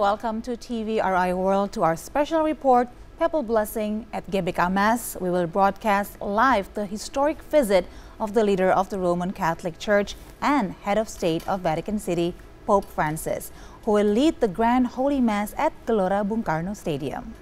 welcome to TVRI World to our special report, Papal Blessing at GBK Mass. We will broadcast live the historic visit of the leader of the Roman Catholic Church and head of state of Vatican City, Pope Francis, who will lead the Grand Holy Mass at Gelora Bung Karno Stadium.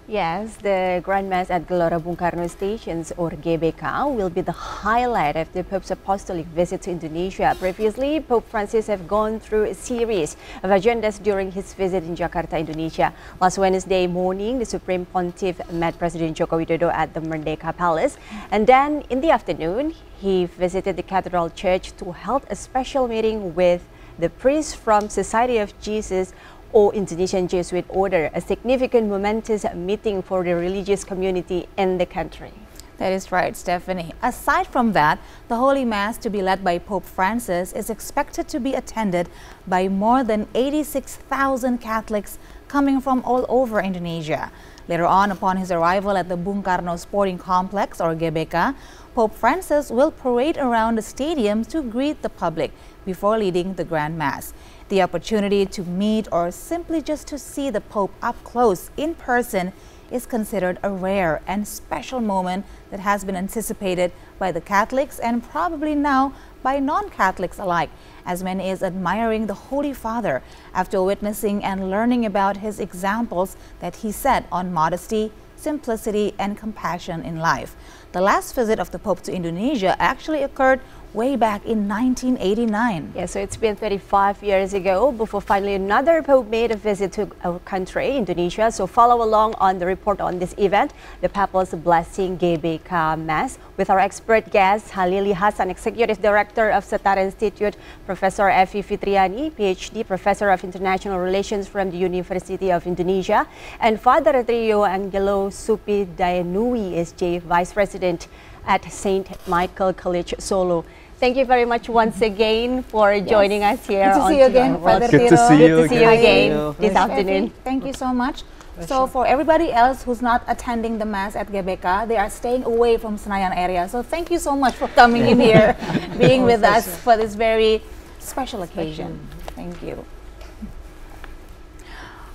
Yes, the Grand Mass at Gelora Bung Karno Stations, or GBK, will be the highlight of the Pope's apostolic visit to Indonesia. Previously, Pope Francis have gone through a series of agendas during his visit in Jakarta, Indonesia. Last Wednesday morning, the Supreme Pontiff met President Joko Widodo at the Merdeka Palace. And then in the afternoon, he visited the Cathedral Church to hold a special meeting with the priests from Society of Jesus or Indonesian Jesuit Order, a significant momentous meeting for the religious community in the country. That is right, Stephanie. Aside from that, the Holy Mass to be led by Pope Francis is expected to be attended by more than 86,000 Catholics coming from all over Indonesia. Later on, upon his arrival at the Bung Karno Sporting Complex, or GBK, Pope Francis will parade around the stadium to greet the public before leading the Grand Mass. The opportunity to meet or simply just to see the Pope up close in person is considered a rare and special moment that has been anticipated by the Catholics and probably now by non-Catholics alike, as many is admiring the Holy Father after witnessing and learning about his examples that he set on modesty, simplicity, and compassion in life. The last visit of the Pope to Indonesia actually occurred way back in 1989. Yeah, so it's been 35 years ago before finally another Pope made a visit to our country, Indonesia. So follow along on the report on this event, the Papal's Blessing GBK Mass, with our expert guest, Halili Hasan, Executive Director of Setara Institute, Professor Evi Fitriani, PhD, Professor of International Relations from the University of Indonesia, and Father Trio Angelo Supidayanui, SJ, Vice President at St. Michael College, Solo. Thank you very much once again for joining us here. Good to see you again, Father Tiro. Good to see you again this afternoon. Thank you so much. So for everybody else who's not attending the Mass at GBK, they are staying away from Senayan area. So thank you so much for coming in here, being with us for this very special occasion. Thank you.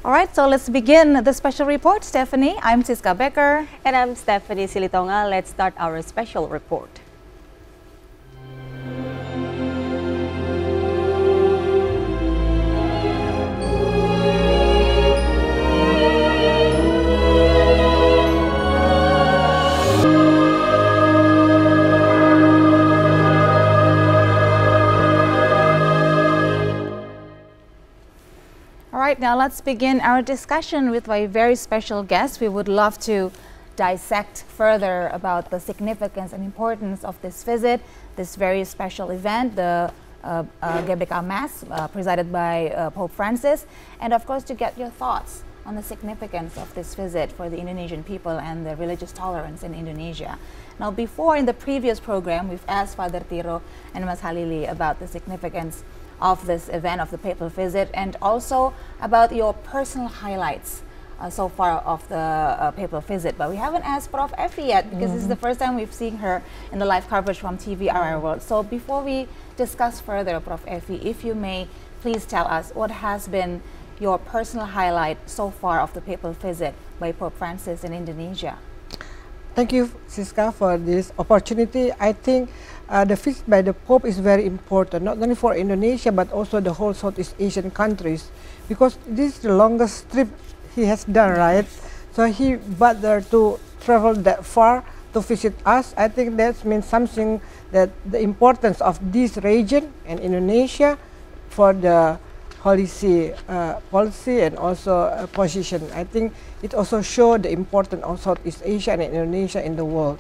All right, so let's begin the special report. Stephanie, I'm Siska Becker. And I'm Stephanie Silitonga. Let's start our special report. Now let's begin our discussion with a very special guest. We would love to dissect further about the significance and importance of this visit, this very special event, the GBK Mass presided by Pope Francis, and of course to get your thoughts on the significance of this visit for the Indonesian people and the religious tolerance in Indonesia. Now, before in the previous program, we've asked Father Tiro and Mas Halili about the significance of this event, of the papal visit, and also about your personal highlights so far of the papal visit. But we haven't asked Prof. Evi yet, because this is the first time we've seen her in the live coverage from TVRI World. So before we discuss further, Prof. Evi, if you may please tell us what has been your personal highlight so far of the papal visit by Pope Francis in Indonesia. Thank you, Siska, for this opportunity. I think the visit by the Pope is very important, not only for Indonesia, but also the whole Southeast Asian countries, because this is the longest trip he has done, right? So he bothered to travel that far to visit us. I think that means something, that the importance of this region and Indonesia for the Holy See policy and also position. I think it also showed the importance of Southeast Asia and Indonesia in the world.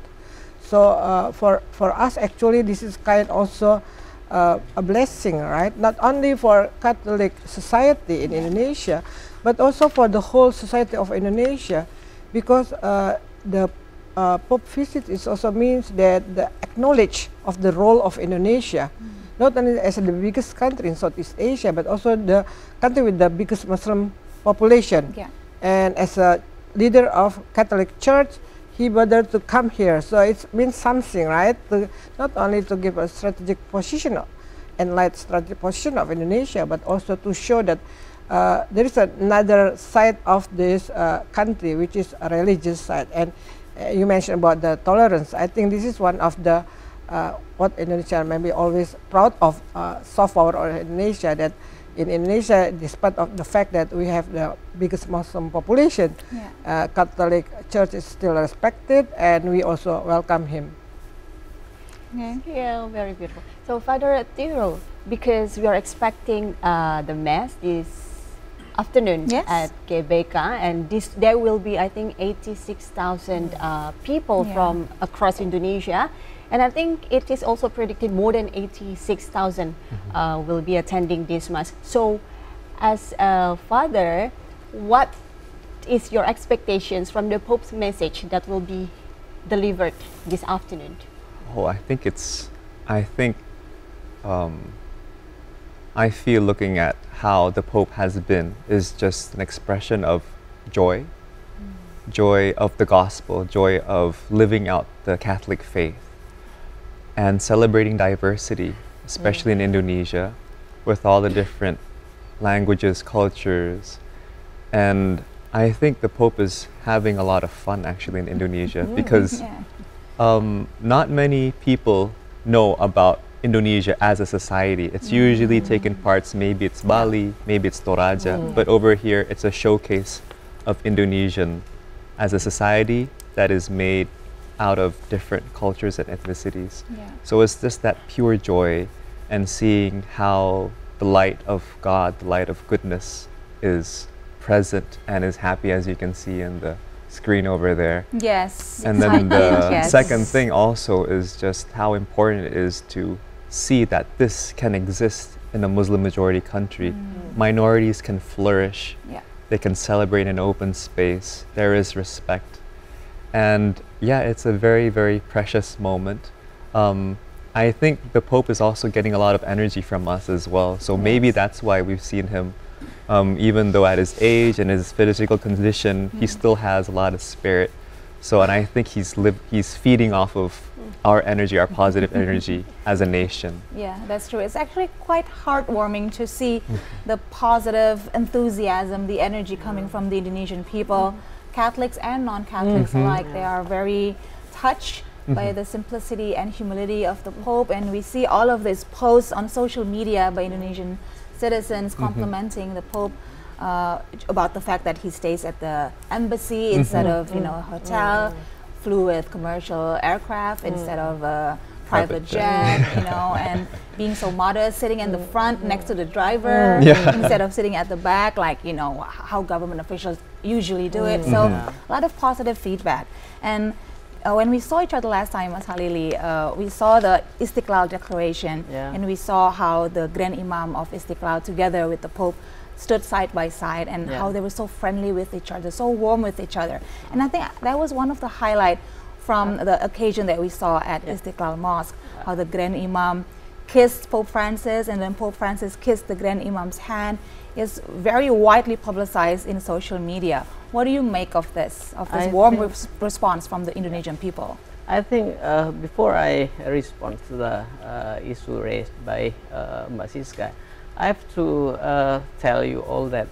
So for us, actually, this is kind also a blessing, right? Not only for Catholic society in Indonesia, but also for the whole society of Indonesia, because the Pope visit is also means that the acknowledge of the role of Indonesia, not only as the biggest country in Southeast Asia, but also the country with the biggest Muslim population. Yeah. And as a leader of Catholic Church, he bothered to come here. So it means something, right? To not only to give a strategic position and light strategic position of Indonesia, but also to show that there is another side of this country, which is a religious side. And you mentioned about the tolerance. I think this is one of the what Indonesia may be always proud of, soft power of Indonesia, that in Indonesia, despite of the fact that we have the biggest Muslim population, Catholic Church is still respected, and we also welcome him. Okay. Yeah, very beautiful. So, Father Tiro, because we are expecting the Mass this afternoon at GBK, and there will be, I think, 86,000 people from across Indonesia. And I think it is also predicted more than 86,000 will be attending this Mass. So, as a father, what is your expectations from the Pope's message that will be delivered this afternoon? Oh, I feel looking at how the Pope has been is just an expression of joy, joy of the gospel, joy of living out the Catholic faith, and celebrating diversity, especially in Indonesia, with all the different languages, cultures. And I think the Pope is having a lot of fun actually in Indonesia, because not many people know about Indonesia as a society. It's usually taken parts, maybe it's Bali, maybe it's Toraja, but over here it's a showcase of Indonesian as a society that is made out of different cultures and ethnicities. So it's just that pure joy and seeing how the light of God, the light of goodness is present and is happy, as you can see in the screen over there. Yes. And then the second thing also is just how important it is to see that this can exist in a Muslim majority country. Minorities can flourish. They can celebrate in an open space. There is respect. And yeah, it's a very, very precious moment. I think the Pope is also getting a lot of energy from us as well. So maybe that's why we've seen him, even though at his age and his physical condition, he still has a lot of spirit. So, and I think he's feeding off of our energy, our positive energy as a nation. Yeah, that's true. It's actually quite heartwarming to see the positive enthusiasm, the energy coming from the Indonesian people, Catholics and non-Catholics alike. They are very touched by the simplicity and humility of the Pope, and we see all of these posts on social media by Indonesian citizens complimenting the Pope about the fact that he stays at the embassy instead of a hotel, flew with commercial aircraft instead of a private jet, and being so modest, sitting in the front next to the driver instead of sitting at the back, like how government officials usually do it. So a lot of positive feedback. And when we saw each other last time, Mas Halili, we saw the Istiqlal Declaration, and we saw how the Grand Imam of Istiqlal together with the Pope stood side by side, and how they were so friendly with each other, so warm with each other. And I think that was one of the highlights from the occasion that we saw at Istiqlal Mosque, how the Grand Imam kissed Pope Francis, and then Pope Francis kissed the Grand Imam's hand. Is very widely publicized in social media. What do you make of this warm response from the Indonesian people? I think before I respond to the issue raised by Mbak Siska, I have to tell you all that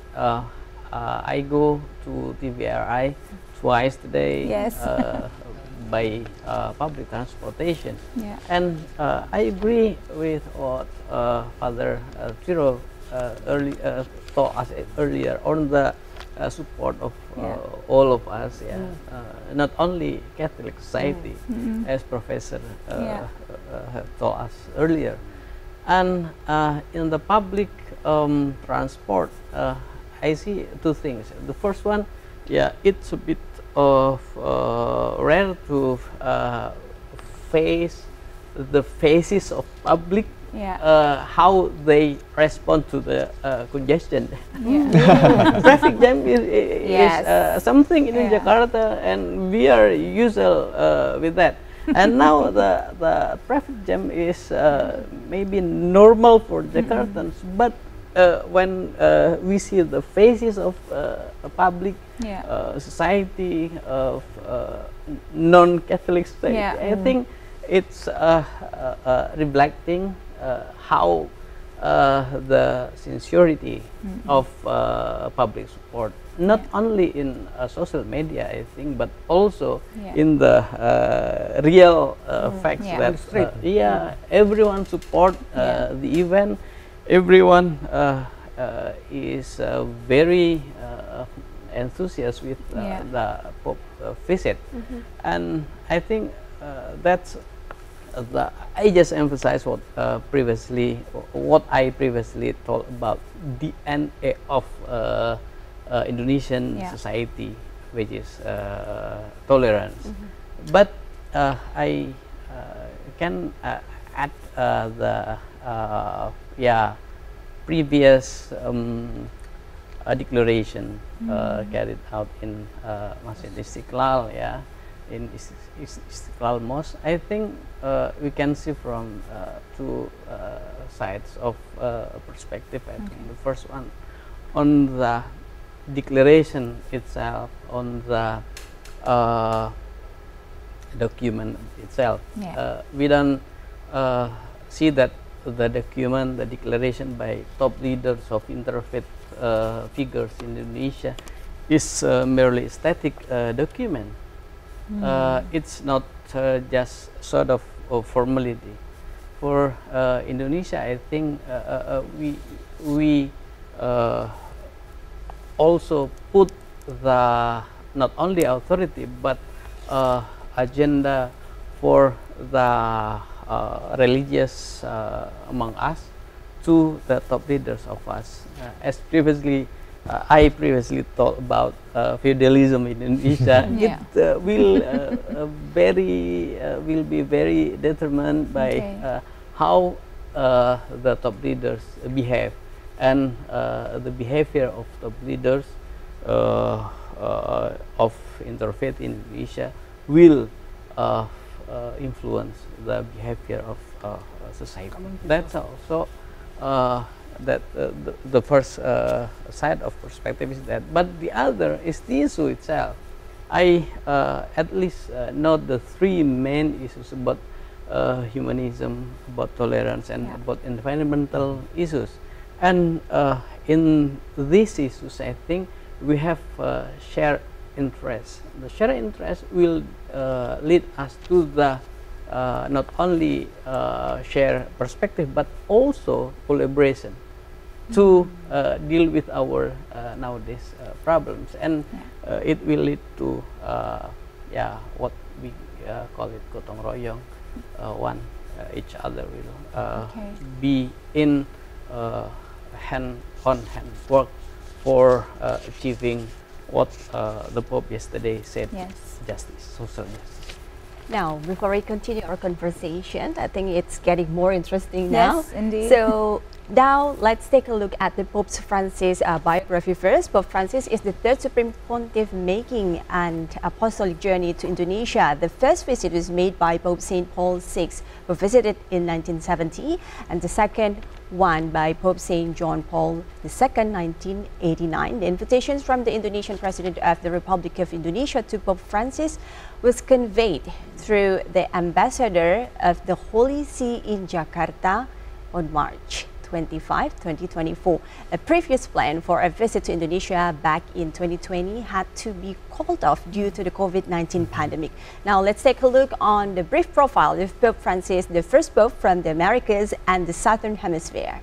I go to TVRI twice a day by public transportation. And I agree with what Father Tiro told us earlier on the support of all of us, not only Catholic society, as Professor told us earlier. And in the public transport, I see two things. The first one, it's a bit of rare to face the faces of public, how they respond to the congestion. Traffic jam is something in Jakarta, and we are usual with that. And now the traffic jam is maybe normal for Jakartans, but when we see the faces of public society, of non-Catholic society, I think it's reflecting how the sincerity of public support, not only in social media, I think, but also in the real facts that everyone support the event, everyone is very enthusiastic with the Pope visit, and I think that's I just emphasize what I previously told about DNA of Indonesian society, which is tolerance. But I can add the previous declaration carried out in Masjid Istiqlal, in Istiqlal Mosque. I think we can see from two sides of perspective. I think the first one on the declaration itself, on the document itself. We don't see that the document, the declaration by top leaders of interfaith figures in Indonesia is merely static document. It's not just sort of formality. For Indonesia, I think we also put the not only authority but agenda for the religious among us to the top leaders of us. As previously, I previously talked about feudalism in Indonesia. It will be very determined by how the top leaders behave, and the behavior of top leaders of interfaith in Indonesia will influence the behavior of society. That's also the first side of perspective is that, but the other is the issue itself. I at least note the three main issues about humanism, about tolerance, and about environmental issues. And in these issues, I think we have shared interest. The shared interest will lead us to the not only share perspective but also collaboration to deal with our nowadays problems, and it will lead to what we call it gotong royong. Each other will be in hand-on-hand work for achieving what the Pope yesterday said: justice, social justice. Now, before we continue our conversation, I think it's getting more interesting now. Yes, indeed. So now let's take a look at the Pope Francis biography first. Pope Francis is the third Supreme Pontiff making an apostolic journey to Indonesia. The first visit was made by Pope St. Paul VI, who visited in 1970, and the second one by Pope St. John Paul II, 1989. The invitations from the Indonesian President of the Republic of Indonesia to Pope Francis was conveyed through the ambassador of the Holy See in Jakarta on March 25, 2024. A previous plan for a visit to Indonesia back in 2020 had to be called off due to the COVID-19 pandemic. Now let's take a look on the brief profile of Pope Francis, the first Pope from the Americas and the Southern Hemisphere.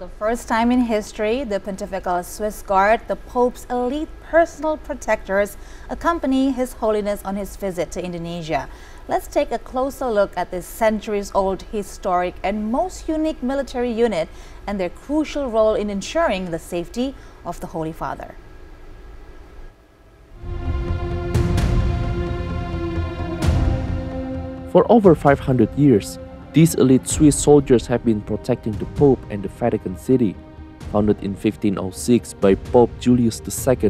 the first time in history, the Pontifical Swiss Guard, the Pope's elite personal protectors, accompany His Holiness on his visit to Indonesia. Let's take a closer look at this centuries-old, historic, and most unique military unit and their crucial role in ensuring the safety of the Holy Father. For over 500 years, these elite Swiss soldiers have been protecting the Pope and the Vatican City. Founded in 1506 by Pope Julius II,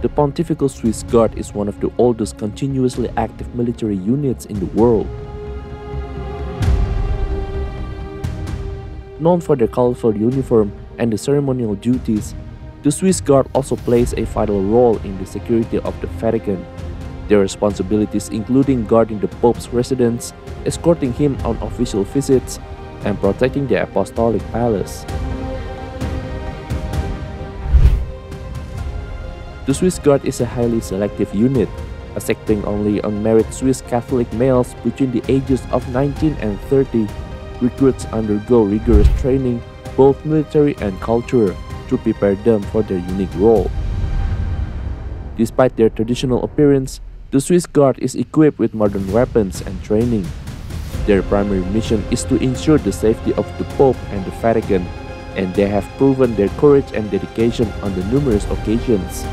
the Pontifical Swiss Guard is one of the oldest continuously active military units in the world. Known for their colorful uniform and the ceremonial duties, the Swiss Guard also plays a vital role in the security of the Vatican. Their responsibilities including guarding the Pope's residence, escorting him on official visits, and protecting the Apostolic Palace. The Swiss Guard is a highly selective unit, accepting only unmarried Swiss Catholic males between the ages of 19 and 30. Recruits undergo rigorous training, both military and cultural, to prepare them for their unique role. Despite their traditional appearance, the Swiss Guard is equipped with modern weapons and training. Their primary mission is to ensure the safety of the Pope and the Vatican, and they have proven their courage and dedication on the numerous occasions.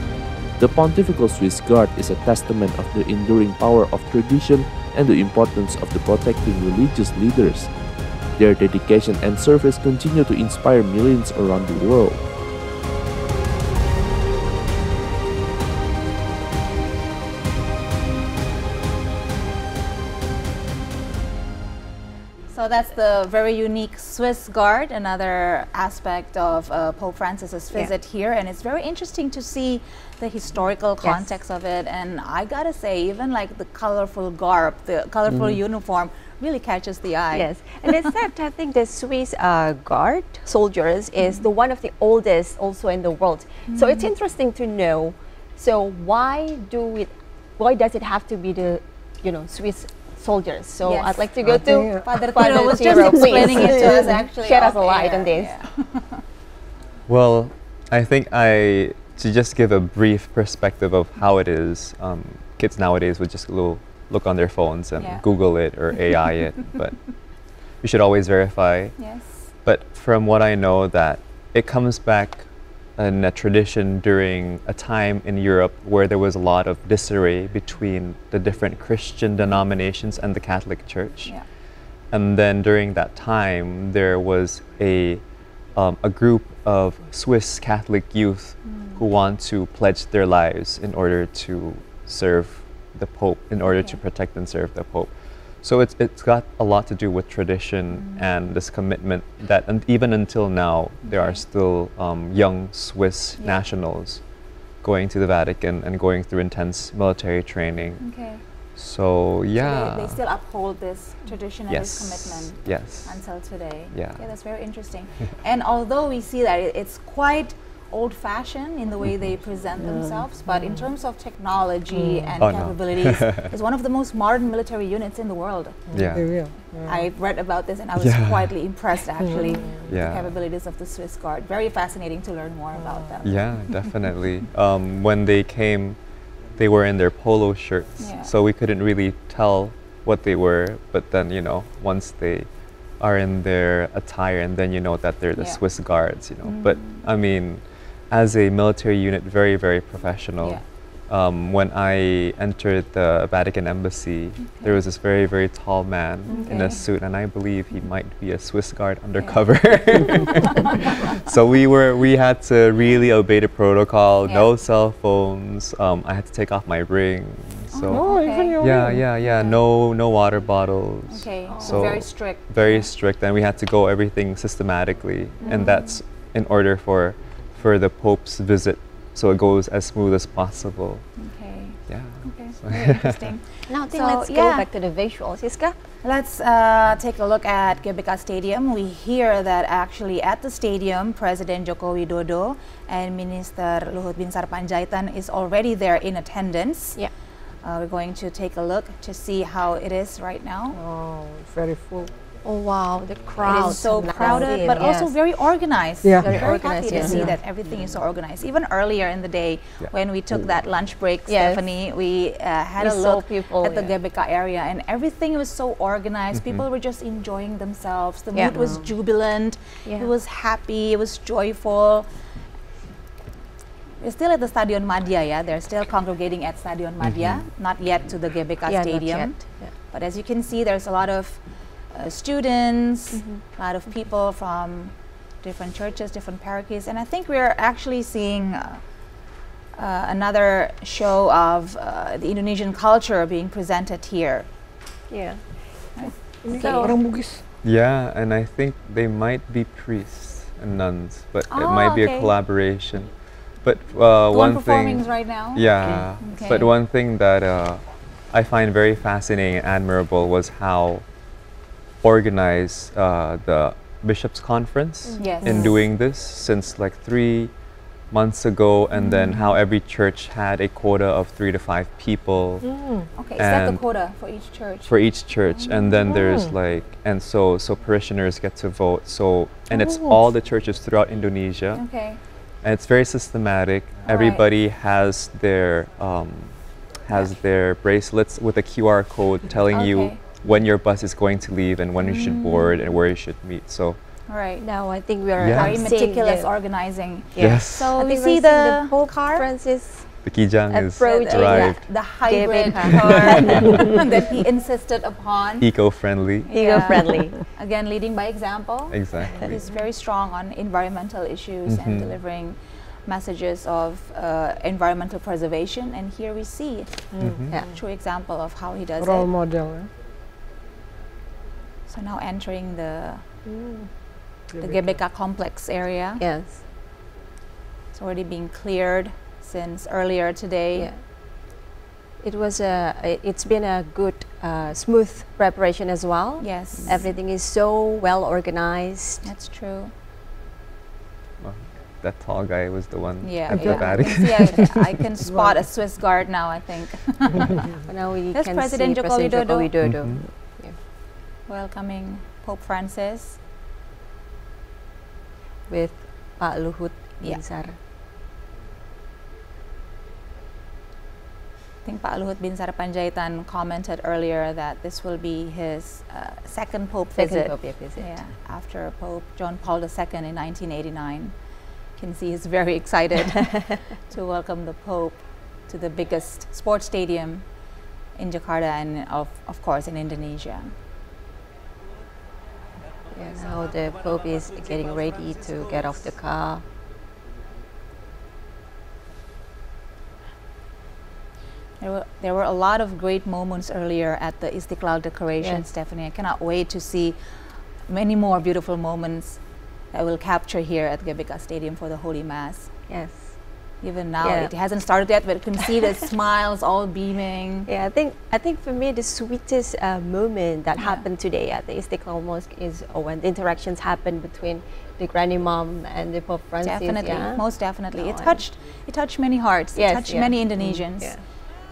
The Pontifical Swiss Guard is a testament of the enduring power of tradition and the importance of the protecting religious leaders. Their dedication and service continue to inspire millions around the world. So that's the very unique Swiss Guard, another aspect of Pope Francis's visit here, and it's very interesting to see the historical context of it. And I gotta say, even like the colorful garb, the colorful uniform, really catches the eye. Yes, and in fact, I think the Swiss Guard soldiers is the one of the oldest also in the world. So it's interesting to know. So why does it have to be the Swiss soldiers? So Yes. I'd like to go to Father Father Tiro was just Tiro, explaining please. it to us actually. Shed us off a light air. on this. Yeah. Well, I think to just give a brief perspective of how it is, kids nowadays would just look on their phones and Google it or AI it, but you should always verify. Yes. But from what I know, that it comes back in a tradition during a time in Europe where there was a lot of disarray between the different Christian denominations and the Catholic Church. Yeah. And then during that time, there was a group of Swiss Catholic youth who want to pledge their lives in order to serve the Pope, in order to protect and serve the Pope. So it's got a lot to do with tradition and this commitment that, and even until now, there are still young Swiss nationals going to the Vatican and going through intense military training. Okay. So yeah. So they still uphold this tradition and this commitment Yes. until today. Yeah. Okay, that's very interesting. And although we see that it's quite old-fashioned in the way they present themselves, but in terms of technology and capabilities, it's one of the most modern military units in the world. Yeah. They will. I read about this and I was quietly impressed actually with the capabilities of the Swiss Guard. Very fascinating to learn more about them. Yeah, definitely. When they came, they were in their polo shirts, so we couldn't really tell what they were, but then, once they are in their attire, and then you know that they're the Swiss Guards, But I mean, as a military unit, very, very professional. When I entered the Vatican embassy, there was this very, very tall man in a suit, and I believe he might be a Swiss Guard undercover. So we had to really obey the protocol. No cell phones. I had to take off my ring. So no water bottles. Okay, so very strict. Very strict, and we had to go everything systematically, and that's in order for the Pope's visit, so it goes as smooth as possible. Okay. Yeah. Okay. Very interesting. Now, So, let's go back to the visuals, Siska. Let's take a look at GBK Stadium. We hear that actually at the stadium, President Joko Widodo and Minister Luhut Binsar Panjaitan is already there in attendance. Yeah. We're going to take a look to see how it is right now. Oh, very full. Oh wow, the It crowd is so crowded, but also very organized. Yeah. Very Very organized, happy to yeah. see that everything is so organized. Even earlier in the day, Yeah. when we took that lunch break, Yes. Stephanie, we had We a saw look people, at the yeah. Gbk area, and everything was so organized. People were just enjoying themselves. The Yeah. mood was jubilant. Yeah. It was happy. It was joyful. We're still at the Stadion Madya, yeah. They're still congregating at Stadion Madya, not yet to the Gbk Yeah, not Stadium. yet. Yeah. But as you can see, there's a lot of students, a lot of people from different churches, different parochies, and I think we're actually seeing another show of the Indonesian culture being presented here. Yeah. Ini So- orang Bugis. Yeah, and I think they might be priests and nuns, but it Oh, might be okay. a collaboration. But The one one performing thing, right now. yeah. Okay. But one thing that I find very fascinating and admirable was how organized the bishops' conference Yes. in doing this since like 3 months ago, and then how every church had a quota of 3 to 5 people. Okay, is that the and quota for each church? for each church, and then there's like, and so parishioners get to vote. So, and it's all the churches throughout Indonesia, Okay. and it's very systematic. All right. Everybody has their bracelets with a QR code telling you Okay. when your bus is going to leave and when you should board and where you should meet. So, All right. Now I think we are Yeah. Very seeing meticulous the- organizing. yes, So I we think see we're seeing the Pope car. Francis the kijang is approaching. arrived, The hybrid Gbk. car that he insisted upon. eco-friendly. Yeah. Eco-friendly. Again, leading by example. Exactly. He's very strong on environmental issues and delivering messages of environmental preservation. And here we see Yeah. a true example of how he does Role it. model. Ya. So now entering the Gbk complex area. Yes. It's already being cleared since earlier today. Yeah. It's been a good, smooth preparation as well. Yes, Everything is so well organized. that's true. Well, that tall guy was the one Yeah, at yeah. the Vatican. I can spot a Swiss guard now, I think. Now we That's can President see Joko President Joko Widodo. Widodo. Mhm. Welcoming Pope Francis. With Pak Luhut Yeah. Binsar. I think Pak Luhut Binsar Panjaitan commented earlier that this will be his second Pope visit. Visit. Yeah, after Pope John Paul II in 1989. You can see he's very excited to welcome the Pope to the biggest sports stadium in Jakarta and of course in Indonesia. Yeah, now the Pope is getting ready to get off the car. There were a lot of great moments earlier at the Istiqlal Declaration, Yes. Stephanie. I cannot wait to see many more beautiful moments that we'll capture here at Gbk Stadium for the Holy Mass. Yes. Even now, Yeah. it hasn't started yet, but you can see the smiles all beaming. Yeah, I think for me the sweetest moment that Yeah. happened today at the Istiqlal Mosque is when the interactions happened between the Grand Imam and the Pope Francis. Definitely, yeah? most definitely. No, It touched many hearts. Yes, it touched yeah. many Indonesians Yeah.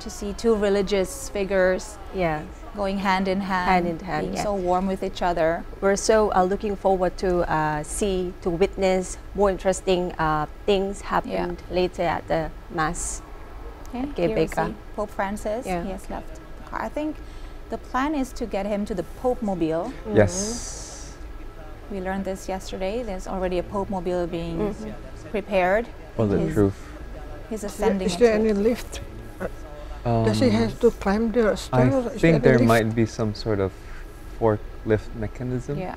to see two religious figures Yes. going hand in hand, Hand in hand, being yeah. so warm with each other. We're so looking forward to witness more interesting things happened later at the Mass. Okay, Okay, here we Becca. see Pope Francis. Yeah. He has left the car. I think the plan is to get him to the Pope Mobile. Yes. We learned this yesterday. There's already a Pope Mobile being prepared. Bulletproof. He's ascending Is there into any it. lift? Does he have to climb the I stairs? Is think there any lift? might be some sort of forklift mechanism, Yeah.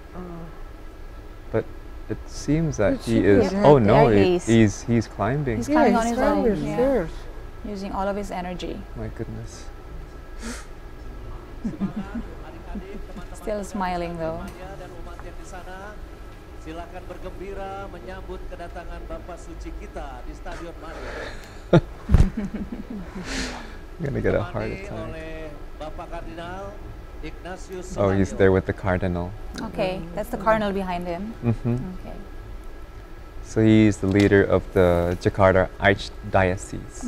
but it seems that It he seems is. that Oh there no, he is. he's climbing. He's climbing on he's his climbing own. the Yeah. stairs. Using all of his energy. My goodness. Still smiling though. dan umat yang di sana, silakan bergembira menyambut kedatangan Bapak Suci kita di Stadion Madia. I'm gonna get a heart Ditemani attack. oleh Bapak Kardinal Ignatius Oh, he's Sumanyo. there with the cardinal. Okay, that's the cardinal behind him. Okay. So he's the leader of the Jakarta Archdiocese.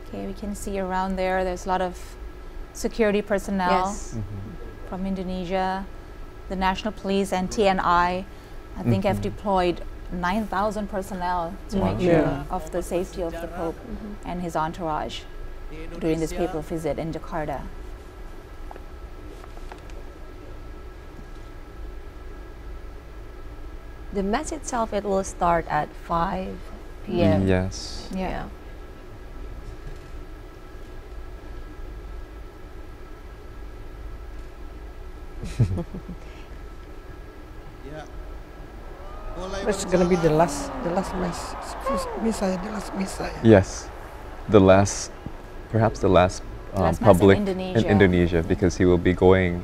Okay, we can see around there, there's a lot of security personnel Yes. from Indonesia, the National Police and TNI, I think have deployed 9,000 personnel to make sure Yeah. of the safety of the Pope and his entourage di during this Indonesia. papal visit in Jakarta. The Mass itself, it will start at 5 p.m. Yes. Yeah. Ya. Mulai It's gonna be the berjalan. last mass, misa, the last misa. Yes. The last, perhaps the last, Last mass in public Indonesia. Indonesia, because he will be going,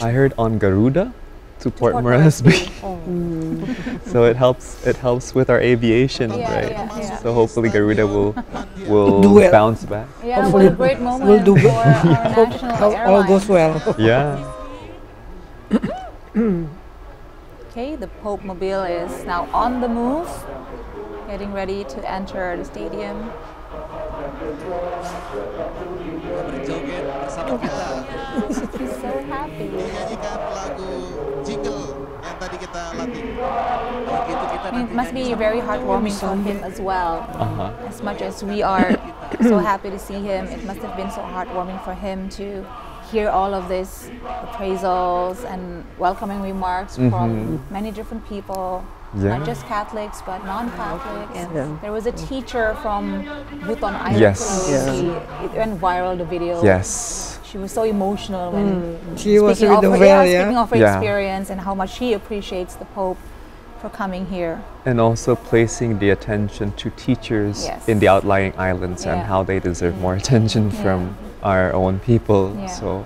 I heard, on Garuda to Port Port Moresby. Oh. So it helps with our aviation, Yeah, right? yeah, yeah. So hopefully Garuda will Do well. bounce back. Yeah, Hopefully what a great moment we'll do for well. our national All airline. goes well. Yeah. Okay, the Pope Mobile is now on the move, getting ready to enter the stadium. Berjoget bersama kita. He's so happy. Menyanyikan lagu jingle yang tadi kita latih. Kalau gitu kita I mean, it nanti must be nyanyi very heartwarming for him as well. As much as we are so happy to see him, it must have been so heartwarming for him to hear all of this appraisals and welcoming remarks from many different people, Yeah. not just Catholics but non-Catholics. Yeah. There was a teacher from Buton Island. Yes. It went viral, the video. Yes. She was so emotional when She was speaking with of the her, well, speaking yeah. of her Yeah. experience and how much she appreciates the Pope for coming here. And also placing the attention to teachers Yes. in the outlying islands and Yeah. how they deserve more attention from our own people. Yeah. So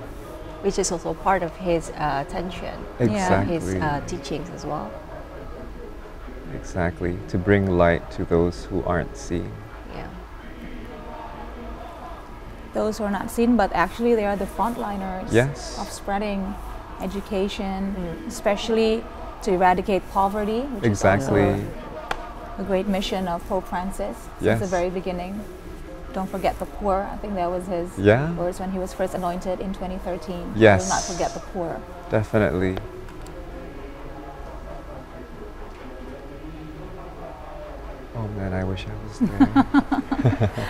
Which is also part of his attention, exactly, his teachings as well. exactly, to bring light to those who aren't seeing. Yeah. Those who are not seen, but actually they are the frontliners Yes. of spreading education, especially to eradicate poverty, which Exactly. is also the great mission of Pope Francis since the Yes. very beginning. Don't forget the poor. I think that was his Yeah. words when he was first anointed in 2013. Yes. Do not forget the poor. Definitely. Oh man, I wish I was there.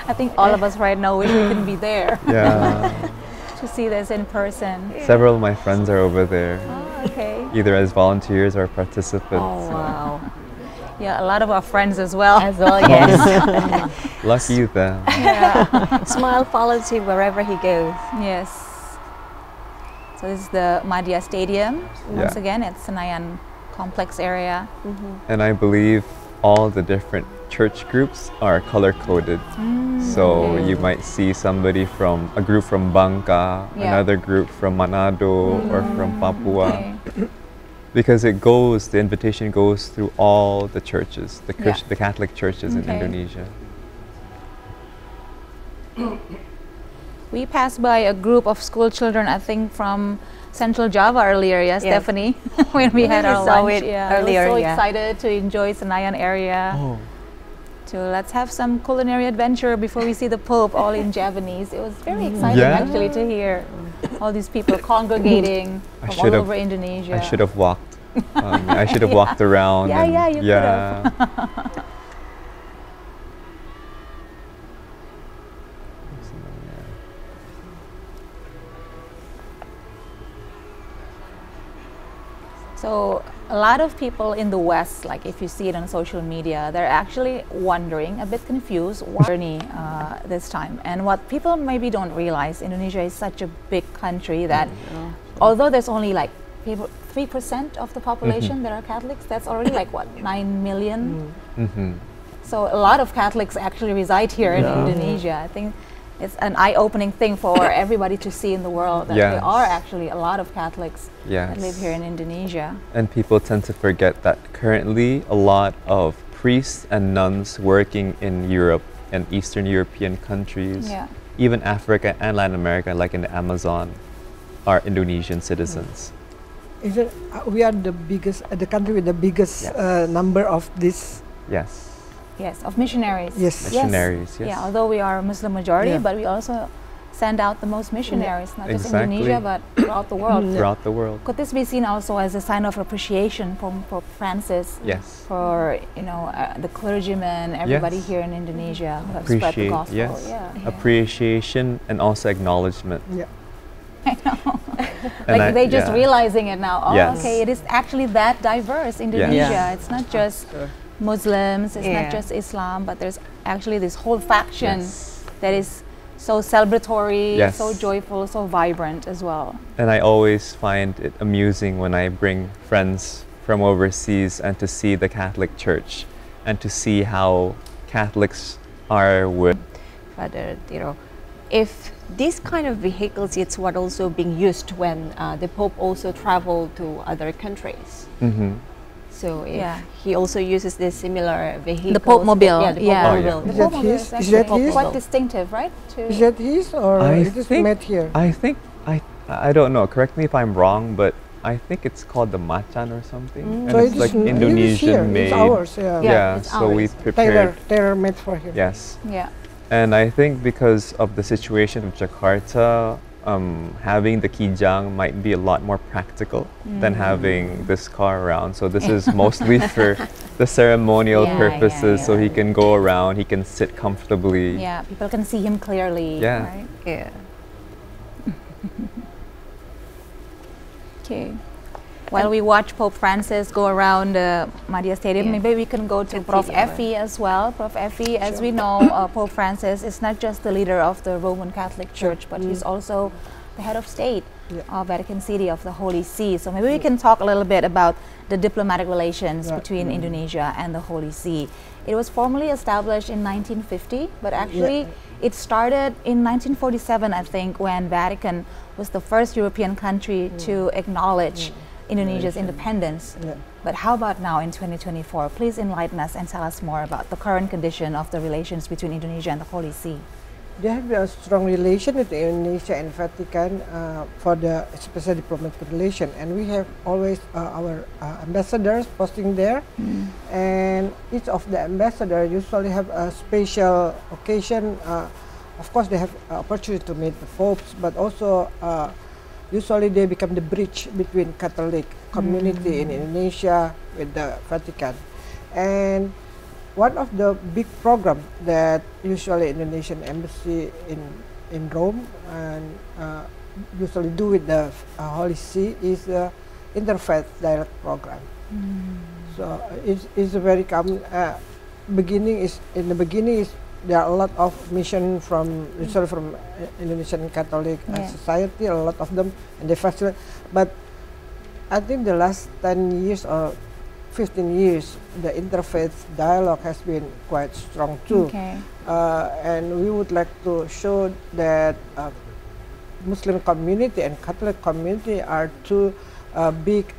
I think all of us right now wish we could be there Yeah. to see this in person. Several of my friends are over there, Oh, okay. either as volunteers or participants. Oh, wow. Yeah, a lot of our friends as well. As well, yes. Lucky them. Yeah. Smile follows him wherever he goes. Yes. So this is the Madhya Stadium. Once Yeah. again, it's Senayan complex area. And I believe all the different church groups are color coded. So you might see somebody from a group from Bangka, Yeah. another group from Manado or from Papua. Okay. Because the invitation goes through all the churches, Yeah. the Catholic churches in Okay. Indonesia. We passed by a group of school children, I think from Central Java earlier, Yes. Stephanie, when we had We our saw lunch. it Yeah, earlier, I was so yeah. excited to enjoy Senayan area. Oh. To let's have some culinary adventure before we see the Pope, all in Javanese. It was very exciting Yeah. actually to hear all these people congregating I from should all have- over Indonesia. I should have walked. I should have walked around. Yeah, and yeah, you could have. So a lot of people in the West, like if you see it on social media, they're actually wondering, a bit confused, what journey this time. And what people maybe don't realize, Indonesia is such a big country that although there's only like 3% of the population that are Catholics, that's already like what, 9 million? Mm-hmm. So a lot of Catholics actually reside here in Indonesia. I think it's an eye-opening thing for everybody to see in the world that there Yes. are actually a lot of Catholics that live Yes. here in Indonesia. And people tend to forget that currently a lot of priests and nuns working in Europe and Eastern European countries, Yeah. even Africa and Latin America, like in the Amazon, are Indonesian citizens. Even we are the biggest, the country with the biggest Yes. number of this. Yes. Yes, of missionaries. Yes. Missionaries, yes. Yeah, although we are a Muslim majority, Yeah. but we also send out the most missionaries, not just Exactly. Indonesia, but throughout the world. Throughout the world. Could this be seen also as a sign of appreciation from Pope Francis Yes. for the clergymen, everybody Yes. here in Indonesia who have spread the gospel? Yes. Yeah. Appreciation and also acknowledgement. Yeah. I know. And Like they just yeah. realizing it now. Oh, Yes. okay, it is actually that diverse, Indonesia. Yeah. It's not just Sure. Muslims, it's not Yeah. just Islam, but there's actually this whole faction Yes. that is so celebratory, Yes. so joyful, so vibrant as well. And I always find it amusing when I bring friends from overseas and to see the Catholic Church and to see how Catholics are with. Father Tiro, if this kind of vehicles, it's what also being used when the Pope also traveled to other countries. Mhm. So if Yeah. he also uses this similar vehicle. The Pope Mobile, Yeah, the Pope yeah. Oh, yeah. Mobile. The Is that Pope Mobile his? is Is actually that his? quite distinctive, right? Is that his or it is made here? I don't know. Correct me if I'm wrong, but I think it's called the Machan or something. So And it it's like is Indonesian here. made. It's ours. Yeah. Yeah. it's so we ours. prepared. Tailor made for him. Yes. Yeah. And I think because of the situation of Jakarta, having the kijang might be a lot more practical than having this car around. So this is mostly for the ceremonial Yeah, purposes, yeah, so yeah. he can go around, he can sit comfortably. Yeah, people can see him clearly. Yeah. Right? Yeah. Okay. While we watch Pope Francis go around Madia Stadium, Yeah. maybe we can go to Prof. Continue. Effie as well. Prof. Effie, as we know, Pope Francis is not just the leader of the Roman Catholic Church, but he's also the head of state of Vatican City of the Holy See. So maybe we can talk a little bit about the diplomatic relations Right. between Indonesia and the Holy See. It was formally established in 1950, but actually it started in 1947, I think, when Vatican was the first European country to acknowledge Indonesia's independence. Yeah. But how about now in 2024? Please enlighten us and tell us more about the current condition of the relations between Indonesia and the Holy See. They have a strong relation with Indonesia and Vatican for the special diplomatic relation, and we have always our ambassadors posting there, and each of the ambassador usually have a special occasion. Of course, they have opportunity to meet the popes, but also usually they become the bridge between Catholic community in Indonesia with the Vatican. And one of the big program that usually Indonesian embassy in Rome and usually do with the Holy See is the Interfaith Dialogue Program. So it's a very common beginning. In the beginning is there are a lot of mission from usually from Indonesian Catholic society, a lot of them, and they facilitate. But I think the last 10 years or 15 years, the interfaith dialogue has been quite strong too. Okay. And we would like to show that Muslim community and Catholic community are two big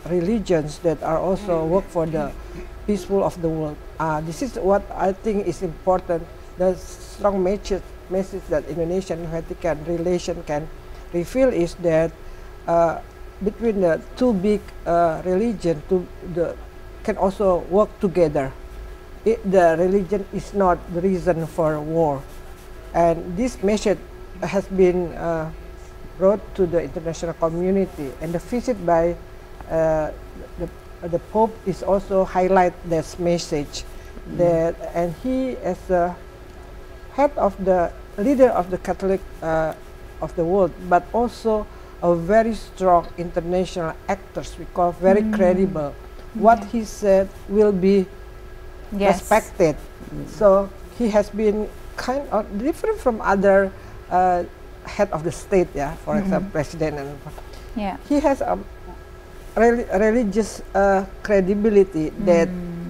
religions that are also work for the peaceful of the world. This is what I think is important. The strong message that Indonesian Vatican relation can reveal is that between the two big religion, can also work together. The religion is not the reason for war, and this message has been brought to the international community. And the visit by the Pope is also highlight this message. That and he as a head of the leader of the Catholic of the world, but also a very strong international actors. We call very credible. What he said will be respected. So he has been kind of different from other head of the state. Yeah, for example, president and he has a religious credibility that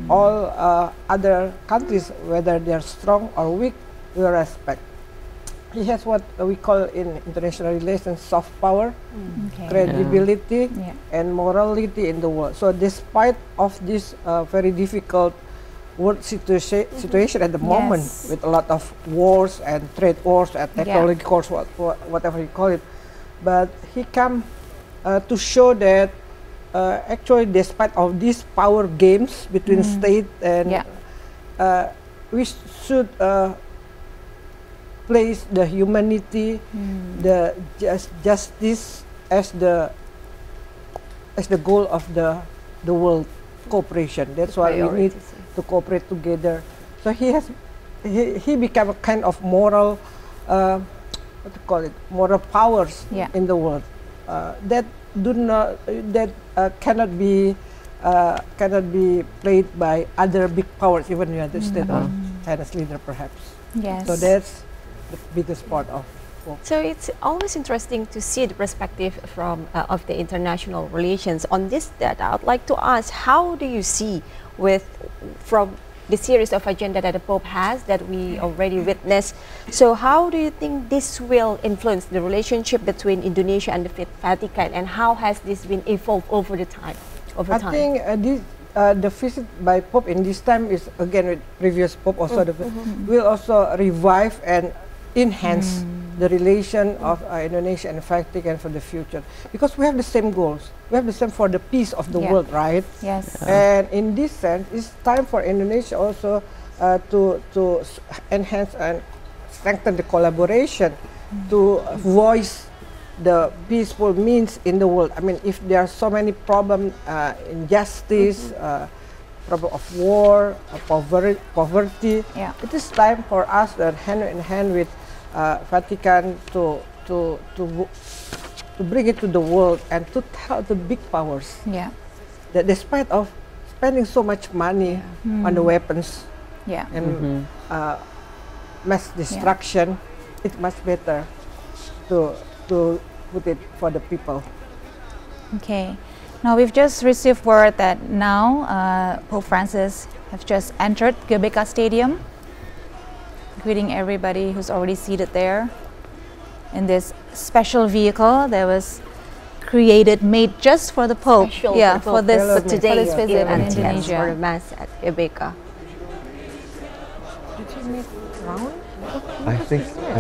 all other countries, whether they are strong or weak, will respect. He has what we call in international relations soft power, credibility, and morality in the world. So despite of this very difficult world situation at the moment, with a lot of wars and trade wars and technology wars, whatever you call it, but he come to show that actually despite of these power games between state and we should place the humanity, the justice as the goal of the world cooperation. That's why we need to cooperate together. So he became a kind of moral, what to call it, moral powers in the world that cannot be played by other big powers, even the United States or China's leader, perhaps. Yes. So that's the biggest part of. So it's always interesting to see the perspective from of the international relations. On this data, I'd like to ask, how do you see from the series of agenda that the Pope has that we already witnessed? So how do you think this will influence the relationship between Indonesia and the Vatican, and how has this been evolved over the time? I think the visit by Pope in this time is again with previous Pope also will also revive and enhance the relation of Indonesia and Vatican for the future, because we have the same goals. We have the same for the peace of the world, right? Yes. And in this sense, it's time for Indonesia also to enhance and strengthen the collaboration, to voice the peaceful means in the world. I mean, if there are so many problems, injustice, problem of war, poverty, it is time for us to hand in hand with Vatican to bring it to the world and to tell the big powers that despite of spending so much money on the weapons and mass destruction, it's much better to put it for the people. Okay. Now we've just received word that now Pope Francis have just entered GBK Stadium, greeting everybody who's already seated there in this special vehicle that was made just for the Pope. For this visit in Indonesia. For the Mass at GBK. Did he make round? I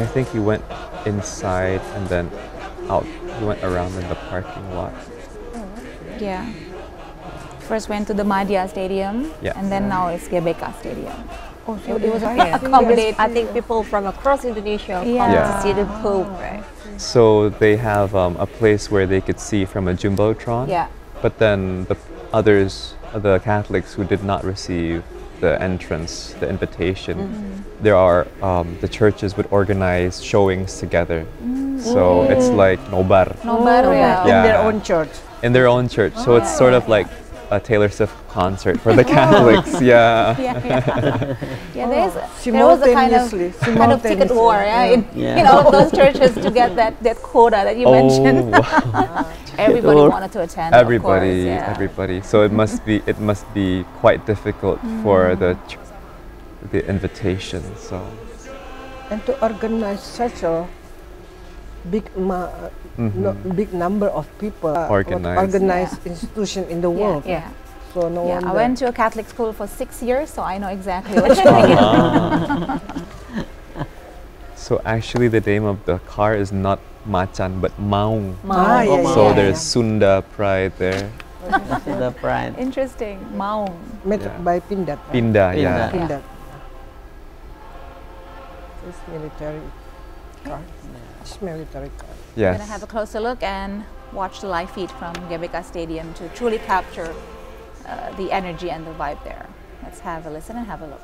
think he went inside and then out. He went around in the parking lot. Yeah. First went to the Madya Stadium, and then now it's GBK Stadium. Oh, so it was accommodate. I think people from across Indonesia come to see the Pope, right? So they have a place where they could see from a jumbotron. Yeah. But then the Catholics who did not receive the entrance, the invitation, there are the churches would organize showings together. So it's like nobar. In their own church. In their own church. So it's sort of like a Taylor Swift concert for the Catholics. There was a kind of ticket war in all of those churches to get that quota that you mentioned. Wow. Everybody wanted to attend. Everybody. So it must be quite difficult for the invitation. So. And to organize such a big number of people, organized institution in the world. So no wonder. I went to a Catholic school for 6 years, so I know exactly what you mean. So actually, the name of the car is not Macan but Maung. So there's Sunda pride there. Sunda pride. Interesting. Maung. Made by Pindad. Pindah, Pindad. It's military car. It's military car. We're going to have a closer look and watch the live feed from GBK Stadium to truly capture the energy and the vibe there. Let's have a listen and have a look.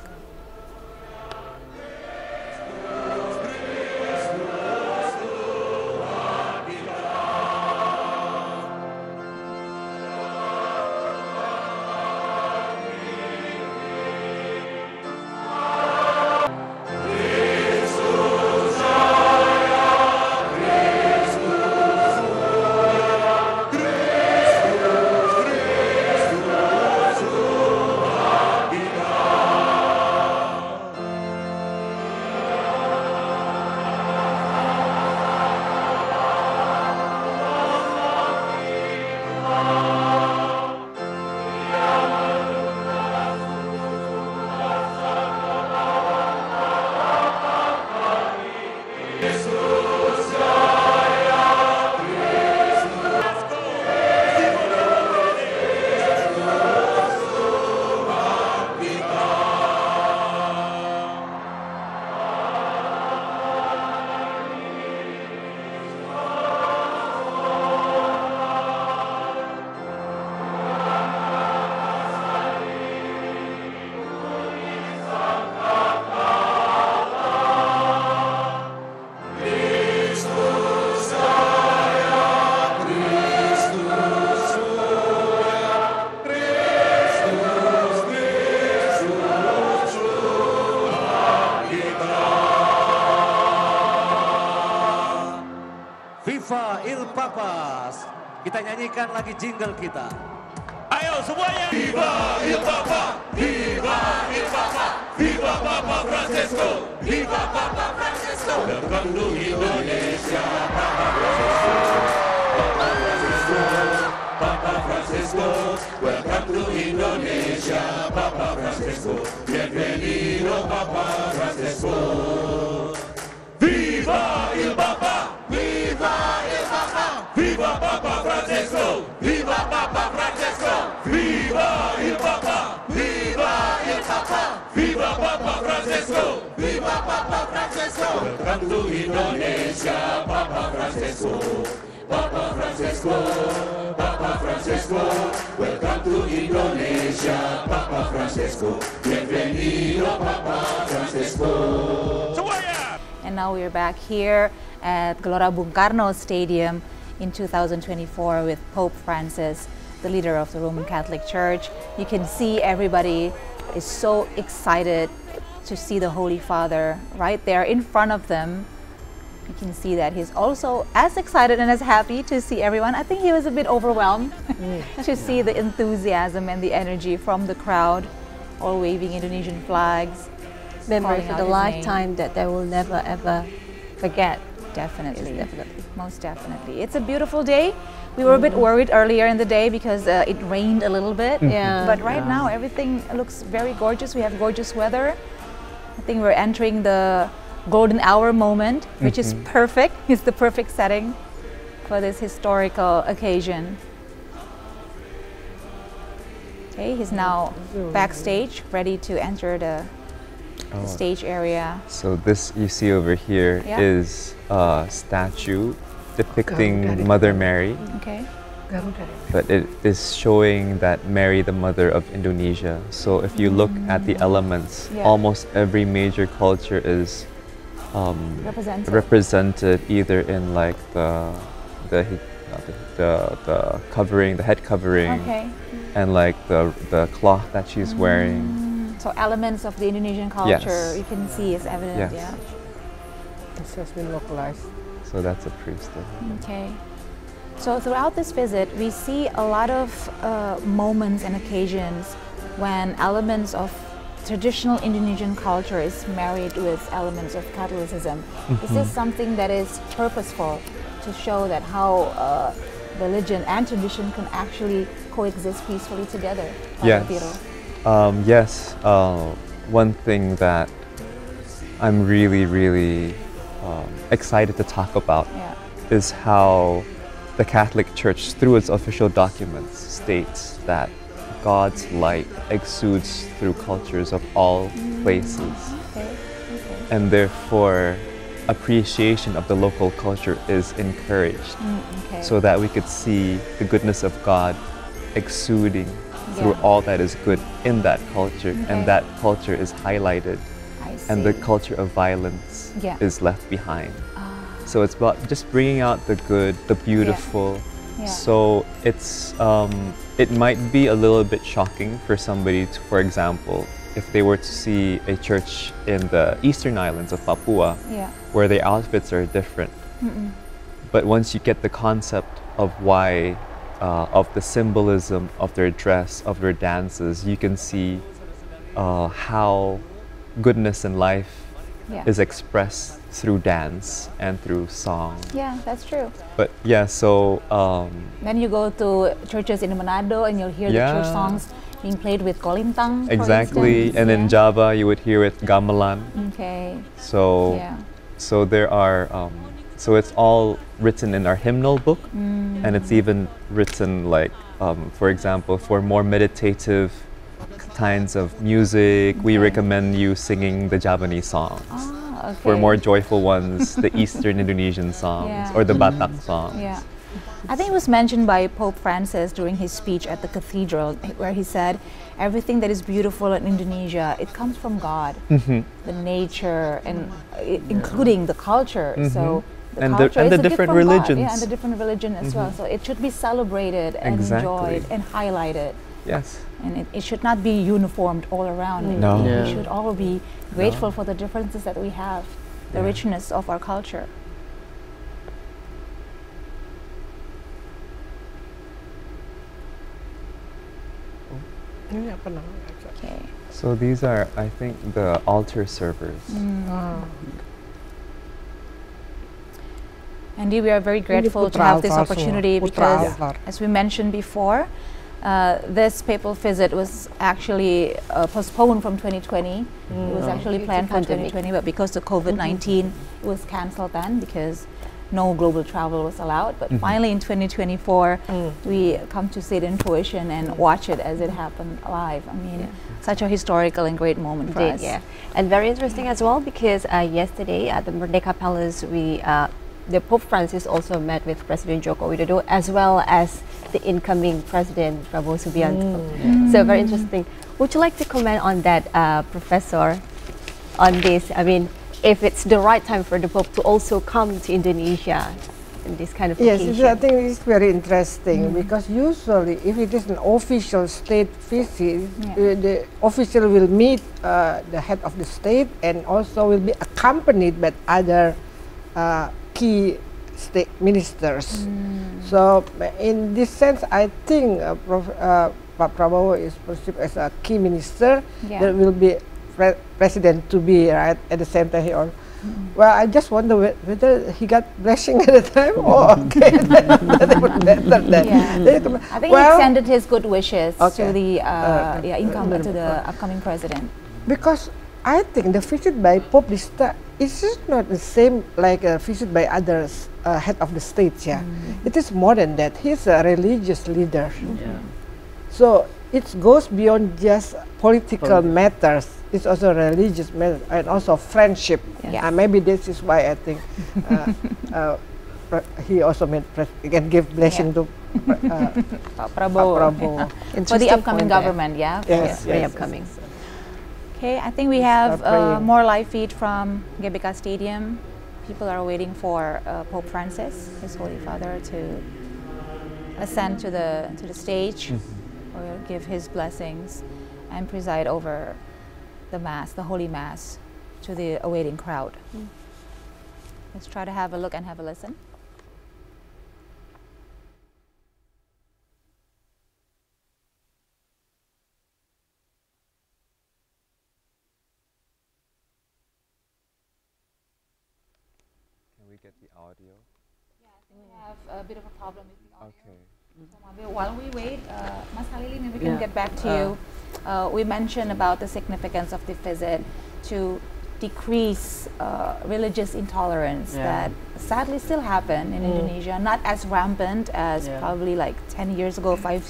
Viva il Papas. Kita nyanyikan lagi jingle kita. Ayo semuanya. Viva il Papa, Viva il Papa, Viva Papa Francesco, Viva Papa Francesco. Welcome to Indonesia, Papa Francesco, Papa Francesco, Papa Francesco. Welcome to Indonesia, Papa Francesco. Bienvenido, Papa Francesco. Viva il Papa, Viva il Papa, Viva Papa Francesco, Viva Papa Francesco, Viva il Papa, Viva il Papa, Viva Papa Francesco, Viva Papa Francesco. Welcome to Indonesia, Papa Francesco, Papa Francesco, Papa Francesco. Welcome to Indonesia, Papa Francesco. Bienvenido, Papa Francesco. And now we're back here at Gelora Bung Karno Stadium in 2024 with Pope Francis, the leader of the Roman Catholic Church. You can see everybody is so excited to see the Holy Father right there in front of them. You can see that he's also as excited and as happy to see everyone. I think he was a bit overwhelmed to see the enthusiasm and the energy from the crowd, all waving Indonesian flags. Memory calling for out the his lifetime that they will never ever forget. Definitely. Yes, definitely. Most definitely. It's a beautiful day. We were a bit worried earlier in the day because it rained a little bit. Yeah. But right now everything looks very gorgeous. We have gorgeous weather. I think we're entering the golden hour moment, which is perfect. It's the perfect setting for this historical occasion. Okay, he's now backstage, ready to enter the stage area. So this you see over here Yeah. is a statue depicting Mother Mary, Okay. but it is showing that Mary, the mother of Indonesia. So if you look at the elements, Yeah. almost every major culture is represented either in like the covering, the head covering, Okay. and like the cloth that she's wearing. So elements of the Indonesian culture Yes. you can see is evident. Yes. Yeah. This has been localized. So that's a priest. Okay. So throughout this visit, we see a lot of moments and occasions when elements of traditional Indonesian culture is married with elements of Catholicism. Is this something that is purposeful to show that how religion and tradition can actually coexist peacefully together? Yes. Yes. One thing that I'm really excited to talk about Yeah. is how the Catholic Church, through its official documents, states that God's light exudes through cultures of all places, Okay. and therefore appreciation of the local culture is encouraged, Okay. so that we could see the goodness of God exuding through Yeah. all that is good in that culture, Okay. and that culture is highlighted, I see. and the culture of violence Yeah. is left behind. So it's about just bringing out the good, the beautiful. Yeah. So it's it might be a little bit shocking for somebody to, for example, if they were to see a church in the eastern islands of Papua, Yeah. where their outfits are different. But once you get the concept of why, of the symbolism of their dress, of their dances, you can see how goodness in life Yeah. is expressed through dance and through song. Yeah, that's true. But yeah, so Then you go to churches in Manado and you'll hear the church Yeah. songs being played with kolintang. for exactly, instance. and in Yeah. Java you would hear it gamelan. Okay. So Yeah. so there are so it's all written in our hymnal book, and it's even written like for example, for more meditative kinds of music, we Okay. recommend you singing the Javanese songs. Ah, okay. For more joyful ones, the Eastern Indonesian songs Yeah. or the Batak songs. Yeah. I think it was mentioned by Pope Francis during his speech at the cathedral, where he said, everything that is beautiful in Indonesia, it comes from God, the nature, and including the culture. So the And culture the is a gift different from God. religions. Yeah, and the different religion as well. So it should be celebrated and enjoyed Exactly. and highlighted. Yes. And it should not be uniformed all around. No. We Yeah. should all be grateful for the differences that we have, the richness of our culture. Ini apa namanya? Okay. So these are, I think, the altar servers. Ah. Andy, we are very grateful to putra have this altar semua. opportunity Putra because, altar. as we mentioned before, this papal visit was actually postponed from 2020. It was actually Due to planned for pandemic. 2020, but because of COVID-19, it was cancelled then because no global travel was allowed. But finally in 2024, we come to see it in fruition and watch it as it happened live. I mean, such a historical and great moment for us. Yeah, and very interesting as well because yesterday at the Merdeka Palace, the Pope Francis also met with President Joko Widodo as well as the incoming President Prabowo Subianto. So very interesting. Would you like to comment on that, Professor, on this? I mean, if it's the right time for the Pope to also come to Indonesia in this kind of Yes, occasion. I think it's very interesting because usually if it is an official state visit, the official will meet the head of the state and also will be accompanied by other key state ministers. So in this sense, I think Pak Prabowo is perceived as a key minister. Yeah. There will be president to be right at the same time. Well, I just wonder whether he got blessing at the time. Oh, okay, that's even better then. Yeah. I think he extended his good wishes to the to the upcoming president. Because I think the visit by Pope this time is just not the same like a visit by others head of the states. Yeah, it is more than that. He's a religious leader. Yeah. So it goes beyond just political matters. It's also religious matters and also friendship. Yeah. Maybe this is why I think he also can give blessing to Pak Prabowo. Prabowo. For the upcoming government, yeah? Yes, Very yes, upcoming. Okay, I think we have praying. more live feed from GBK Stadium. People are waiting for Pope Francis, His Holy Father, to ascend to the stage or give his blessings and preside over the Mass, the Holy Mass, to the awaiting crowd. Let's try to have a look and have a listen. Can we get the audio? Yeah, I think we have a bit of a problem with the audio. Okay. So Mabil, while we wait, Mas Halili, maybe we can Yeah. get back to you. We mentioned about the significance of the visit to decrease religious intolerance that sadly still happen in Indonesia, not as rampant as probably like 10 years ago, 5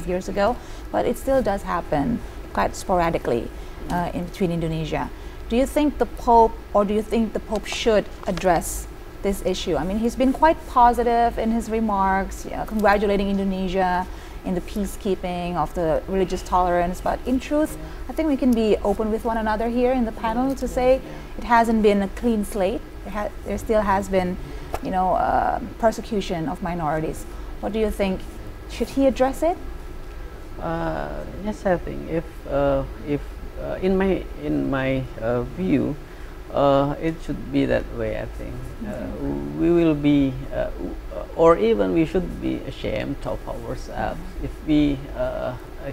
years ago, but it still does happen quite sporadically in between Indonesia. Do you think the Pope, or do you think the Pope should address this issue? I mean, he's been quite positive in his remarks, congratulating Indonesia in the peacekeeping of the religious tolerance, but in truth, I think we can be open with one another here in the panel to say it hasn't been a clean slate. There still has been, persecution of minorities. What do you think? Should he address it? Yes, I think if in my view, it should be that way. I think we will be, or even we should be ashamed of ourselves if we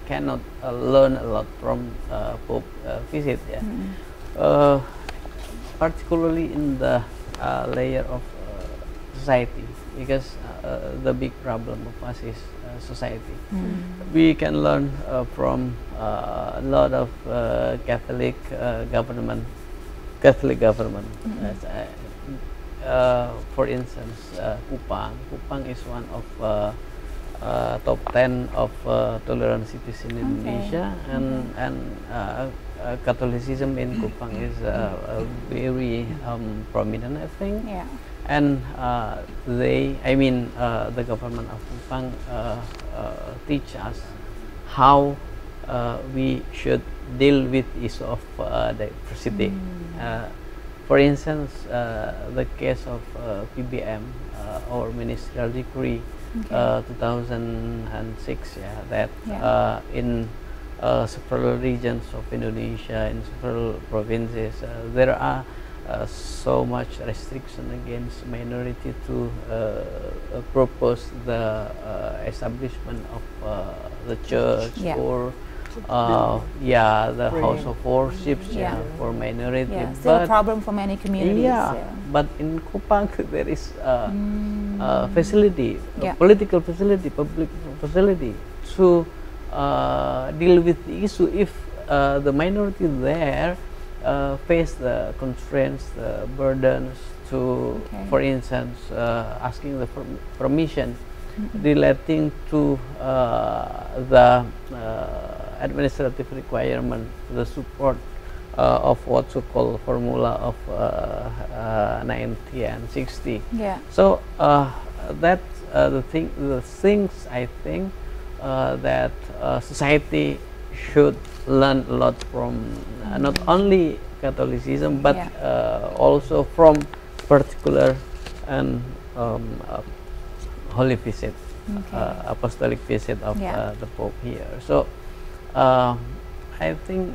cannot learn a lot from Pope visit. Particularly in the layer of society, because the big problem of us is society. We can learn from a lot of Catholic government. For instance, Kupang is one of top 10 of tolerant cities in Indonesia, and Catholicism in Kupang is very prominent, I think. Yeah. And the government of Kupang teach us how we should deal with issue of diversity. For instance, the case of PBM or Ministerial Decree 2006, that in several regions of Indonesia, in several provinces, there are so much restriction against minority to propose the establishment of the church or yeah, the house of worships, Yeah. for minority. Yeah, still a problem for many communities. Yeah, but in Kupang there is a facility, Yeah. a political facility, public facility to deal with the issue if the minority there face the constraints, the burdens to, Okay. for instance, asking the permission relating to the administrative requirement, the support of what you call formula of 90 and 60. Yeah. So that's the things I think that society should learn a lot from not only Catholicism but Yeah. also from particular and holy visit, Okay. apostolic visit of Yeah. the Pope here. So I think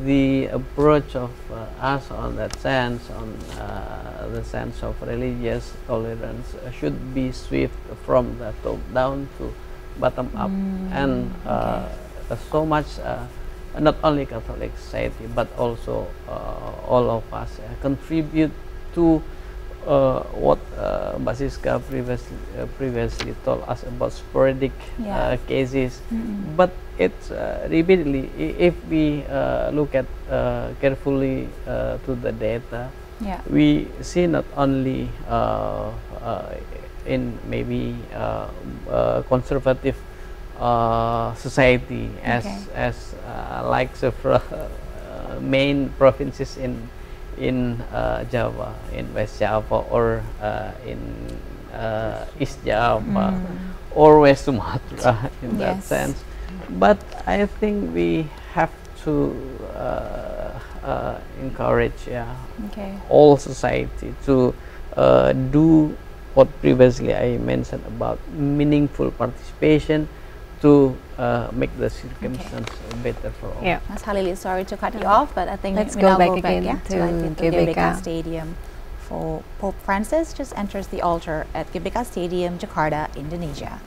the approach of us on that sense, on the sense of religious tolerance, should be swift from the top down to bottom up, and so much not only Catholic society but also all of us contribute to what Mbak Siska previously told us about sporadic Yeah. cases, but it's repeatedly, if we look at carefully to the data, Yeah. we see not only in maybe conservative society as like several main provinces in Java, in West Java, or in East Java, or West Sumatra in that Yes. sense. But I think we have to encourage Okay. all society to do what previously I mentioned about meaningful participation to make the circumstance better for all. Yeah. Mas Halili, sorry to cut you off, but I think Let's we go now back go back again to GBK GBK. Stadium. For Pope Francis just enters the altar at GBK Stadium, Jakarta, Indonesia.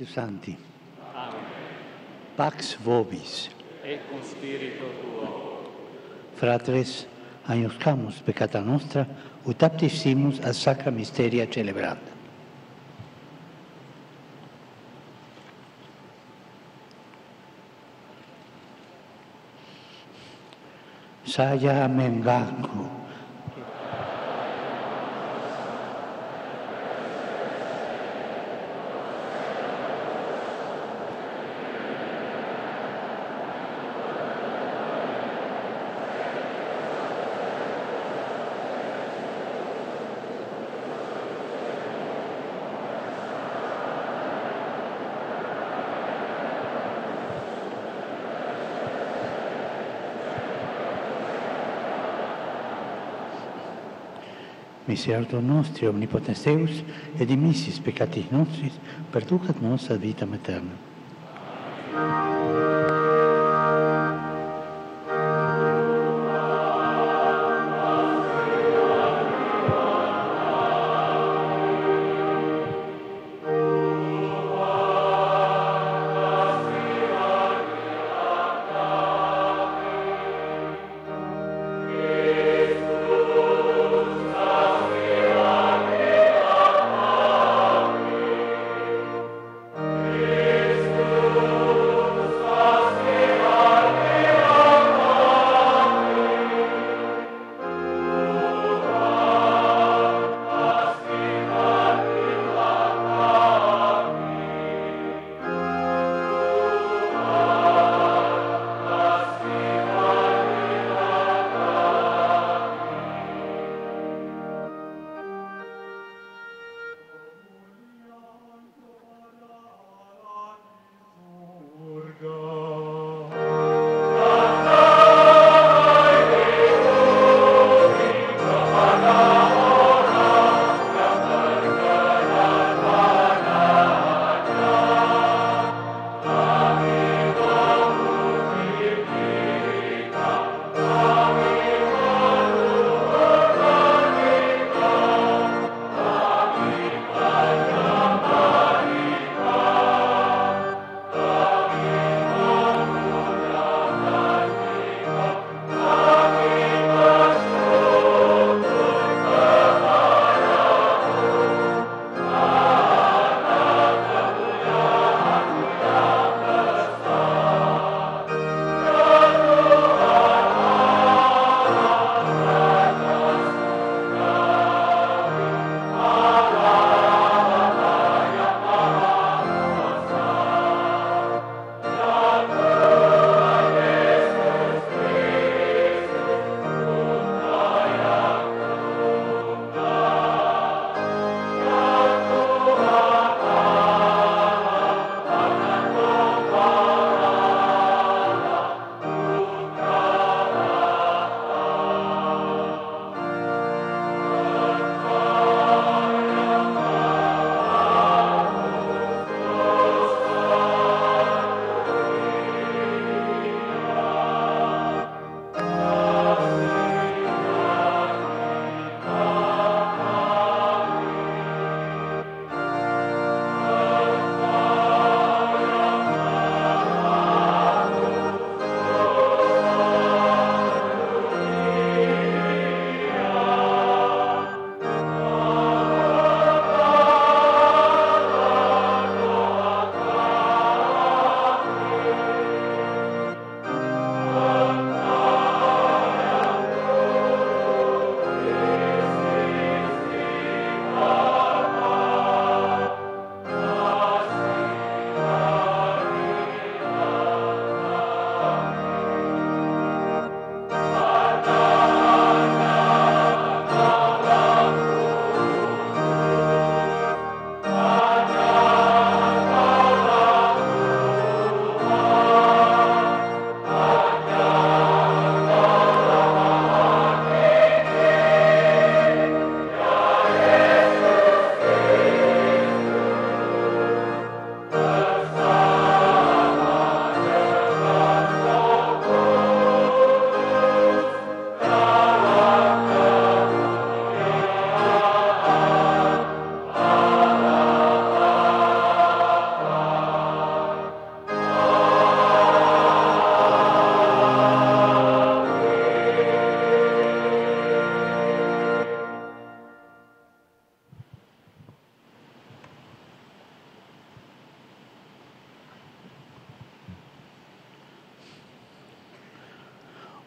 Spiritus Sancti. Pax vobis. Et cum spiritu tuo. Fratres, agnoscamus peccata nostra, ut aptissimus a sacra mysteria celebranda. Saya mengaku. Misericordia nostri, omnipotens Deus, et dimissis peccatis nostris, perducat nos ad vitam aeternam.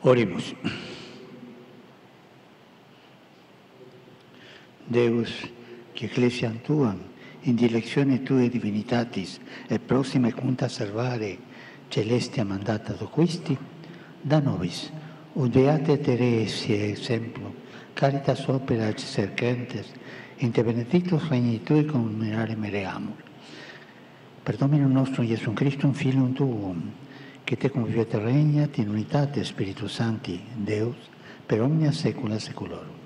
Oremos. Deus, che ecclesiam tuam, in dilectione tue divinitatis, et proxime cunta servare, celestia mandata doquisti, da nobis, ut beate Teresie exemplo, caritas opera cercentes, inter benedictus regni tui communare mereamur. Per Dominum nostrum Iesum Christum, Filium tuum, que te conviviet regnat in unitate Spiritus Sancti, Deus, per omnia saecula saeculorum.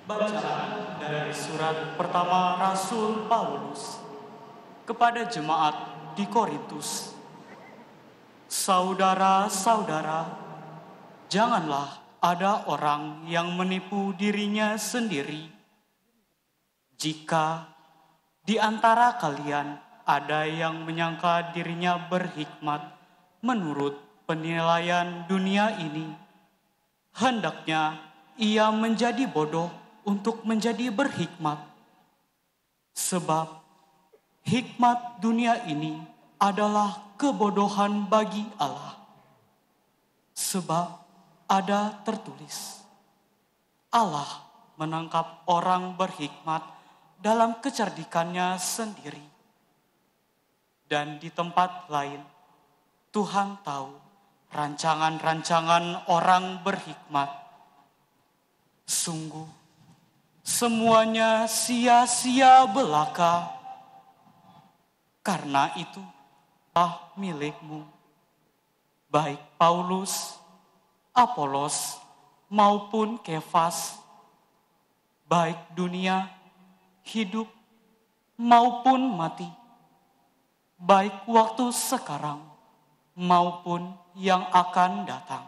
Bacaan dari surat pertama Rasul Paulus kepada jemaat di Korintus. Saudara-saudara, janganlah ada orang yang menipu dirinya sendiri. Jika di antara kalian ada yang menyangka dirinya berhikmat menurut penilaian dunia ini, hendaknya ia menjadi bodoh untuk menjadi berhikmat. Sebab hikmat dunia ini adalah kebodohan bagi Allah. Sebab ada tertulis, Allah menangkap orang berhikmat dalam kecerdikannya sendiri. Dan di tempat lain, Tuhan tahu rancangan-rancangan orang berhikmat. Sungguh, semuanya sia-sia belaka. Karena itu, milikmu, baik Paulus, Apolos, maupun Kefas, baik dunia, hidup, maupun mati, baik waktu sekarang, maupun yang akan datang.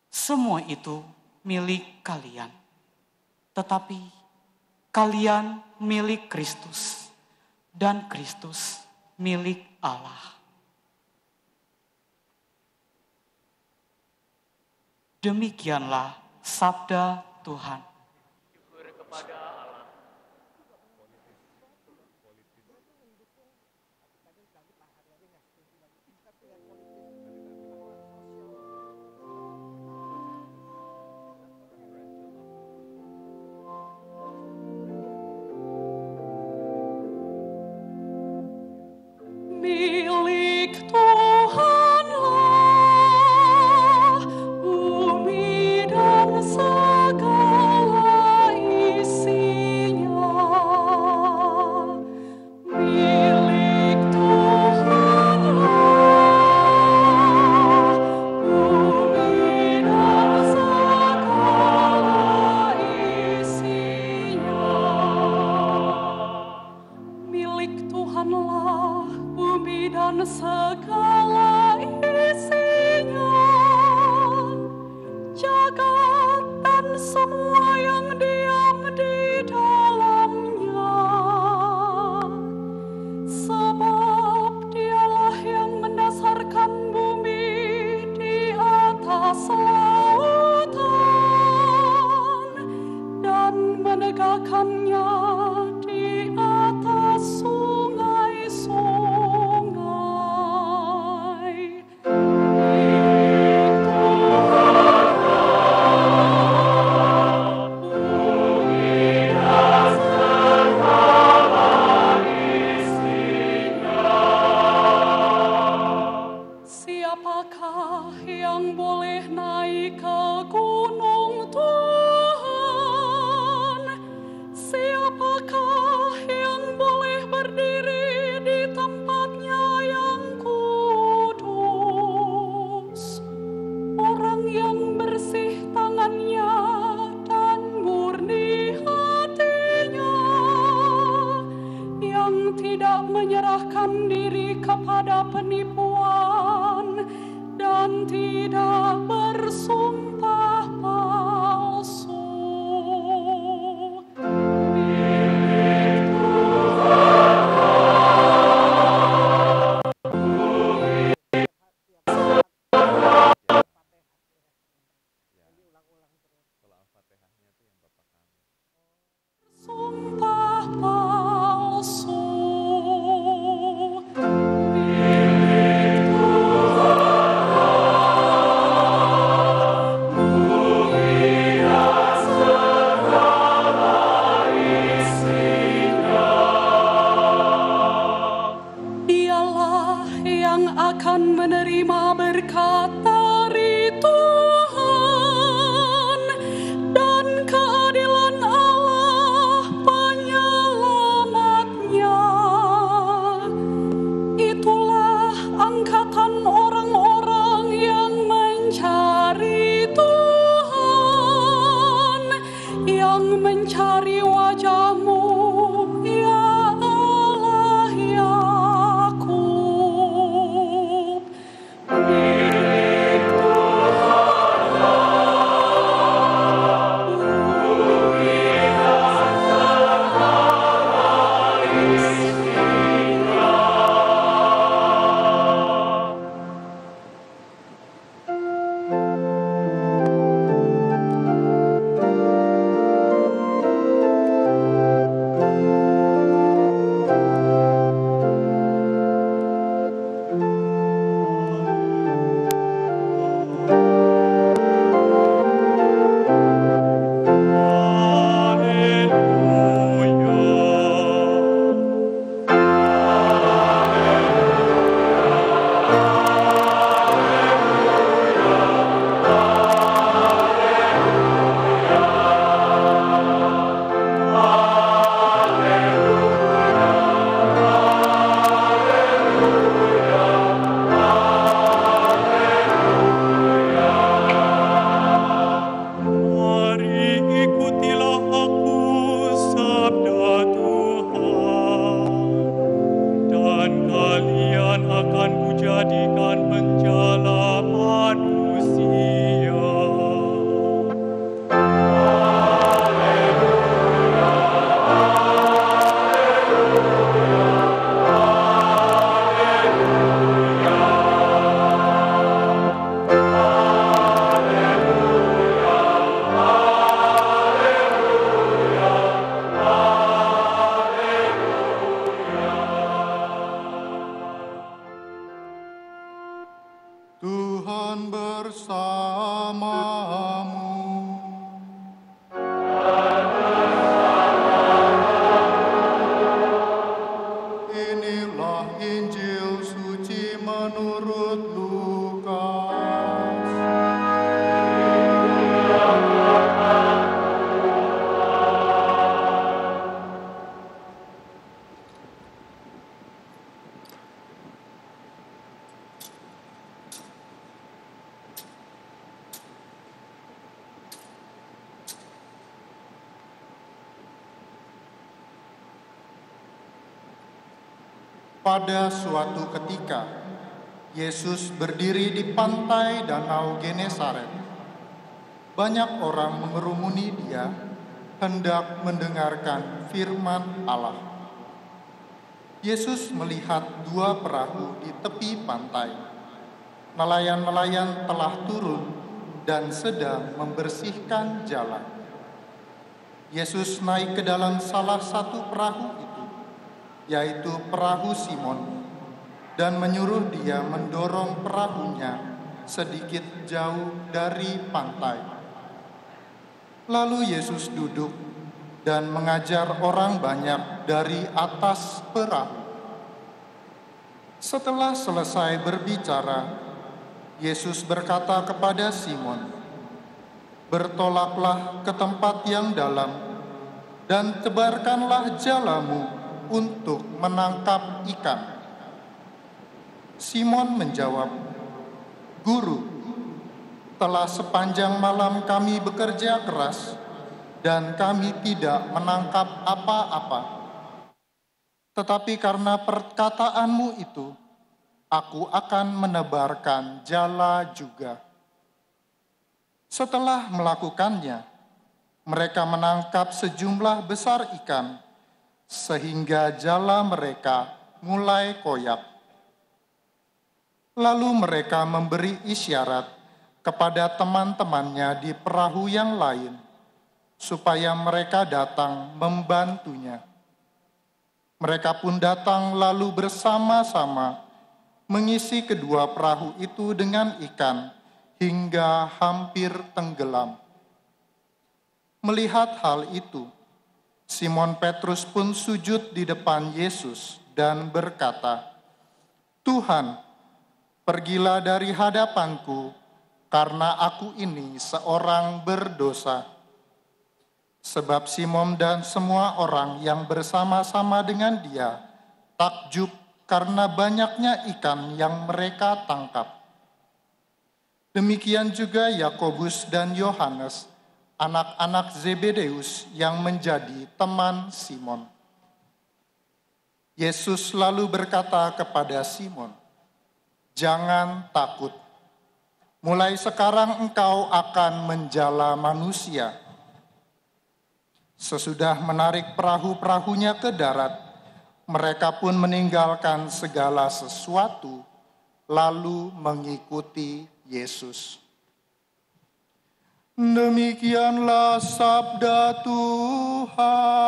Semua itu milik kalian, tetapi kalian milik Kristus, dan Kristus milik Allah. Demikianlah sabda Tuhan. Milik Tuhanlah bumi dan segala isinya. Milik Tuhanlah bumi dan segala isinya. Milik Tuhanlah bumi dan segala isinya, jagat dan semua yang diam di dalamnya. Sebab Dialah yang mendasarkan bumi di atas lautan dan menegakkannya di atas sungai-sungai. Milik Tuhanlah Sumpah palsu. Dialah yang akan menerima berkat dari Tuhan dan keadilan Allah penyelamatnya. Itulah angkatan orang-orang yang mencari Tuhan, yang mencari wajah-Mu, ya Allah Yakub. Milik Tuhan, bumi dan segala isinya. Mari ikutilah aku, sabda Tuhan, dan kalian akan kujadikan penjala manusia. Tuhan bersamamu. Inilah Injil suci menurut Lukas. Pada suatu ketika, Yesus berdiri di pantai Danau Genesaret. Banyak orang mengerumuni Dia, hendak mendengarkan firman Allah. Yesus melihat dua perahu di tepi pantai. Nelayan-nelayan telah turun dan sedang membersihkan jalan. Yesus naik ke dalam salah satu perahu itu, yaitu perahu Simon, dan menyuruh dia mendorong perahunya sedikit jauh dari pantai. Lalu Yesus duduk dan mengajar orang banyak dari atas perahu. Setelah selesai berbicara, Yesus berkata kepada Simon, "Bertolaklah ke tempat yang dalam dan tebarkanlah jalamu untuk menangkap ikan." Simon menjawab, "Guru, telah sepanjang malam kami bekerja keras dan kami tidak menangkap apa-apa. Tetapi karena perkataanmu itu, aku akan menebarkan jala juga." Setelah melakukannya, mereka menangkap sejumlah besar ikan, sehingga jala mereka mulai koyak. Lalu mereka memberi isyarat kepada teman-temannya di perahu yang lain supaya mereka datang membantunya. Mereka pun datang lalu bersama-sama mengisi kedua perahu itu dengan ikan hingga hampir tenggelam. Melihat hal itu, Simon Petrus pun sujud di depan Yesus dan berkata, "Tuhan, pergilah dari hadapanku, karena aku ini seorang berdosa." Sebab Simon dan semua orang yang bersama-sama dengan dia takjub karena banyaknya ikan yang mereka tangkap. Demikian juga Yakobus dan Yohanes, anak-anak Zebedeus yang menjadi teman Simon. Yesus lalu berkata kepada Simon, "Jangan takut. Mulai sekarang engkau akan menjala manusia." Sesudah menarik perahu-perahunya ke darat, mereka pun meninggalkan segala sesuatu, lalu mengikuti Yesus. Demikianlah sabda Tuhan.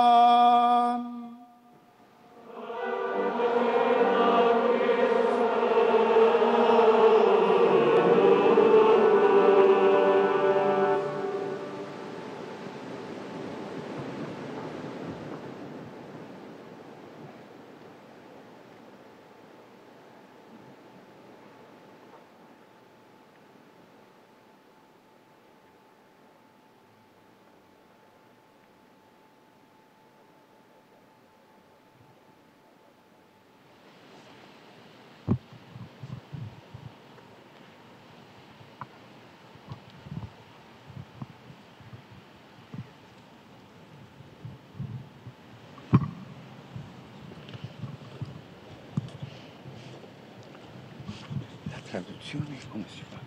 Traduzione come si fa?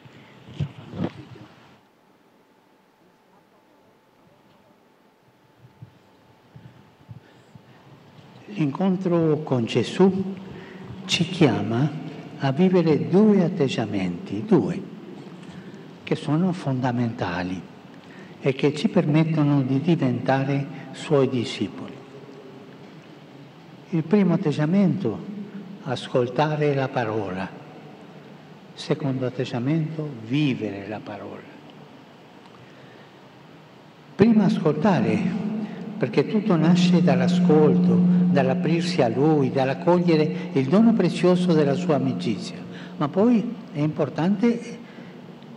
L'incontro con Gesù ci chiama a vivere due atteggiamenti, che sono fondamentali e che ci permettono di diventare suoi discepoli. Il primo atteggiamento, ascoltare la parola. Secondo atteggiamento, vivere la parola. Prima ascoltare, perché tutto nasce dall'ascolto, dall'aprirsi a Lui, dall'accogliere il dono prezioso della sua amicizia. Ma poi è importante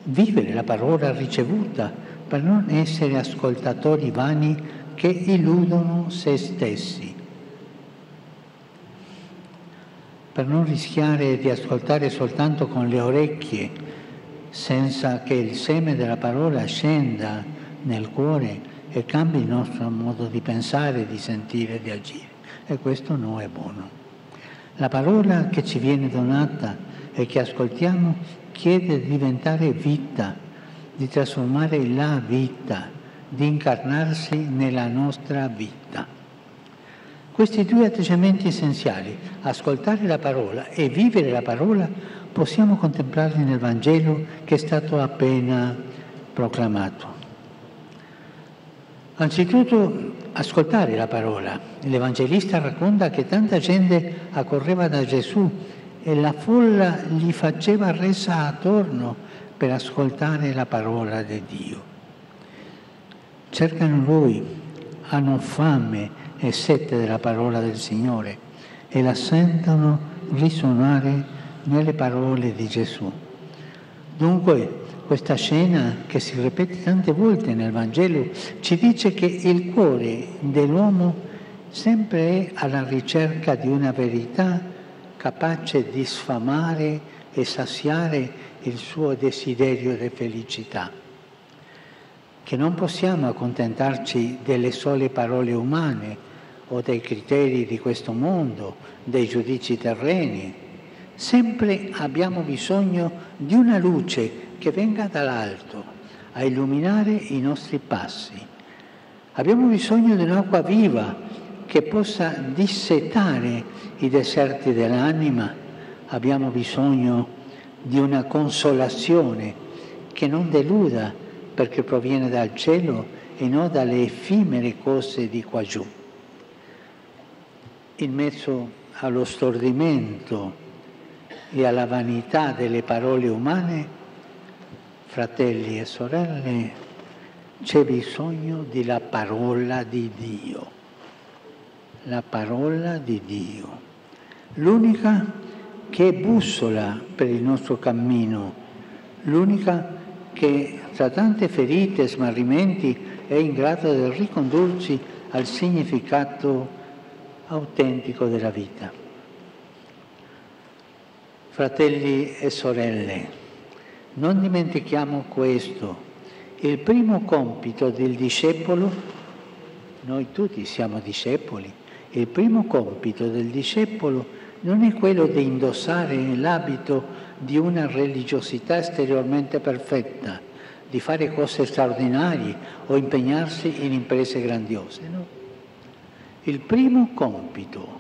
vivere la parola ricevuta per non essere ascoltatori vani che illudono se stessi. Per non rischiare di ascoltare soltanto con le orecchie, senza che il seme della parola scenda nel cuore e cambi il nostro modo di pensare, di sentire, di agire. E questo non è buono. La parola che ci viene donata e che ascoltiamo chiede di diventare vita, di trasformare la vita, di incarnarsi nella nostra vita. Questi due atteggiamenti essenziali, ascoltare la parola e vivere la parola, possiamo contemplarli nel Vangelo che è stato appena proclamato. Anzitutto, ascoltare la parola. L'Evangelista racconta che tanta gente accorreva da Gesù e la folla gli faceva resa attorno per ascoltare la parola di Dio. Cercano Lui, hanno fame e sete della parola del Signore e la sentono risuonare nelle parole di Gesù. Dunque, questa scena che si ripete tante volte nel Vangelo ci dice che il cuore dell'uomo sempre è alla ricerca di una verità capace di sfamare e saziare il suo desiderio di felicità. Che non possiamo accontentarci delle sole parole umane o dei criteri di questo mondo, dei giudizi terreni. Sempre abbiamo bisogno di una luce che venga dall'alto a illuminare i nostri passi. Abbiamo bisogno di un'acqua viva che possa dissetare i deserti dell'anima. Abbiamo bisogno di una consolazione che non deluda perché proviene dal cielo e non dalle effimere cose di qua giù. In mezzo allo stordimento e alla vanità delle parole umane, fratelli e sorelle, c'è bisogno della parola di Dio. La parola di Dio, l'unica che è bussola per il nostro cammino, l'unica che tra tante ferite e smarrimenti è in grado di ricondurci al significato autentico della vita. Fratelli e sorelle, non dimentichiamo questo. Il primo compito del discepolo, noi tutti siamo discepoli, il primo compito del discepolo non è quello di indossare l'abito di una religiosità esteriormente perfetta, di fare cose straordinarie o impegnarsi in imprese grandiose, no? Il primo compito,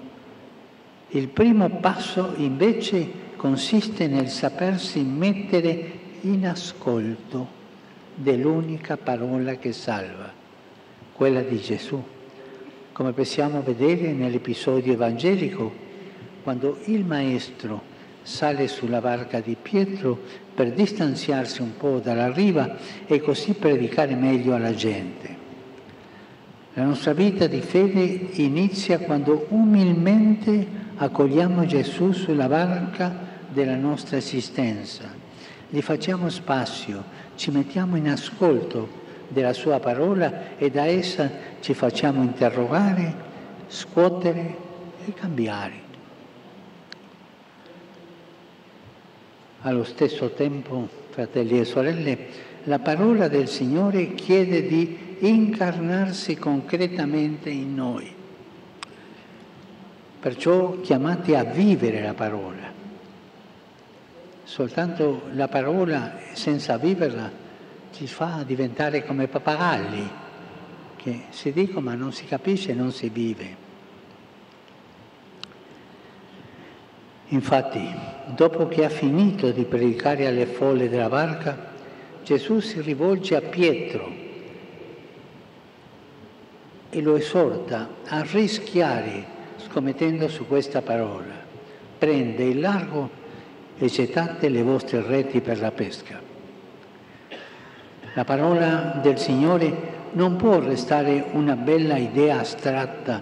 il primo passo invece consiste nel sapersi mettere in ascolto dell'unica parola che salva, quella di Gesù. Come possiamo vedere nell'episodio evangelico, quando il Maestro sale sulla barca di Pietro per distanziarsi un po' dalla riva e così predicare meglio alla gente. La nostra vita di fede inizia quando umilmente accogliamo Gesù sulla barca della nostra esistenza, gli facciamo spazio, ci mettiamo in ascolto della sua parola e da essa ci facciamo interrogare, scuotere e cambiare. Allo stesso tempo, fratelli e sorelle, la parola del Signore chiede di incarnarsi concretamente in noi. Perciò chiamati a vivere la parola. Soltanto la parola, senza viverla, ci fa diventare come pappagalli, che si dicono ma non si capisce e non si vive. Infatti, dopo che ha finito di predicare alle folle della barca, Gesù si rivolge a Pietro e lo esorta a rischiare scommettendo su questa parola. Prende il largo e gettate le vostre reti per la pesca. La parola del Signore non può restare una bella idea astratta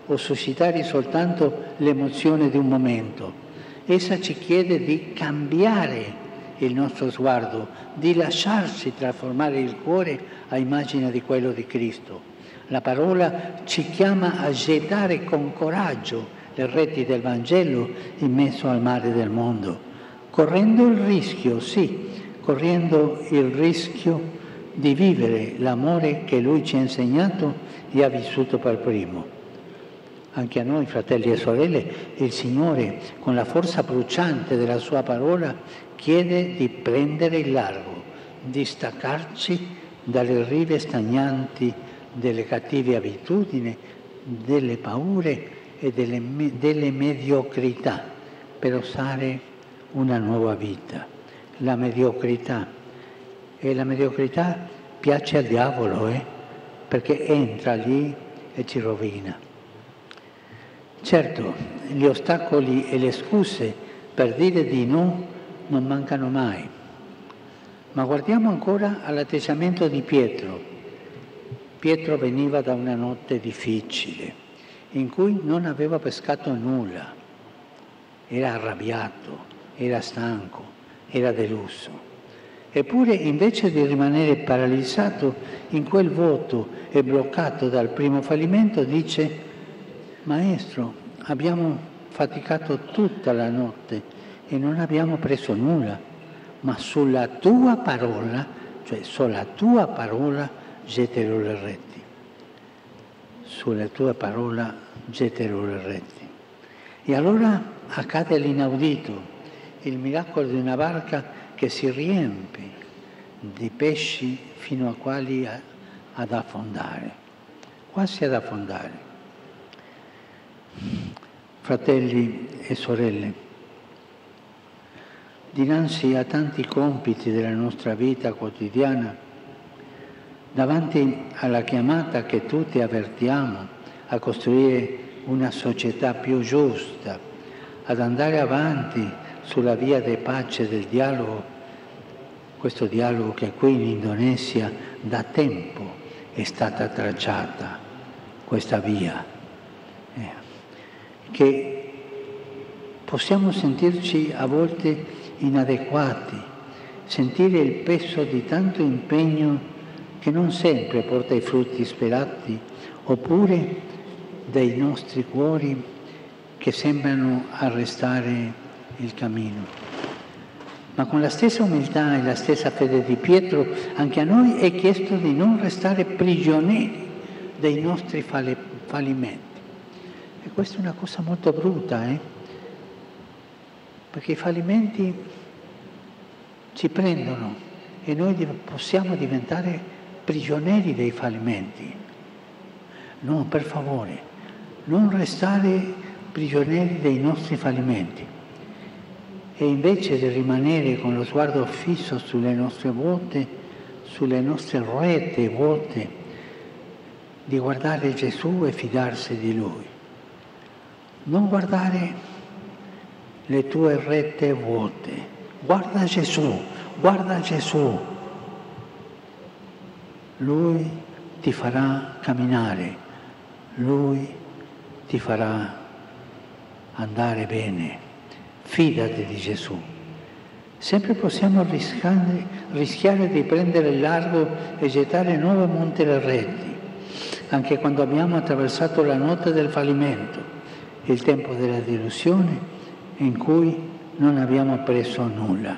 o suscitare soltanto l'emozione di un momento. Essa ci chiede di cambiare il nostro sguardo, di lasciarci trasformare il cuore a immagine di quello di Cristo. La parola ci chiama a gettare con coraggio le reti del Vangelo in mezzo al mare del mondo, correndo il rischio, sì, correndo il rischio di vivere l'amore che Lui ci ha insegnato e ha vissuto per primo. Anche a noi, fratelli e sorelle, il Signore, con la forza bruciante della Sua parola, chiede di prendere il largo, di staccarci dalle rive stagnanti delle cattive abitudini, delle paure e delle mediocrità, per osare una nuova vita. La mediocrità piace al diavolo, perché entra lì e ci rovina. Certo, gli ostacoli e le scuse per dire di no non mancano mai, ma guardiamo ancora all'atteggiamento di Pietro. Pietro veniva da una notte difficile, in cui non aveva pescato nulla, era arrabbiato, era stanco, era deluso. Eppure, invece di rimanere paralizzato in quel vuoto e bloccato dal primo fallimento, dice: Maestro, abbiamo faticato tutta la notte e non abbiamo preso nulla, ma sulla tua parola, cioè sulla tua parola, getterò le reti. Sulla tua parola getterò le reti. E allora accade l'inaudito, il miracolo di una barca che si riempie di pesci fino a quasi ad affondare, quasi ad affondare. Fratelli e sorelle, dinanzi a tanti compiti della nostra vita quotidiana, davanti alla chiamata che tutti avvertiamo a costruire una società più giusta, ad andare avanti sulla via di pace e del dialogo, questo dialogo che qui in Indonesia da tempo è stata tracciata, questa via, che possiamo sentirci a volte inadeguati, sentire il peso di tanto impegno che non sempre porta i frutti sperati, oppure dei nostri cuori che sembrano arrestare il cammino. Ma con la stessa umiltà e la stessa fede di Pietro, anche a noi è chiesto di non restare prigionieri dei nostri fallimenti. E questa è una cosa molto brutta, perché i fallimenti ci prendono e noi possiamo diventare prigionieri dei fallimenti. No, per favore, non restare prigionieri dei nostri fallimenti. E invece di rimanere con lo sguardo fisso sulle nostre vuote, sulle nostre rete vuote, di guardare Gesù e fidarsi di Lui. Non guardare le tue rete vuote, guarda Gesù, guarda Gesù. Lui ti farà camminare, Lui ti farà andare bene. Fidati di Gesù. Sempre possiamo rischiare di prendere il largo e gettare nuovamente le reti, anche quando abbiamo attraversato la notte del fallimento, il tempo della delusione in cui non abbiamo preso nulla.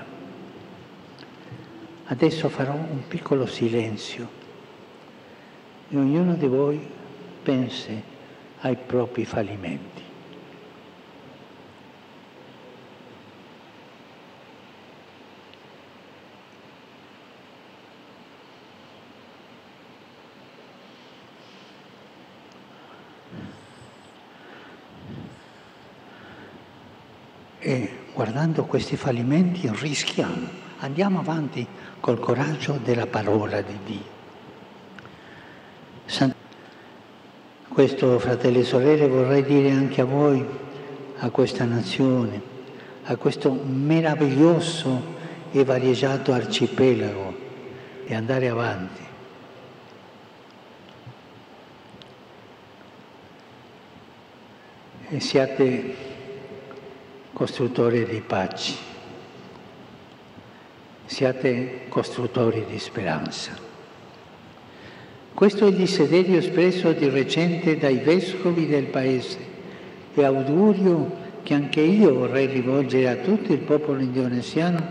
Adesso farò un piccolo silenzio e ognuno di voi pensi ai propri fallimenti. E guardando questi fallimenti rischiamo, andiamo avanti col coraggio della parola di Dio. Questo, fratelli e sorelle, vorrei dire anche a voi, a questa nazione, a questo meraviglioso e variegato arcipelago, e andare avanti. E siate costruttori di pace, siate costruttori di speranza. Questo è il desiderio espresso di recente dai vescovi del Paese e augurio che anche io vorrei rivolgere a tutto il popolo indonesiano: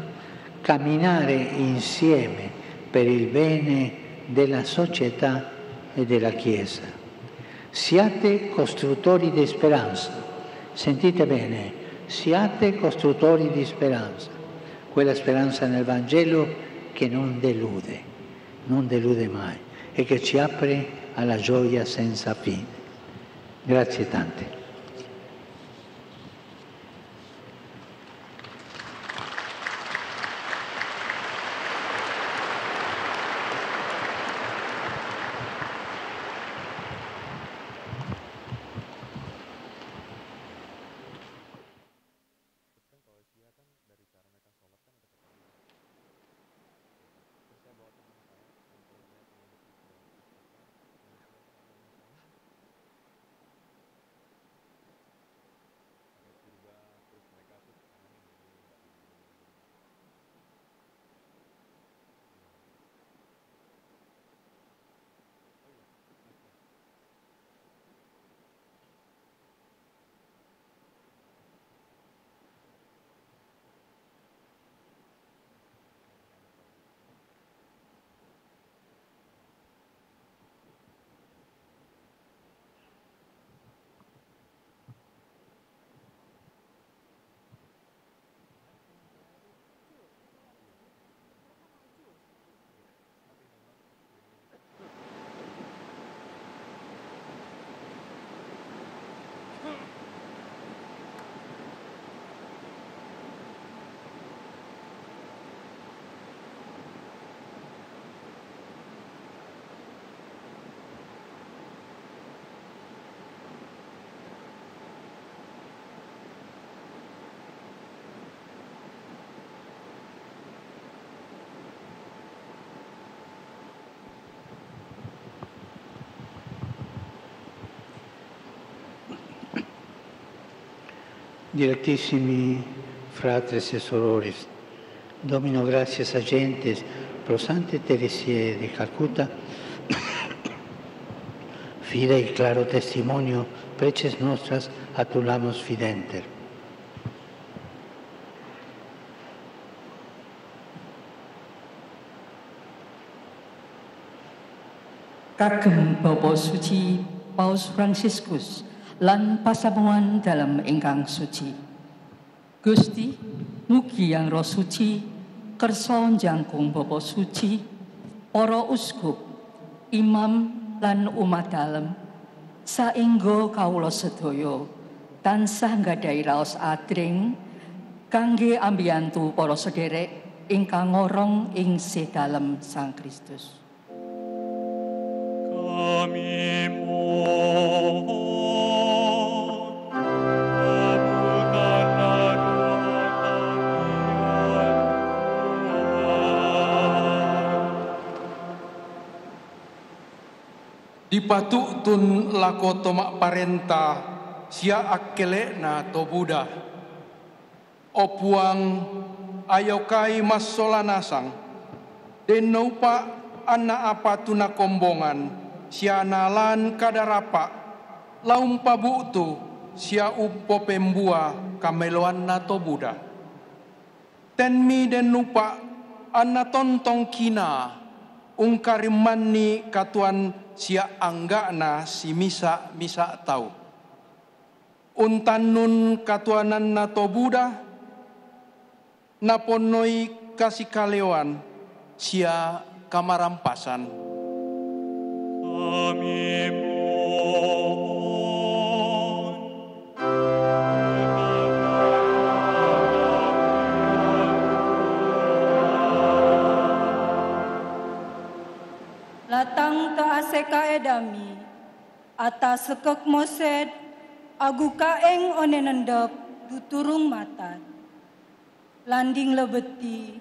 camminare insieme per il bene della società e della Chiesa. Siate costruttori di speranza, sentite bene, siate costruttori di speranza, quella speranza nel Vangelo che non delude mai e che ci apre alla gioia senza fine. Grazie tante. Dilectissimi fratres et sorores, Domino gratias agentes pro Sante Teresie de Calcutta, fidei claro testimonio preces nostras atulamos fidenter. Kagem Bapa Suci Paus Fransiskus lan pasamuan dalam ingkang suci. Gusti, mugi yang Roh Suci kersa njangkung Bapa Suci, para uskup, imam lan umat dalem, saengga kawula sedaya tansah nggadhahi raos adring kangge ambiyantu para sederek ingkang ngorong ing sih dalem Sang Kristus. Kami mohon, kabulkanlah doa kami. Dipatuktun lako tomak parenta sia akele na to Buddha. Opuang ayokai masola nasang. Denaupa anak apa tuna kombongan. Sia nalan kadarapa, laum pabutu, sia umpo pembua kameloan nato Buddha. Tenmi den nupa, anna tontong kina, ungkarimani katuan sia anggana si misa tau. Untanun katuanan nato Buddha, naponoi kasih kalewan, sia kamarampasan. Kami mohon, latang ta aseka edami, atas sekek mosed, agu kaeng onenendep duturung matan. Landing lebeti,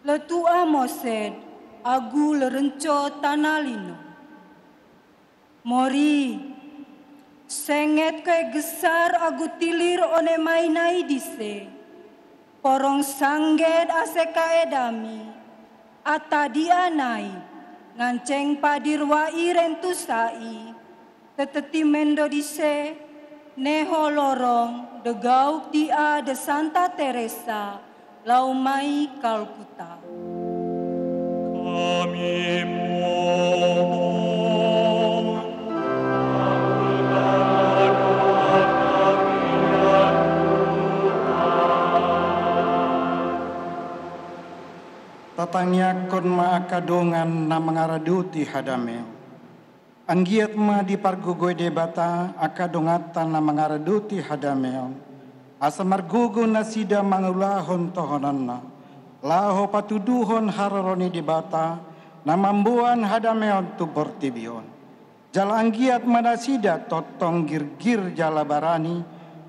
letua mosed, agu lerenco tanalino. Mori, senget ke gesar agu tilir one mainai dise, porong sangget aseka edami, ata dianai, nganceng padirwai rentusai, teteti mendo dise, neho lorong, degauk dia de Santa Teresa, laumai Kalkuta. kami mohon. Tatanya kon ma akadongan na mangaraduti hadameo. Anggiat ma di pargugoy debata akadongatan na mangaraduti hadameo. Asa margugo na sida mangulahon tohonan na. Laho patuduhon hararoni debata na mambuan hadameo tu bortibion. Jala anggiat mana sida totong gir-gir jala barani.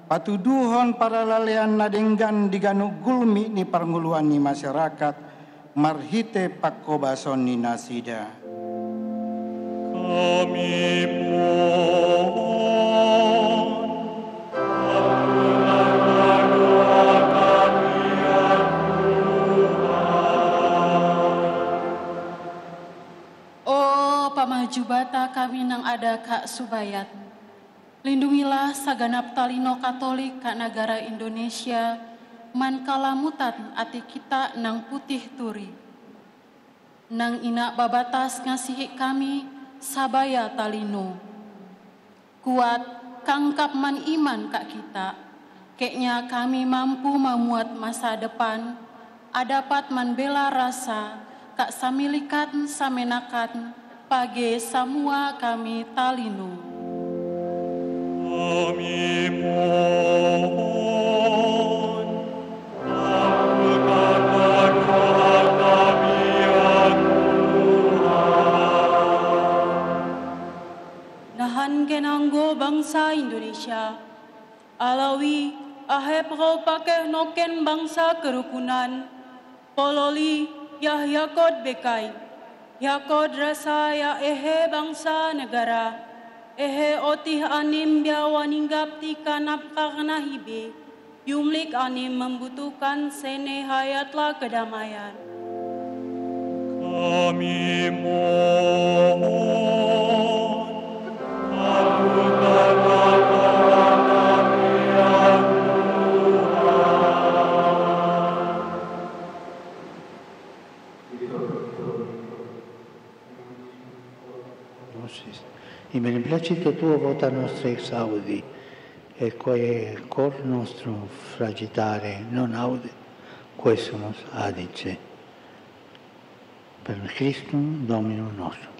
Patuduhon para lalean na denggan diganu gulmi ni parnguluan ni masyarakat. Marhite pakobason ni nasida. Kami mohon, kabulkanlah doa kami ya Tuhan. Oh pamahjubata kami nang ada Kak Subayat. Lindungilah saganap talino Katolik ka negara Indonesia, man kalamutan ati kita nang putih turi. Nang ina babatas ngasihi kami sabaya talino. Kuat kangkap man iman kak kita. Keknya kami mampu memuat masa depan. Adapat man bela rasa kak samilikat samenakan page samua kami talino. Kami mohon, kabulkanlah doa kami ya Tuhan. Nahan genanggo bangsa Indonesia, alawi ahe pekau pakai noken bangsa kerukunan, pololi yah yakod bekai, yakod rasa ya ehe bangsa negara, ehe otih anim biawa ninggap tika napkakna hibe, Yumlik ani membutuhkan sene hayatlah kedamaian. Kami mohon, kabulkanlah doa kami ya Il beneplácito tuo vota nostra exaudi, e quae cor nostro fragitare non aude, questo nos adice. Per Cristo Domino nostro.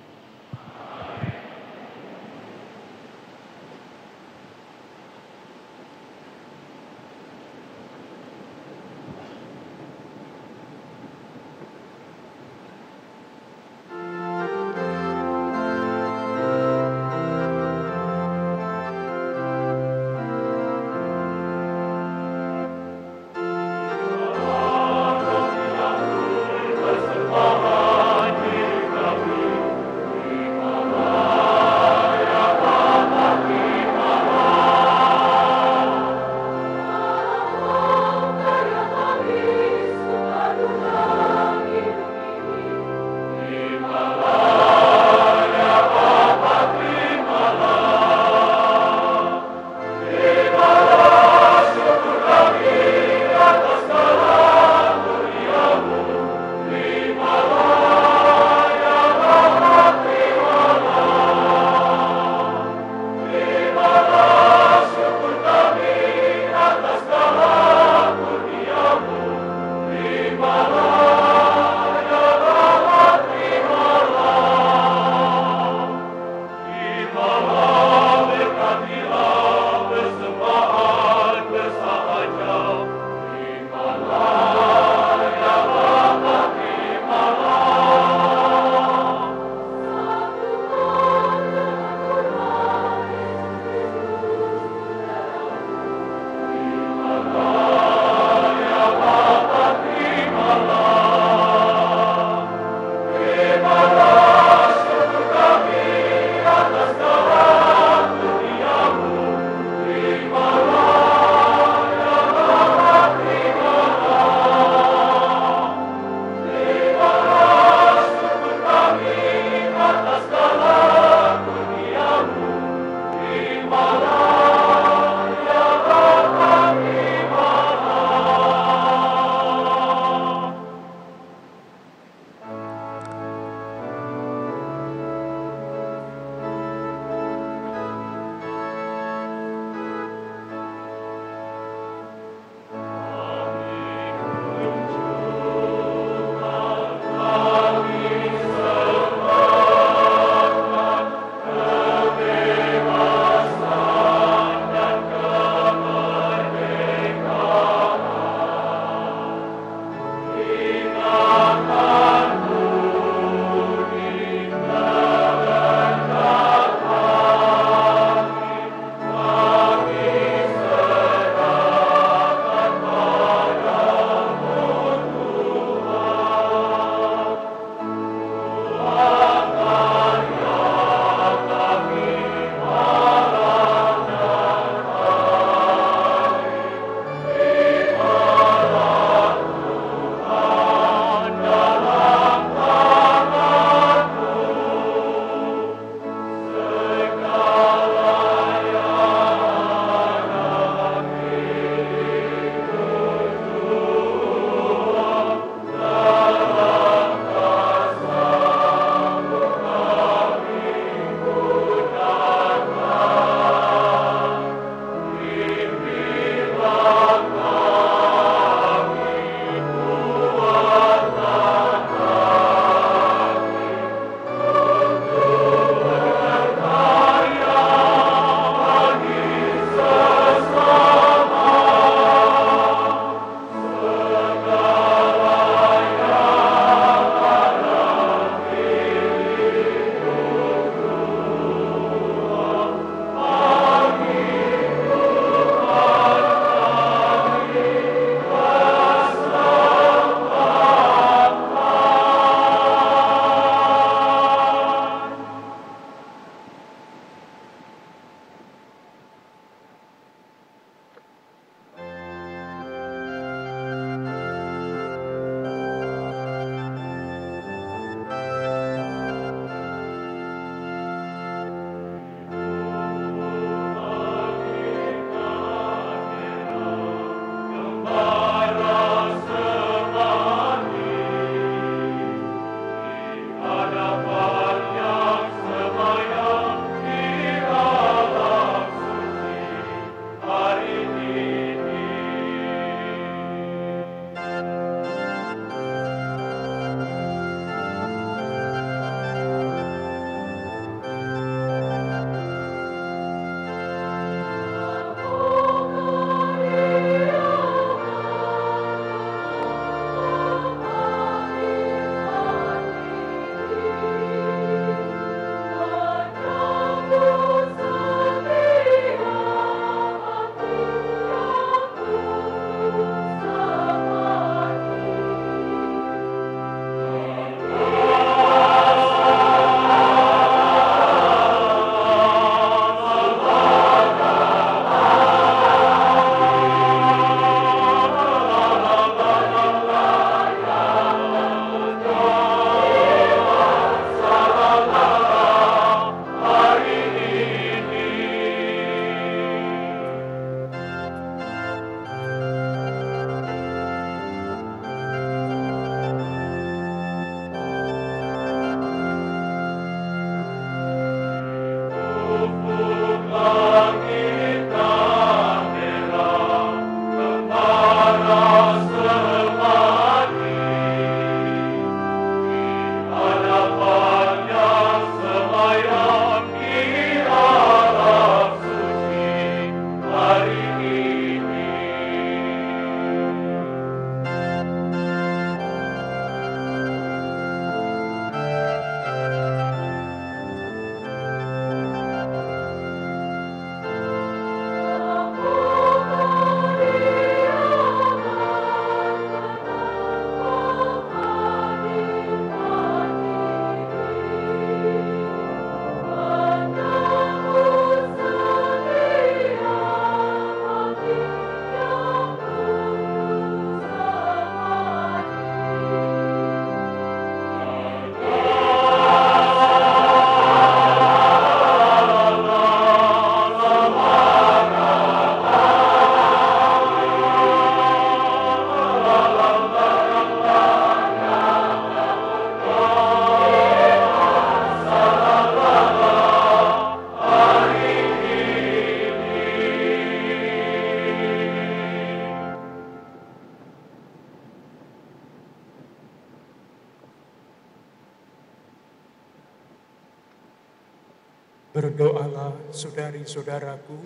Berdoalah saudari-saudaraku,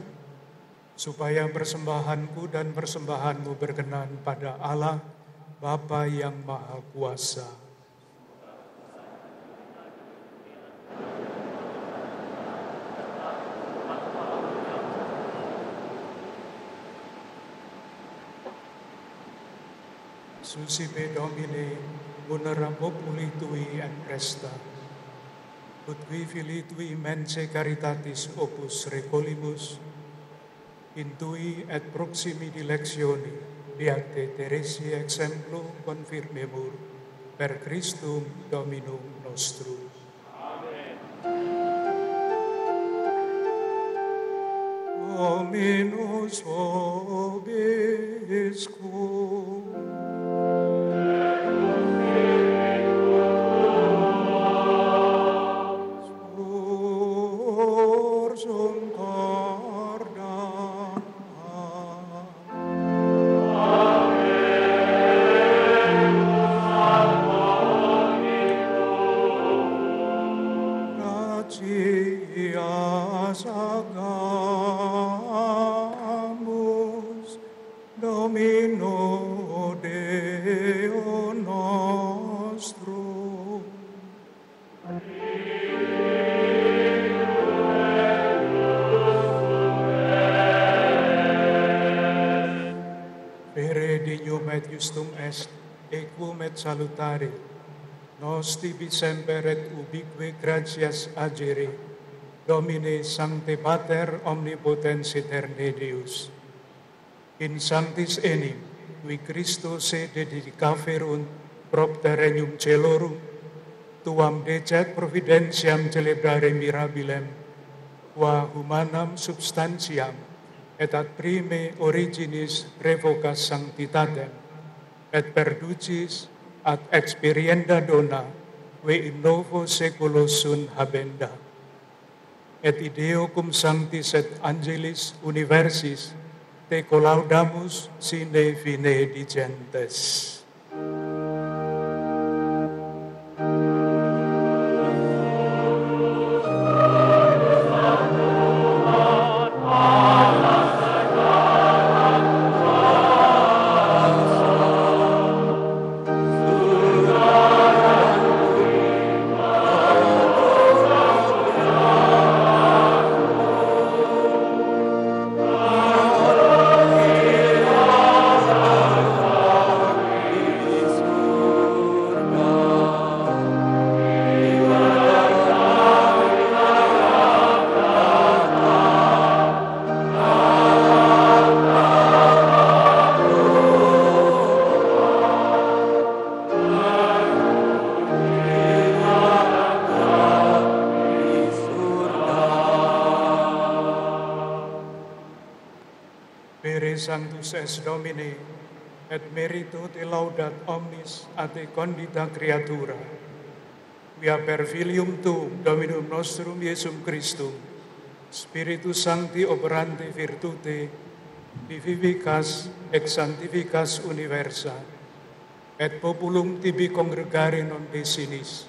supaya persembahanku dan persembahanmu berkenan pada Allah, Bapa yang Maha Kuasa. Susipe Domine, munera populi tui et presta, ut qui fili tui mense caritatis opus recolibus, intui et proximi dilectioni, beate Teresi exemplo confirmemur, per Christum Dominum nostrum. Dominus vobiscum. Sursum corda. Gratias agamus, Domino Deo nostrum. Vere dignum et justum est, equum et salutare, nos tibi semper et ubique gratias agere, Domine Sancte Pater Omnipotens Aeterni Deus. In sanctis enim, qui Christo se dedicaverunt propter regnum celorum, tuam decet providentiam celebrare mirabilem, qua humanam substantiam, et ad prime originis revocas sanctitatem, et perducis ad experienda dona, ve in novo seculo sunt habenda. Et ideo cum sanctis et angelis universis, te collaudamus sine fine dicentes. Sanctus es Domine, et merito te laudat omnis a te condita creatura. Via per filium tuum, Dominum nostrum Iesum Christum, Spiritus Sancti operante virtute, vivificas ex sanctificas universa, et populum tibi congregare non desinis,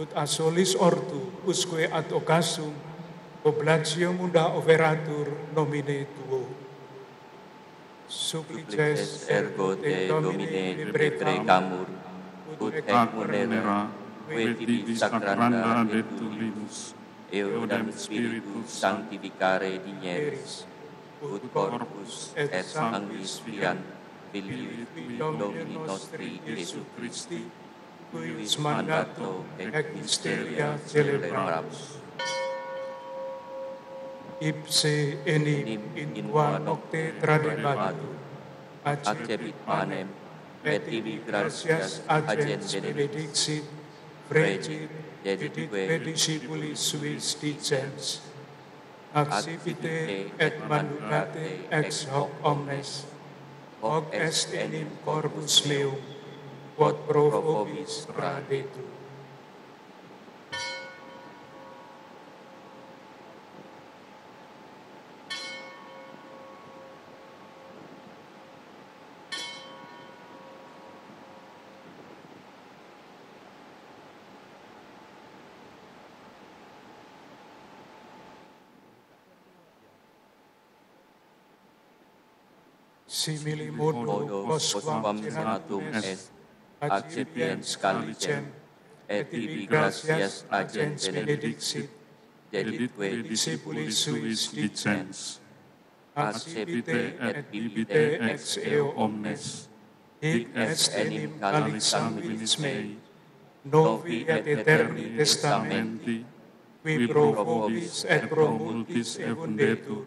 ut a solis ortu, usque ad occasum, oblatio munda overatur nomine tuo. Supplices ergo te Domine deprecamur, ut ec munera, vetibi sacranda virtulibus, eodam Spiritus sanctificare digneris, ut corpus et sanguis fiant, Filii Domini nostri Iesu Christi, quis mandato ec mysteria celebramus. Ipse enim in qua nocte tradebatur, accepit panem, et ibi gratias agens benedixit, fregit, dedique discipulis suis dicens, accipite et mandate ex hoc omnes, hoc est enim corpus meum, quod pro vobis tradetur. simili modo postquam senatum est, accipiens calicem, et tibi gratias agens benedixit, deditque discipulis suis dicens, accipite et bibite ex eo omnes, hic est enim calix sanguinis mei, novi et eterni testamenti, qui pro vobis et pro multis ebundetur,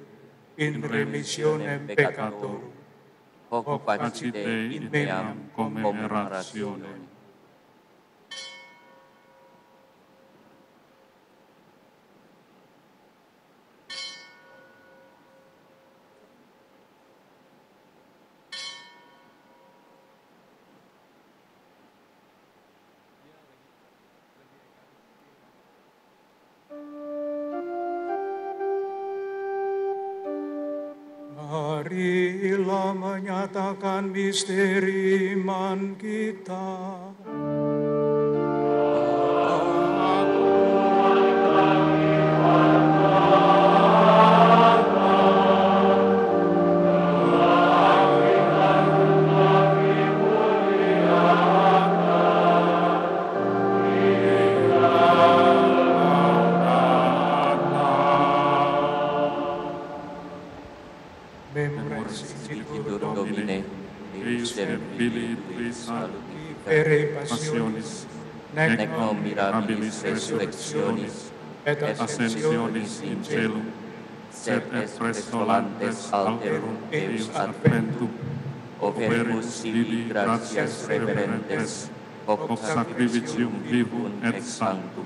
in remissionem peccatorum, hoc facite in meam commemorationem. Marilah menyatakan misteri iman kita. Domine, Deus Filii Tui Pere passionis, nec mirabilis resurrectionis, et ascensionis in celum, sed est volantes alterum Deus adventum, overus sibi gratias reverentes, hoc sacrificium vivum et sanctum.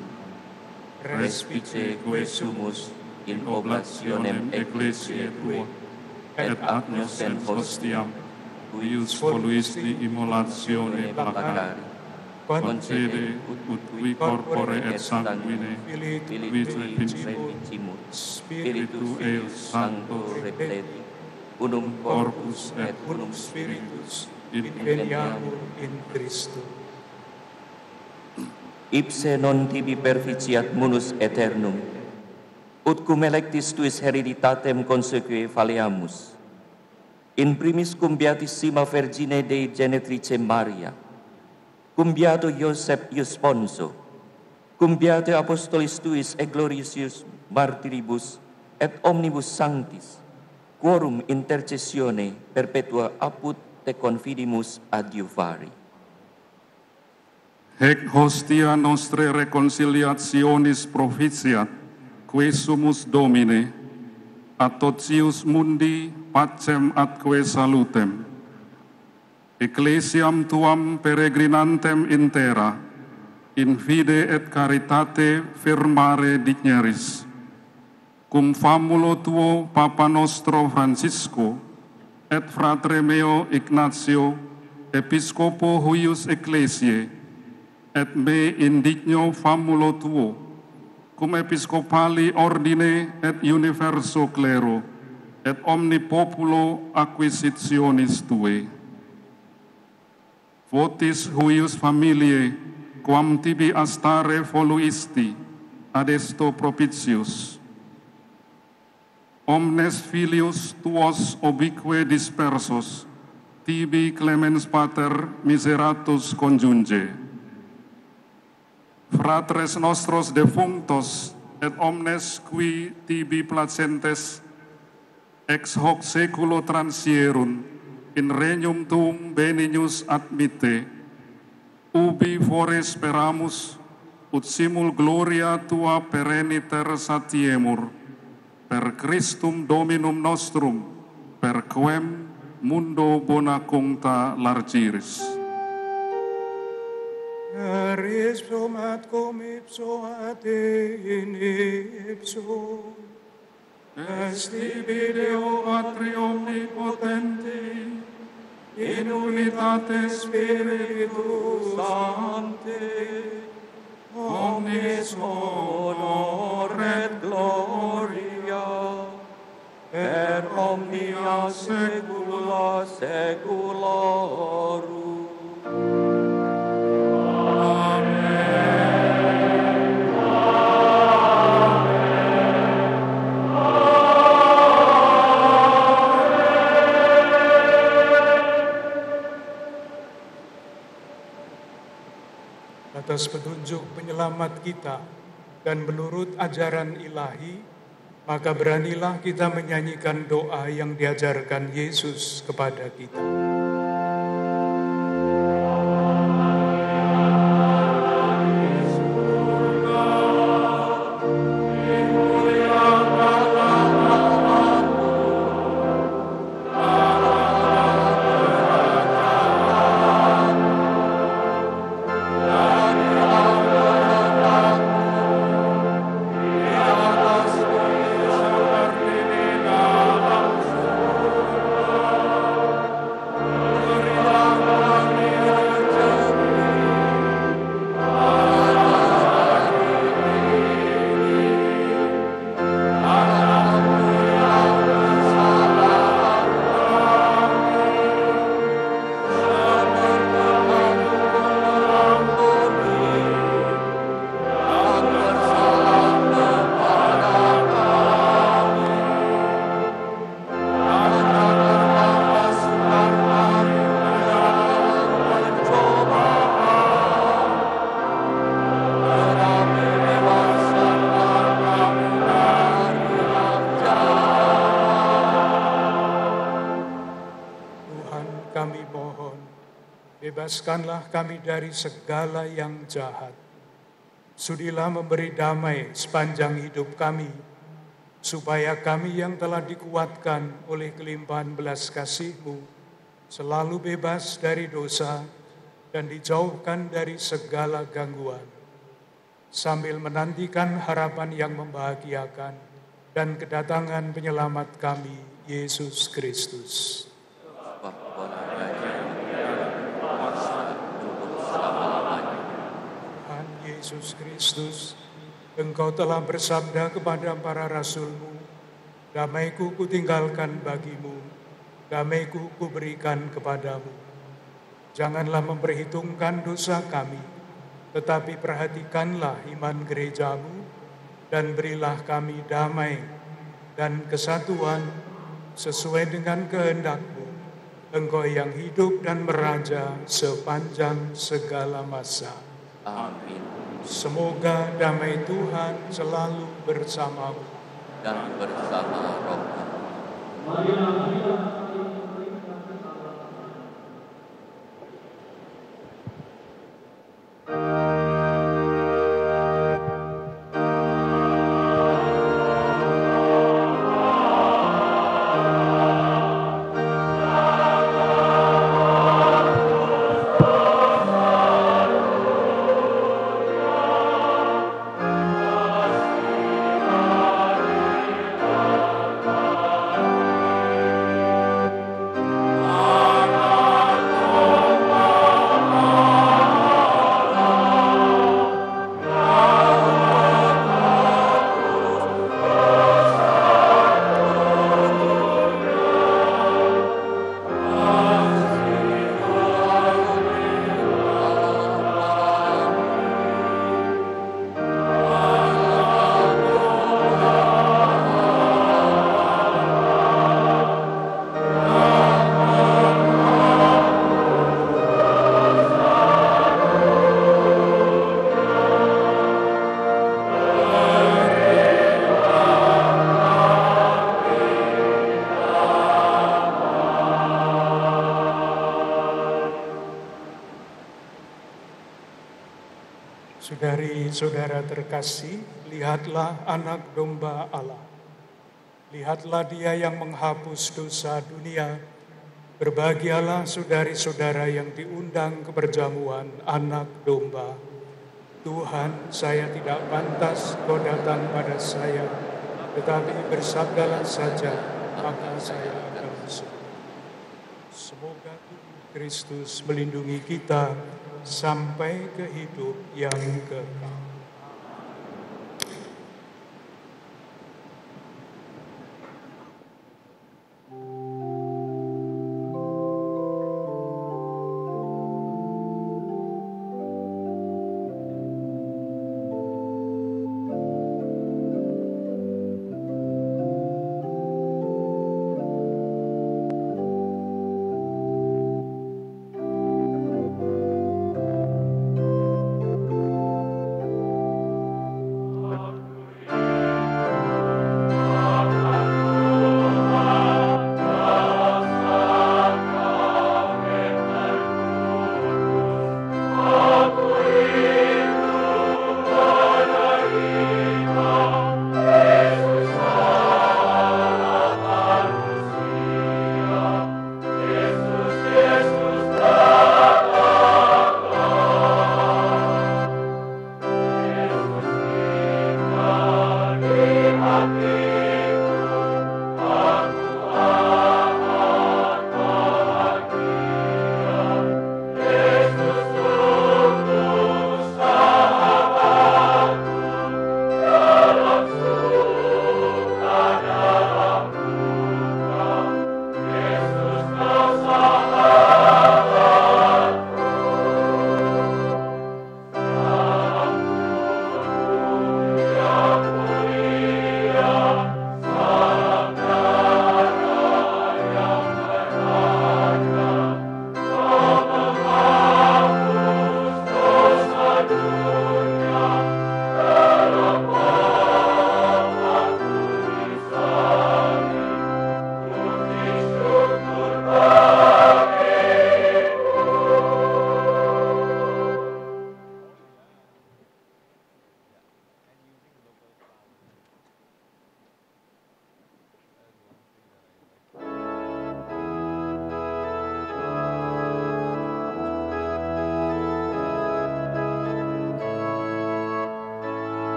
Respice que sumus in oblationem ecclesiae Tua, et agnosem hostiam, cuius voluisti immolatione placari, concede ut tui corpore et sanguine, Filii Tui principimur, Spiritu eius Sancto repleti, unum corpus et unum spiritus, inveniamur in Christo. Ipse non tibi perficiat munus aeternum, ut cum electis tuis hereditatem conseque faleamus, in primis cum beatissima Vergine Dei Genetrice Maria, cum beato Iosep Iusponso, cum beato apostolis tuis et gloriosus martiribus et omnibus sanctis, quorum intercessione perpetua apud te confidimus adiuvari. Hec hostia nostre reconciliationis proficiat, que sumus Domine, ad totius mundi pacem atque salutem. Ecclesiam Tuam peregrinantem in terra, in fide et caritate firmare digneris. Cum famulo Tuo Papa nostro Francisco, et fratre meo Ignatio, Episcopo huius Ecclesiae, et me indigno famulo Tuo, cum episcopali ordine et universo clero, et omni populo acquisitionis Tue. Votis huius familiae, quam tibi astare voluisti, adesto propitius. Omnes filius Tuos ubique dispersos, tibi clemens pater miseratus conjunge. Fratres nostros defunctos et omnes qui tibi placentes ex hoc seculo transierunt in regnum Tuum benignus admitte, ubi fore speramus ut simul gloria Tua perenniter satiemur, per Christum Dominum nostrum, per quem mundo bona cuncta largiris. Ipsum et cum ipso et in ipso, est tibi Deo Patri omnipotenti, in unitate Spiritus Sancti, omnis honor et gloria, per omnia saecula saeculorum. selamat kita dan menurut ajaran ilahi, maka beranilah kita menyanyikan doa yang diajarkan Yesus kepada kita. Bebaskanlah kami dari segala yang jahat. Sudilah memberi damai sepanjang hidup kami, supaya kami yang telah dikuatkan oleh kelimpahan belas kasih-Mu, selalu bebas dari dosa dan dijauhkan dari segala gangguan, sambil menantikan harapan yang membahagiakan dan kedatangan penyelamat kami, Yesus Kristus. Yesus Kristus, Engkau telah bersabda kepada para rasul-Mu, damai-Ku kutinggalkan bagimu, damai-Ku kuberikan kepadamu. Janganlah memperhitungkan dosa kami, tetapi perhatikanlah iman gereja-Mu, dan berilah kami damai dan kesatuan sesuai dengan kehendak-Mu, Engkau yang hidup dan meraja sepanjang segala masa. Amin. Semoga damai Tuhan selalu bersamamu dan bersama rohmu. Saudara terkasih, lihatlah anak domba Allah. Lihatlah dia yang menghapus dosa dunia. Berbahagialah saudari-saudara yang diundang ke perjamuan anak domba. Tuhan, saya tidak pantas Kau datang pada saya, tetapi bersabdalah saja, maka saya akan sembuh. Semoga Tuhan Kristus melindungi kita sampai ke hidup yang kekal.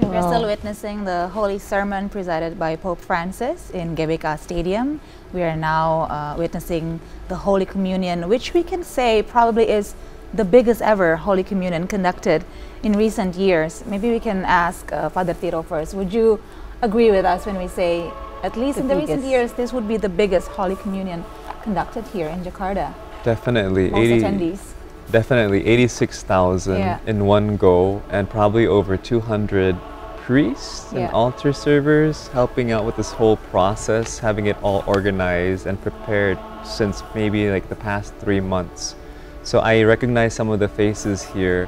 We're still witnessing the Holy Sermon presided by Pope Francis in GBK Stadium. We are now witnessing the Holy Communion, which we can say probably is the biggest ever Holy Communion conducted in recent years. Maybe we can ask Father Tiro first. Would you agree with us when we say, at least in the recent years, this would be the biggest Holy Communion conducted here in Jakarta? Definitely. Most attendees. Definitely 86,000 in one go, and probably over 200 priests and altar servers helping out with this whole process, having it all organized and prepared since maybe like the past 3 months. So I recognize some of the faces here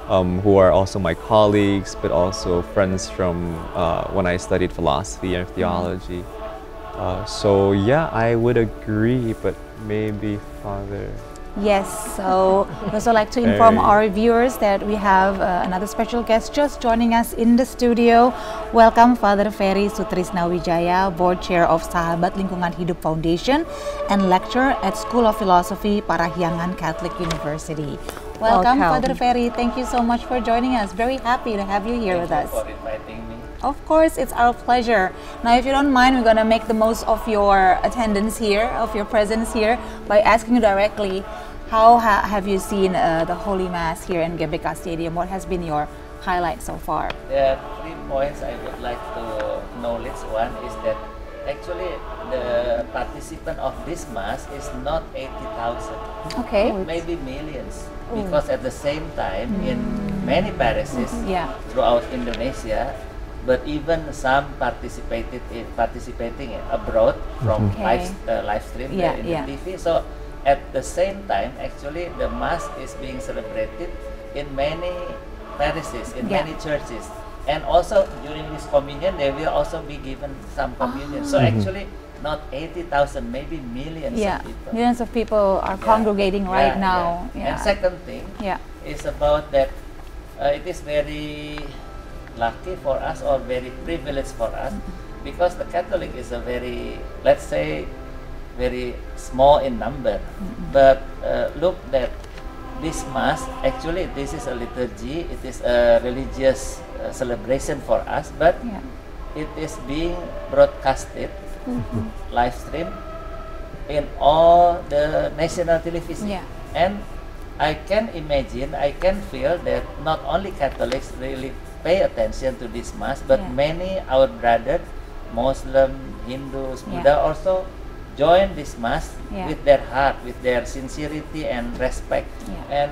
who are also my colleagues, but also friends from when I studied philosophy and theology. So yeah, I would agree, but maybe Father... Yes, so I'd also like to inform our viewers that we have another special guest just joining us in the studio. Welcome Father Ferry Sutrisna Wijaya, Board Chair of Sahabat Lingkungan Hidup Foundation and lecturer at School of Philosophy, Parahyangan Catholic University. Welcome Father Ferry, thank you so much for joining us. Very happy to have you here with us. Thank you for inviting me. Of course, it's our pleasure. Now, if you don't mind, we're going to make the most of your attendance here, of your presence here, by asking you directly, how have you seen the Holy Mass here in GBK Stadium? What has been your highlight so far? There are 3 points I would like to acknowledge. One is that actually the participant of this Mass is not 80,000. Okay. Maybe millions. Because at the same time, in many parishes throughout Indonesia, but even some participating abroad from live stream in the TV. So at the same time, actually the Mass is being celebrated in many parishes, in many churches. And also during this communion, they will also be given some communion. So actually, not 80,000, maybe millions of people. Millions of people are congregating right now. And second thing is about that it is very lucky for us or very privileged for us because the Catholic is a very, let's say, very small in number. But look that this Mass, actually this is a liturgy, it is a religious celebration for us, but it is being broadcasted, live stream in all the national television. And I can imagine, I can feel that not only Catholics really pay attention to this Mass, but many our brothers, Muslim, Hindus, Buddha also join this Mass with their heart, with their sincerity and respect. And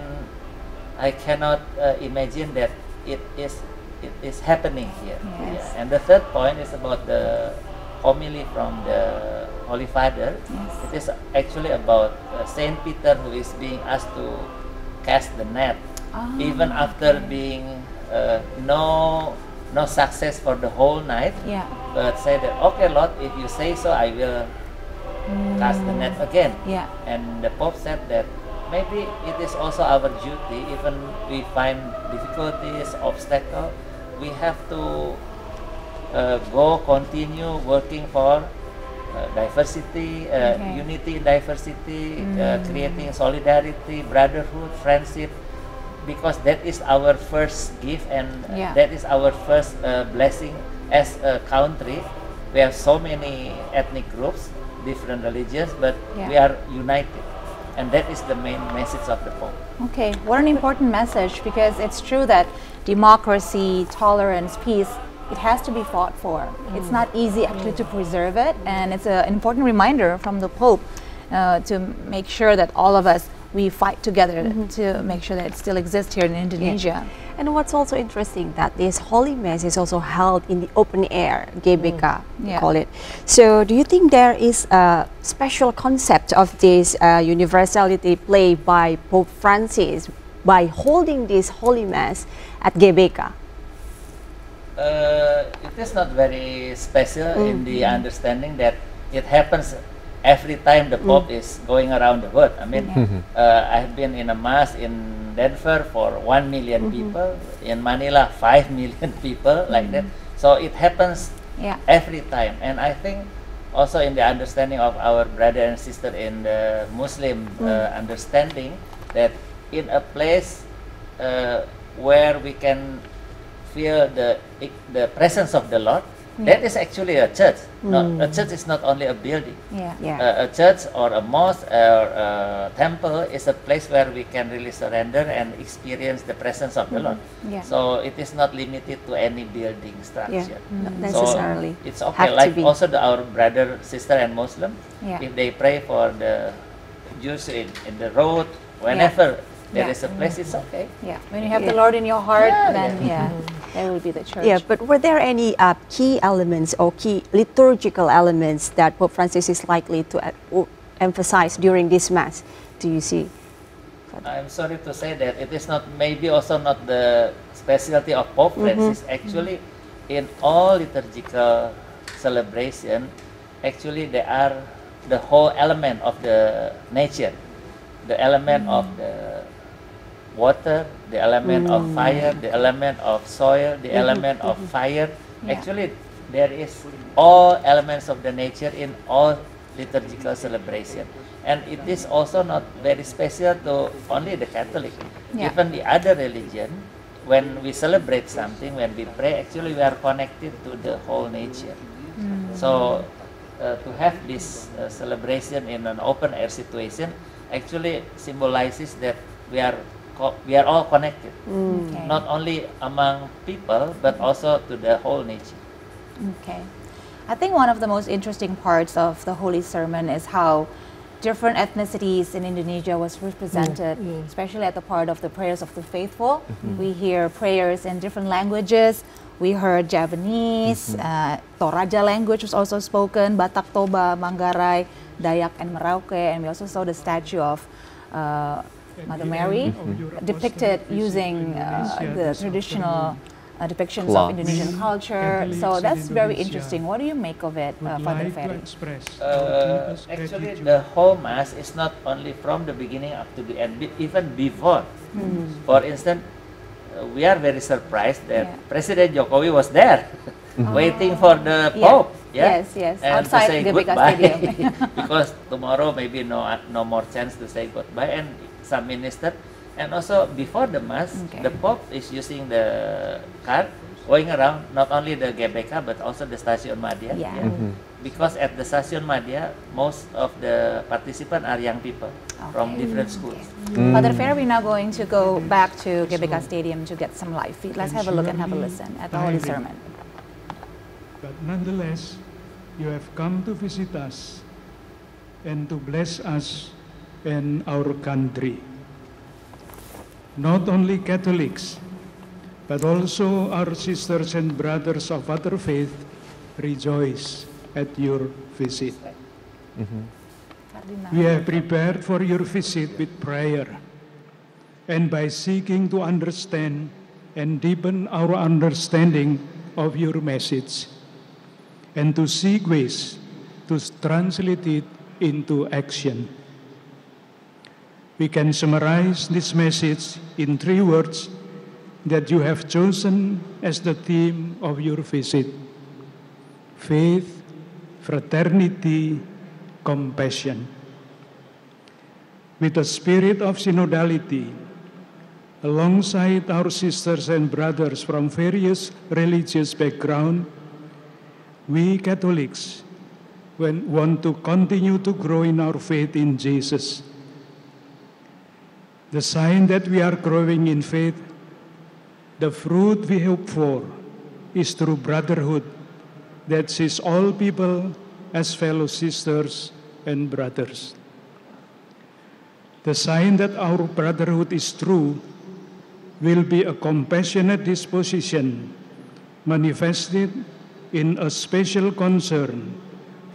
I cannot imagine that it is happening here. And the third point is about the homily from the Holy Father. It is actually about Saint Peter, who is being asked to cast the net, even after being no success for the whole night. But say that, okay, Lord, if you say so, I will cast the net again. And the Pope said that maybe it is also our duty, even we find difficulties, obstacles, we have to continue working for diversity, unity in diversity, creating solidarity, brotherhood, friendship, because that is our first gift and that is our first blessing as a country. We have so many ethnic groups, different religions, but we are united, and that is the main message of the Pope. Okay, what an important message, because it's true that democracy, tolerance, peace, it has to be fought for. It's not easy actually to preserve it, and it's an important reminder from the Pope to make sure that all of us, we fight together to make sure that it still exists here in Indonesia. And what's also interesting that this Holy Mass is also held in the open air, GBK, we call it. So do you think there is a special concept of this universality played by Pope Francis by holding this Holy Mass at GBK? It is not very special in the understanding that it happens every time the Pope is going around the world. I mean, I've been in a Mass in Denver for 1 million people, in Manila 5 million people, like that. So it happens every time. And I think also in the understanding of our brother and sister in the Muslim understanding, that in a place where we can feel the presence of the Lord, that is actually a church. A church is not only a building. A church or a mosque or a temple is a place where we can really surrender and experience the presence of the Lord. So it is not limited to any building structure. Not necessarily. So it's okay. Like also our brother, sister and Muslim, if they pray for the Jews in the road, whenever there is a place, it's okay. When you have the Lord in your heart, then there will be the church. But were there any key elements or key liturgical elements that Pope Francis is likely to emphasize during this Mass? Do you see? I'm sorry to say that it is not, maybe also not the specialty of Pope Francis. Actually, in all liturgical celebration, actually there are the whole element of the nature, the element of the water, the element of fire, the element of soil, the element of fire. Actually, there is all elements of the nature in all liturgical celebration. And it is also not very special to only the Catholic. Even the other religion, when we celebrate something, when we pray, actually we are connected to the whole nature. So to have this celebration in an open air situation actually symbolizes that we are all connected, not only among people, but also to the whole nature. Okay. I think one of the most interesting parts of the Holy Sermon is how different ethnicities in Indonesia was represented, especially at the part of the prayers of the faithful. We hear prayers in different languages. We heard Javanese, Toraja language was also spoken, Batak Toba, Manggarai, Dayak and Merauke, and we also saw the statue of Mother Mary depicted using the traditional depictions Cloths. of Indonesian culture. So that's very interesting. What do you make of it, Father Ferry? Actually, the whole mass is not only from the beginning up to the end, even before. For instance, we are very surprised that President Jokowi was there, waiting for the Pope. Yes, yes. And Outside to say GBK goodbye, Stadium. because tomorrow maybe no more chance to say goodbye, and some minister. And also before the mass, the Pope is using the car going around not only the GBK but also the Stasiun Madya. Because at the Stasiun Madya, most of the participants are young people from different schools. Father Ferry, we're now going to go back to GBK Stadium to get some live feed. Let's have a look and have a listen at the Holy Sermon. But nonetheless, you have come to visit us and to bless us and our country. Not only Catholics, but also our sisters and brothers of other faith rejoice at your visit. We have prepared for your visit with prayer and by seeking to understand and deepen our understanding of your message and to seek ways to translate it into action. We can summarize this message in 3 words that you have chosen as the theme of your visit: faith, fraternity, compassion. With a spirit of synodality, alongside our sisters and brothers from various religious backgrounds, we Catholics want to continue to grow in our faith in Jesus. The sign that we are growing in faith, the fruit we hope for, is through brotherhood that sees all people as fellow sisters and brothers. The sign that our brotherhood is true will be a compassionate disposition manifested in a special concern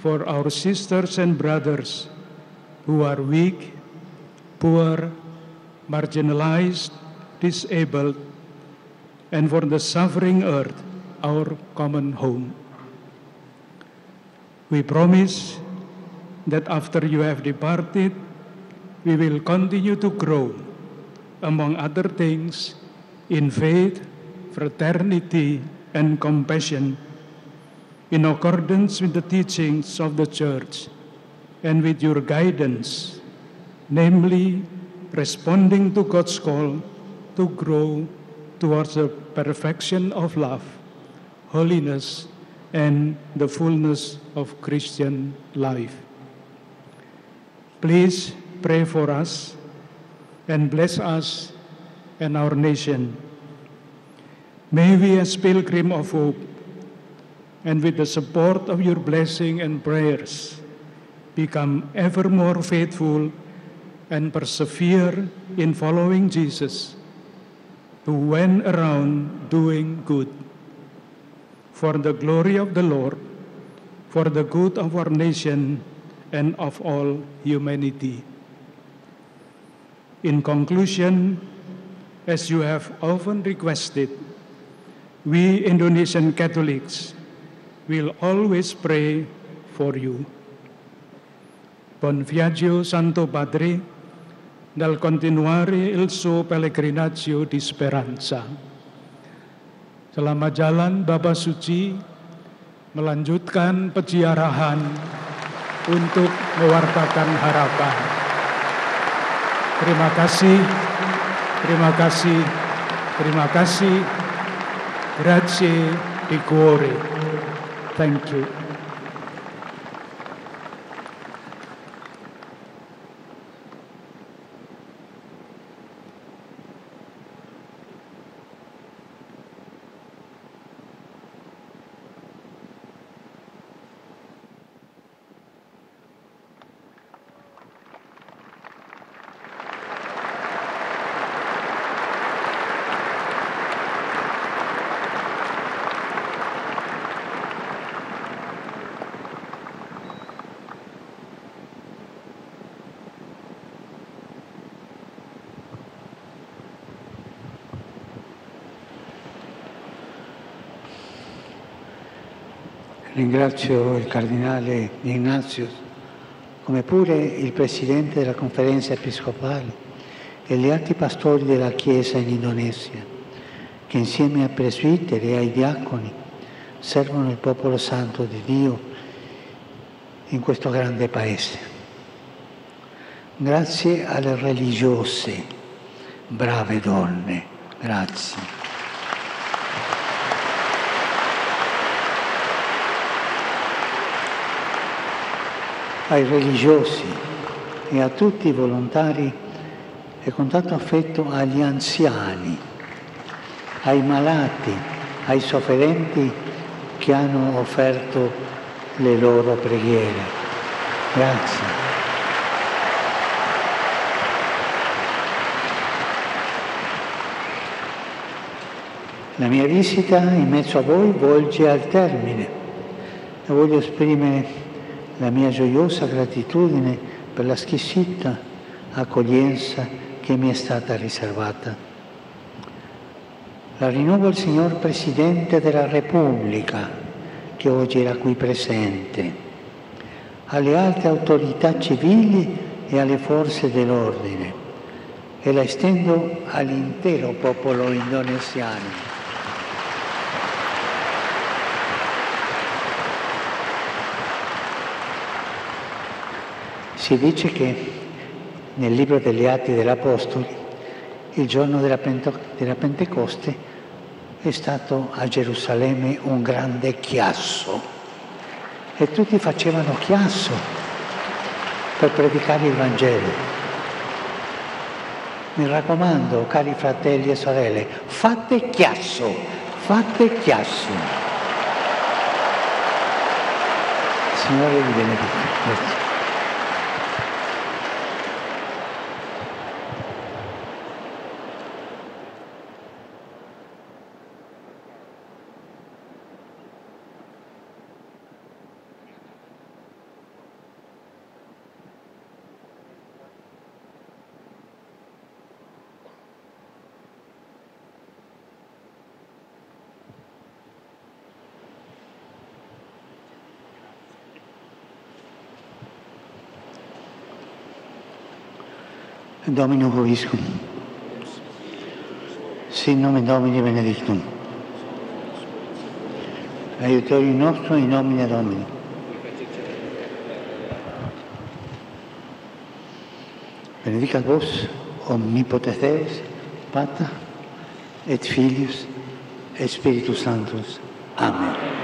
for our sisters and brothers who are weak, poor, marginalized, disabled, and for the suffering earth, our common home. We promise that after you have departed, we will continue to grow, among other things, in faith, fraternity, and compassion, in accordance with the teachings of the Church and with your guidance, namely, responding to God's call to grow towards the perfection of love, holiness, and the fullness of Christian life. Please pray for us and bless us and our nation. May we, as pilgrims of hope, and with the support of your blessing and prayers, become ever more faithful and persevere in following Jesus, who went around doing good, for the glory of the Lord, for the good of our nation and of all humanity. In conclusion, as you have often requested, we Indonesian Catholics will always pray for you. Buon viaggio, Santo Padre, dal continuare il suo pellegrinaggio di speranza. Selamat jalan Bapa Suci, melanjutkan peziarahan untuk mewartakan harapan. Terima kasih, terima kasih, terima kasih. Grazie di cuore. Thank you. Ringrazio il Cardinale Ignazio, come pure il Presidente della Conferenza Episcopale e gli altri pastori della Chiesa in Indonesia, che insieme ai presbiteri e ai diaconi servono il popolo santo di Dio in questo grande paese. Grazie alle religiose, brave donne, grazie. Ai religiosi e a tutti i volontari e con tanto affetto agli anziani, ai malati, ai sofferenti che hanno offerto le loro preghiere. Grazie. La mia visita in mezzo a voi volge al termine e voglio esprimere la mia gioiosa gratitudine per la squisita accoglienza che mi è stata riservata. La rinnovo al signor Presidente della Repubblica, che oggi era qui presente, alle altre autorità civili e alle forze dell'ordine, e la estendo all'intero popolo indonesiano. Si dice che nel libro degli Atti degli Apostoli, il giorno della Pentecoste, è stato a Gerusalemme un grande chiasso e tutti facevano chiasso per predicare il Vangelo. Mi raccomando, cari fratelli e sorelle, fate chiasso, fate chiasso. Signore vi benedica. Grazie. Domino Vobiscum. Sin nomen Domini benedictum. Aiutorium nostrum in nomine Domini. Benedicat vos, omnipotens Deus, Pater, et Filius, et Spiritus Sanctus. Amen.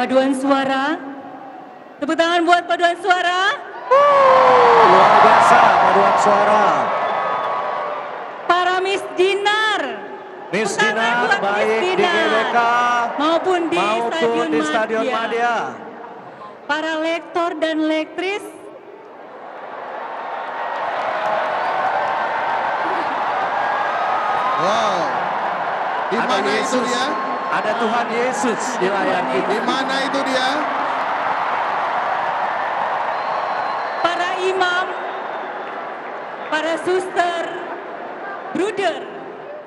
Paduan suara. Tepuk tangan buat paduan suara. Luar biasa paduan suara. Para Miss Dinar. Miss Dinar baik di GBK maupun di Stadion Madia. Para lektor dan lektris. Wow. Di mana itu dia? Ada Tuhan Yesus di layar kita. Di mana itu dia? Para imam, para suster, bruder,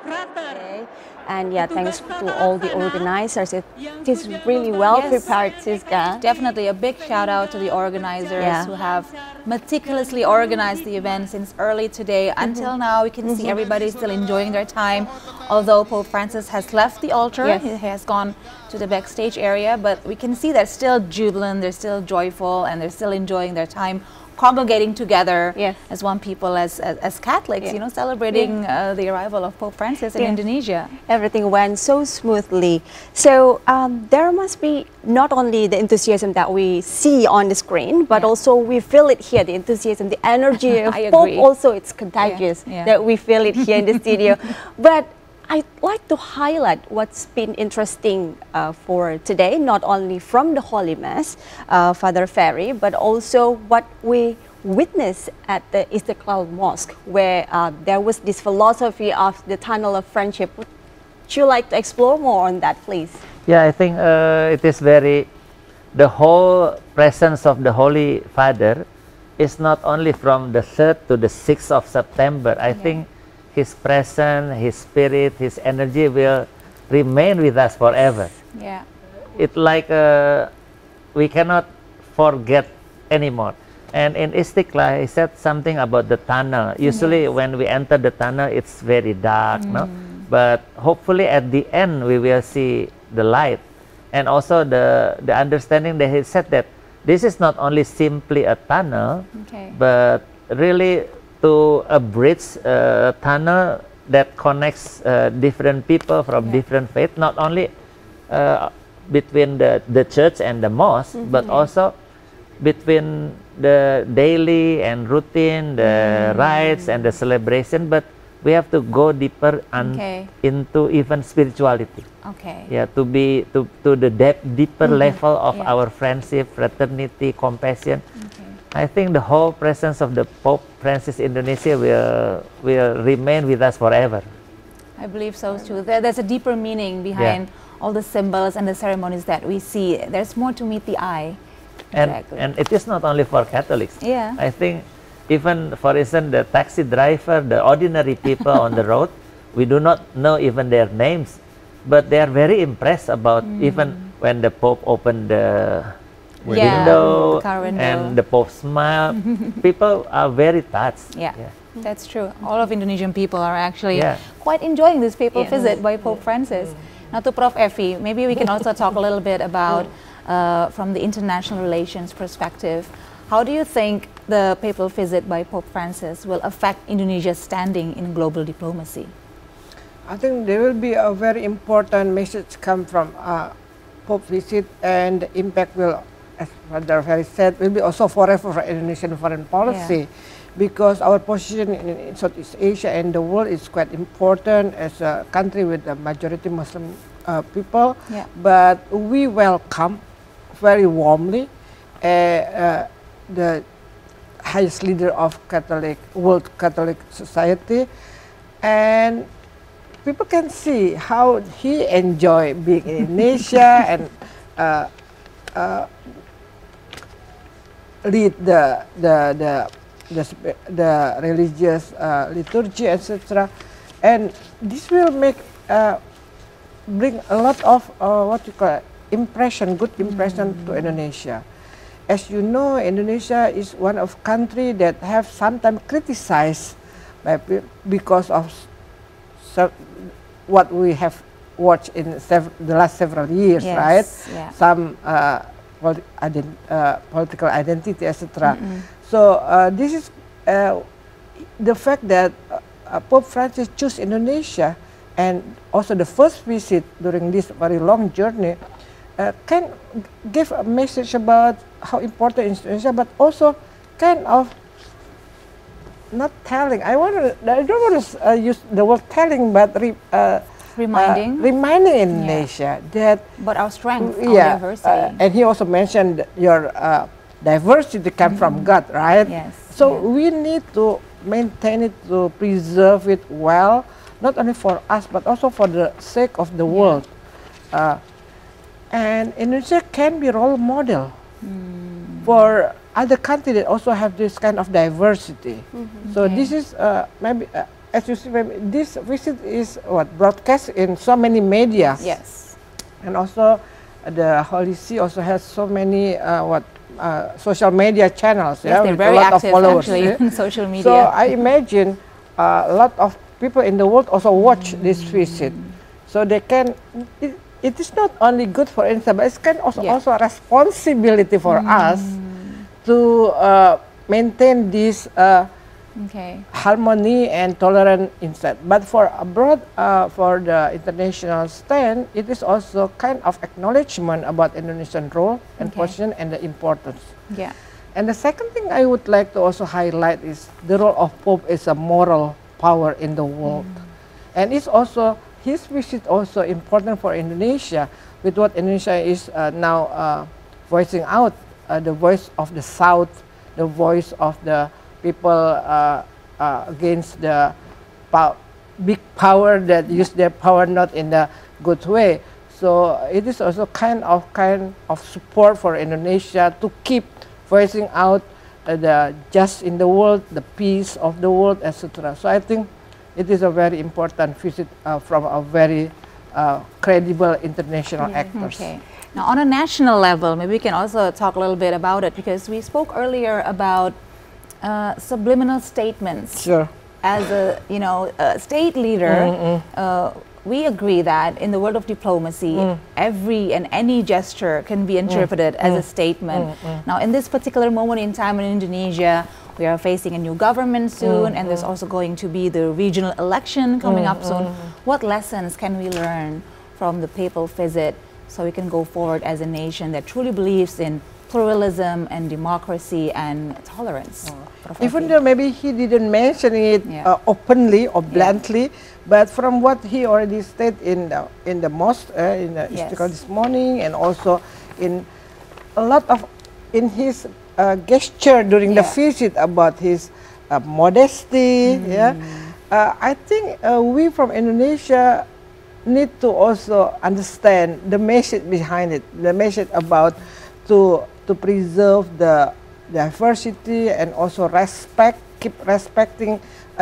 frater. And yeah, thanks to all the organizers. It is really well prepared, Siska. Definitely a big shout out to the organizers who have meticulously organized the event since early today. Until now, we can see everybody still enjoying their time. Although Pope Francis has left the altar, he has gone to the backstage area, but we can see they're still jubilant, they're still joyful, and they're still enjoying their time congregating together as one people, as Catholics, you know, celebrating the arrival of Pope Francis in Indonesia. Everything went so smoothly. So there must be not only the enthusiasm that we see on the screen, but also we feel it here, the enthusiasm, the energy of Pope also, it's contagious that we feel it here in the studio. But I'd like to highlight what's been interesting for today, not only from the Holy Mass, Father Ferry, but also what we witnessed at the Istiqlal Mosque, where there was this philosophy of the tunnel of friendship. Would you like to explore more on that, please? Yeah, I think it is the whole presence of the Holy Father is not only from the 3rd to the 6th of September. I think His presence, His spirit, His energy will remain with us forever. Yeah. It's like we cannot forget anymore. And in Istiqlal, he said something about the tunnel. Usually when we enter the tunnel, it's very dark, no? But hopefully at the end, we will see the light. And also the understanding that he said that this is not only simply a tunnel, but really to a bridge, tunnel that connects different people from different faith, not only between the church and the mosque, but also between the daily and routine, the rites and the celebration, but we have to go deeper into even spirituality. Yeah, to be to the deeper level of our friendship, fraternity, compassion. I think the whole presence of the Pope Francis Indonesia will remain with us forever. I believe so too. There's a deeper meaning behind all the symbols and the ceremonies that we see. There's more to meet the eye. And it is not only for Catholics. Yeah. I think even, for instance, the taxi driver, the ordinary people on the road, we do not know even their names, but they are very impressed about even when the Pope opened the window and the Pope smile. People are very touched. That's true. All of Indonesian people are actually quite enjoying this papal visit by Pope Francis. Now to Prof. Effie, maybe we can also talk a little bit about from the international relations perspective, how do you think the papal visit by Pope Francis will affect Indonesia's standing in global diplomacy? I think there will be a very important message come from Pope visit, and the impact will, as Father Ferry said, will be also forever for Indonesian foreign policy, because our position in Southeast Asia and the world is quite important as a country with a majority Muslim people. But we welcome very warmly the highest leader of World Catholic Society, and people can see how he enjoy being in Indonesia and lead the religious liturgy, etc. And this will make bring a lot of what you call impression, good impression to Indonesia. As you know, Indonesia is one of country that have sometimes criticized because of what we have watched in the last several years, right? Some political identity, etc. So this is the fact that Pope Francis chose Indonesia, and also the first visit during this very long journey, can give a message about how important is Indonesia, but also kind of not telling. I don't want to use the word telling, but reminding Indonesia that but our strength, our diversity. And he also mentioned your diversity comes from God, right? Yes. So we need to maintain it, to preserve it well, not only for us but also for the sake of the world. And Indonesia can be role model for other countries that also have this kind of diversity. So this is maybe, as you see, maybe this visit is broadcast in so many media. Yes. And also the Holy See also has so many social media channels. Yes, they're very active actually in social media. So I imagine a lot of people in the world also watch this visit. So they can, it is not only good for Indonesia, but it's kind of also a responsibility for us to maintain this harmony and tolerance inside. But for abroad, for the international stand, it is also kind of acknowledgement about Indonesian role and position and the importance. Yeah. And the second thing I would like to also highlight is the role of Pope as a moral power in the world. And it's also, his visit also important for Indonesia, with what Indonesia is now voicing out, the voice of the South, the voice of the people against the big power that use their power not in a good way. So it is also kind of support for Indonesia to keep voicing out the justice in the world, the peace of the world, etc. So I think it is a very important visit from a very credible international actors. Okay. Now on a national level, maybe we can also talk a little bit about it, because we spoke earlier about subliminal statements. Sure. As a a state leader, we agree that in the world of diplomacy, every and any gesture can be interpreted as a statement. Now, in this particular moment in time in Indonesia, we are facing a new government soon, and there's also going to be the regional election coming up soon. What lessons can we learn from the papal visit so we can go forward as a nation that truly believes in pluralism and democracy and tolerance? Even though maybe he didn't mention it openly or bluntly, but from what he already stated in the mosque, in the Istiqlal this morning, and also in a lot of in his gesture during the visit about his modesty. I think we from Indonesia need to also understand the message behind it, the message about to preserve the diversity and also keep respecting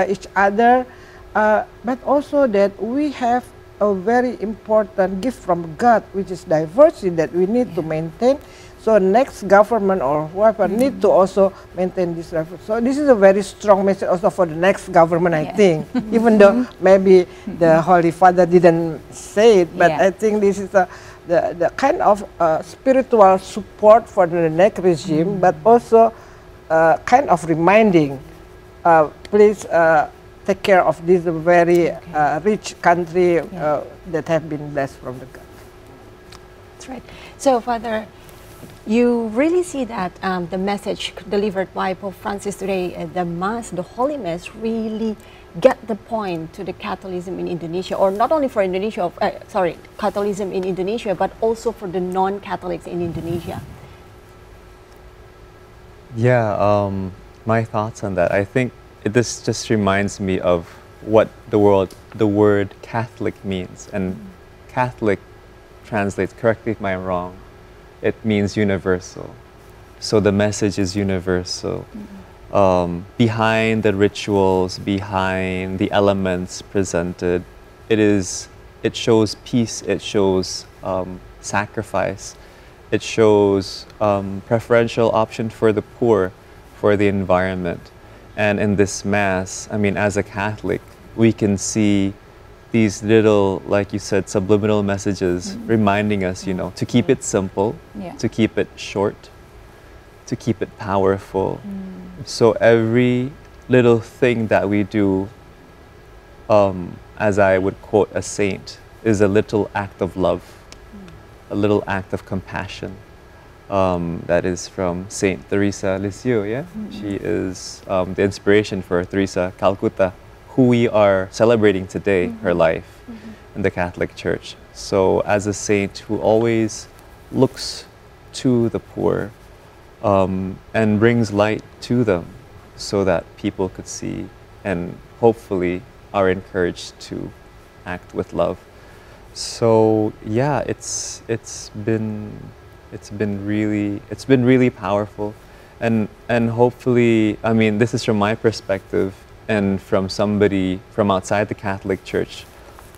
each other, but also that we have a very important gift from God, which is diversity, that we need to maintain. So next government or whoever need to also maintain this diversity. So this is a very strong message also for the next government, I think, even though maybe the Holy Father didn't say it, but I think this is the kind of spiritual support for the next regime, but also kind of reminding, please take care of this very rich country that have been blessed from the God. That's right. So, Father, you really see that the message delivered by Pope Francis today, the Mass, the Holy Mass, really get the point to the Catholicism in Indonesia, or not only for Indonesia, Catholicism in Indonesia, but also for the non-Catholics in Indonesia. Yeah, my thoughts on that. I think this just reminds me of what the word Catholic means. And Catholic translates, correct me if I'm wrong, it means universal. So the message is universal. Behind the rituals, behind the elements presented, it shows peace, it shows sacrifice, it shows preferential option for the poor, for the environment. And in this Mass, I mean, as a Catholic, we can see these little, like you said, subliminal messages reminding us, to keep it simple, to keep it short, to keep it powerful. So every little thing that we do, as I would quote a saint, is a little act of love. a little act of compassion. That is from Saint Teresa Lisieux, yeah? She is the inspiration for Teresa Calcutta, who we are celebrating today, her life in the Catholic Church. So as a saint who always looks to the poor and brings light to them so that people could see and hopefully are encouraged to act with love. So yeah, it's been really powerful, and hopefully, I mean, this is from my perspective and from somebody from outside the Catholic Church.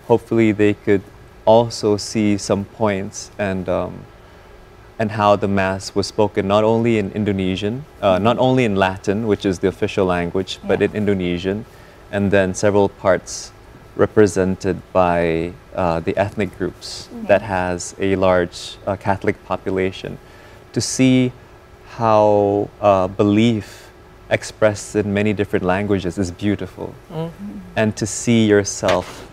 Hopefully they could also see some points and how the Mass was spoken not only in Indonesian, not only in Latin, which is the official language, but in Indonesian, and then several parts represented by the ethnic groups that has a large Catholic population, to see how belief expressed in many different languages is beautiful, and to see yourself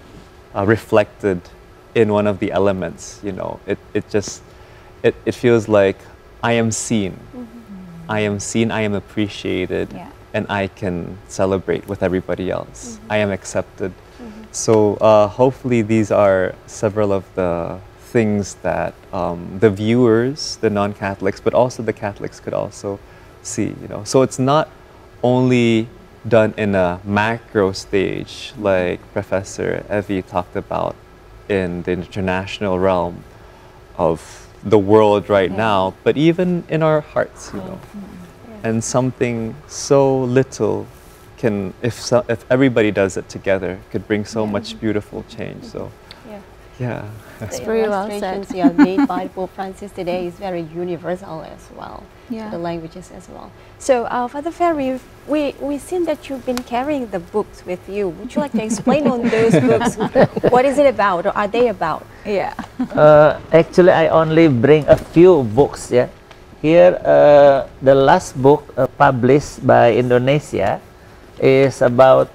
reflected in one of the elements, you know, it feels like I am seen. I am seen, I am appreciated, and I can celebrate with everybody else. I am accepted. So hopefully these are several of the things that the viewers, the non-Catholics, but also the Catholics could also see, you know. So it's not only done in a macro stage like Professor Evie talked about in the international realm of the world right now, but even in our hearts, you know. And something so little can, if everybody does it together, could bring so much beautiful change. So, yeah. It's very well said. Made by Pope Francis today is very universal as well. The languages as well. So, Father Ferry, we've seen that you've been carrying the books with you. Would you like to explain on those books? What is it about, or are they about? Yeah. Actually, I only bring a few books. Yeah. Here, the last book published by Indonesia is about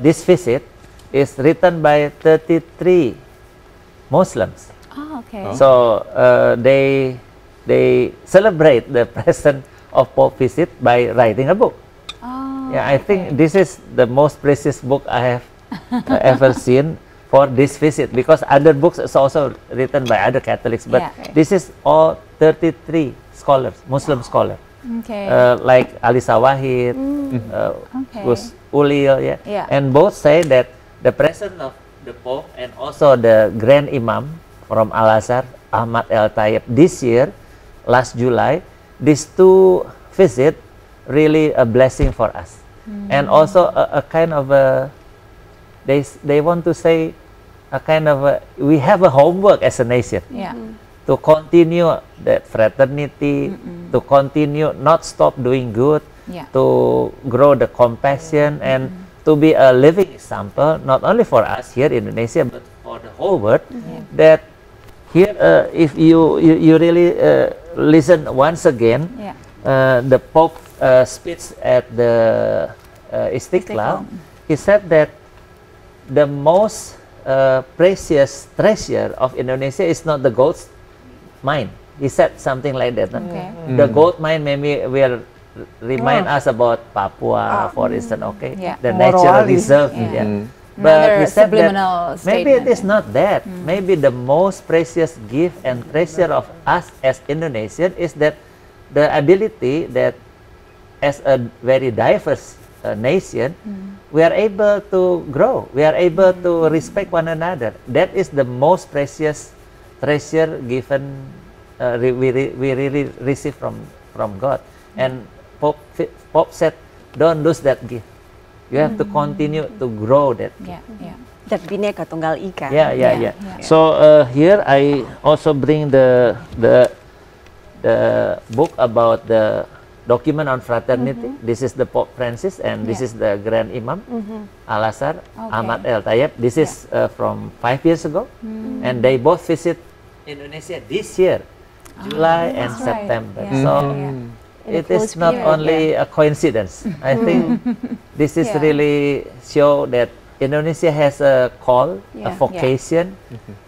this visit. Is written by 33 Muslims. Oh, okay. So they celebrate the presence of Pope visit by writing a book. Oh, yeah, I think this is the most precious book I have ever seen for this visit, because other books is also written by other Catholics, but this is all 33 scholars, Muslim scholars. Okay. Like Alisa Wahid, Gus Ulil, and both say that the presence of the Pope and also the Grand Imam from Al-Azhar, Ahmad El-Tayeb, this year, last July, these two visits really a blessing for us. And also a kind of a, they want to say a kind of a, we have a homework as a nation. To continue that fraternity, to continue, not stop doing good, to grow the compassion, and to be a living example, not only for us here in Indonesia, but for the whole world. That here, if you really listen once again, the Pope speech at the Istiqlal, he said that the most precious treasure of Indonesia is not the gold mine. He said something like that. The gold mine maybe will remind us about Papua, for instance, the natural reserve. But he said that maybe it is not that. Maybe the most precious gift and treasure of us as Indonesian is that the ability that as a very diverse nation, we are able to grow. We are able to respect one another. That is the most precious treasure given we really receive from God. And Pope said, don't lose that gift. You have to continue to grow that gift. That Bhinneka Tunggal Ika. So here I also bring the book about the document on fraternity. This is the Pope Francis, and this is the Grand Imam Al-Azhar, Ahmad El-Tayeb. This is from 5 years ago, and they both visit Indonesia this year, July and September. So it is not only a coincidence. I think this is really show that Indonesia has a call, a vocation,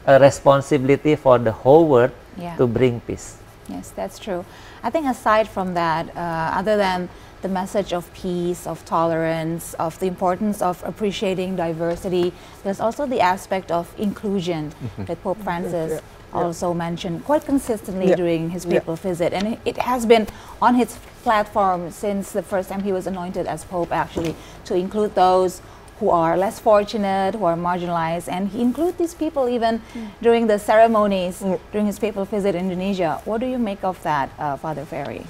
a responsibility for the whole world to bring peace. Yes, that's true. I think aside from that, other than the message of peace, of tolerance, of the importance of appreciating diversity, there's also the aspect of inclusion that Pope Francis also mentioned quite consistently during his papal visit. And it has been on his platform since the first time he was anointed as Pope, actually, to include those who are less fortunate, who are marginalized, and he includes these people even during the ceremonies during his papal visit in Indonesia. What do you make of that, Father Ferry?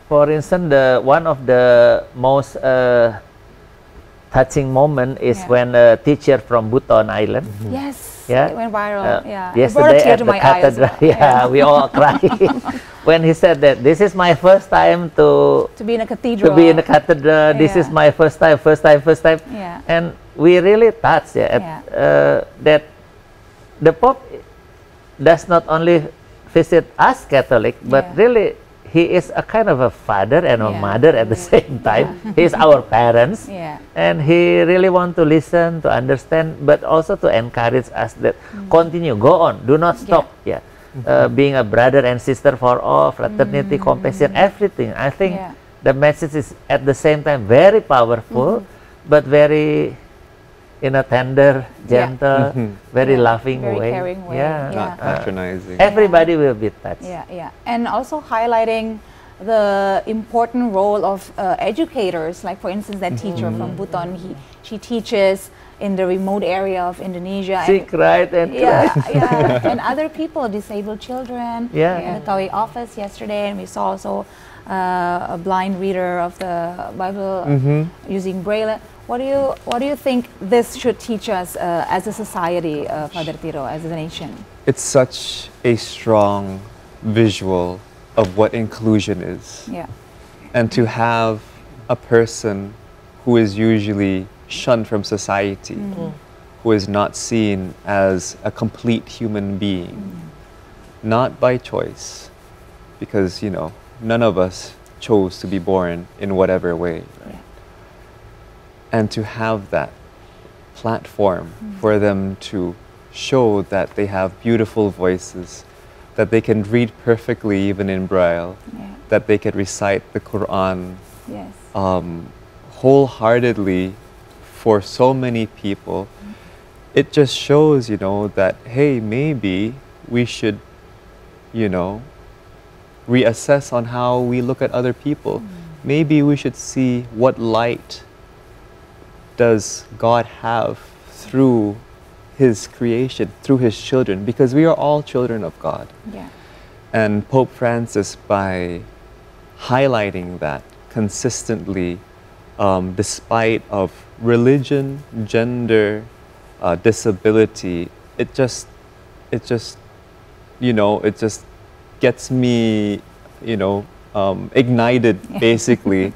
For instance, one of the most touching moment is when a teacher from Buton Island. Yes, it went viral. Yesterday at the cathedral, we all cried when he said that this is my first time to be in a cathedral. To be in a cathedral. This is my first time. And we really touched that the Pope does not only visit us Catholic, but really he is a kind of a father and a mother at the same time. He is our parents, and he really want to listen, to understand, but also to encourage us that continue, go on, do not stop. Being a brother and sister for all, fraternity, compassion, everything. I think the message is at the same time very powerful, but very in a tender, gentle, very loving way. Caring way. Not patronizing. Everybody will be touched. And also highlighting the important role of educators, like for instance that teacher from Buton, she teaches in the remote area of Indonesia. She cried and cried. And other people, disabled children, in the TAWI office yesterday, and we saw also a blind reader of the Bible using Braille. What do you think this should teach us as a society, Father Tiro, as a nation? It's such a strong visual of what inclusion is. And to have a person who is usually shunned from society, who is not seen as a complete human being, not by choice, because, you know, none of us chose to be born in whatever way. Right? And to have that platform for them to show that they have beautiful voices, that they can read perfectly even in Braille, that they can recite the Quran wholeheartedly for so many people. It just shows, you know, that, hey, maybe we should, you know, reassess on how we look at other people. Maybe we should see what light does God have through His creation, through His children, because we are all children of God. And Pope Francis, by highlighting that consistently, despite of religion, gender, disability, it just, you know, it just gets me, you know, ignited basically,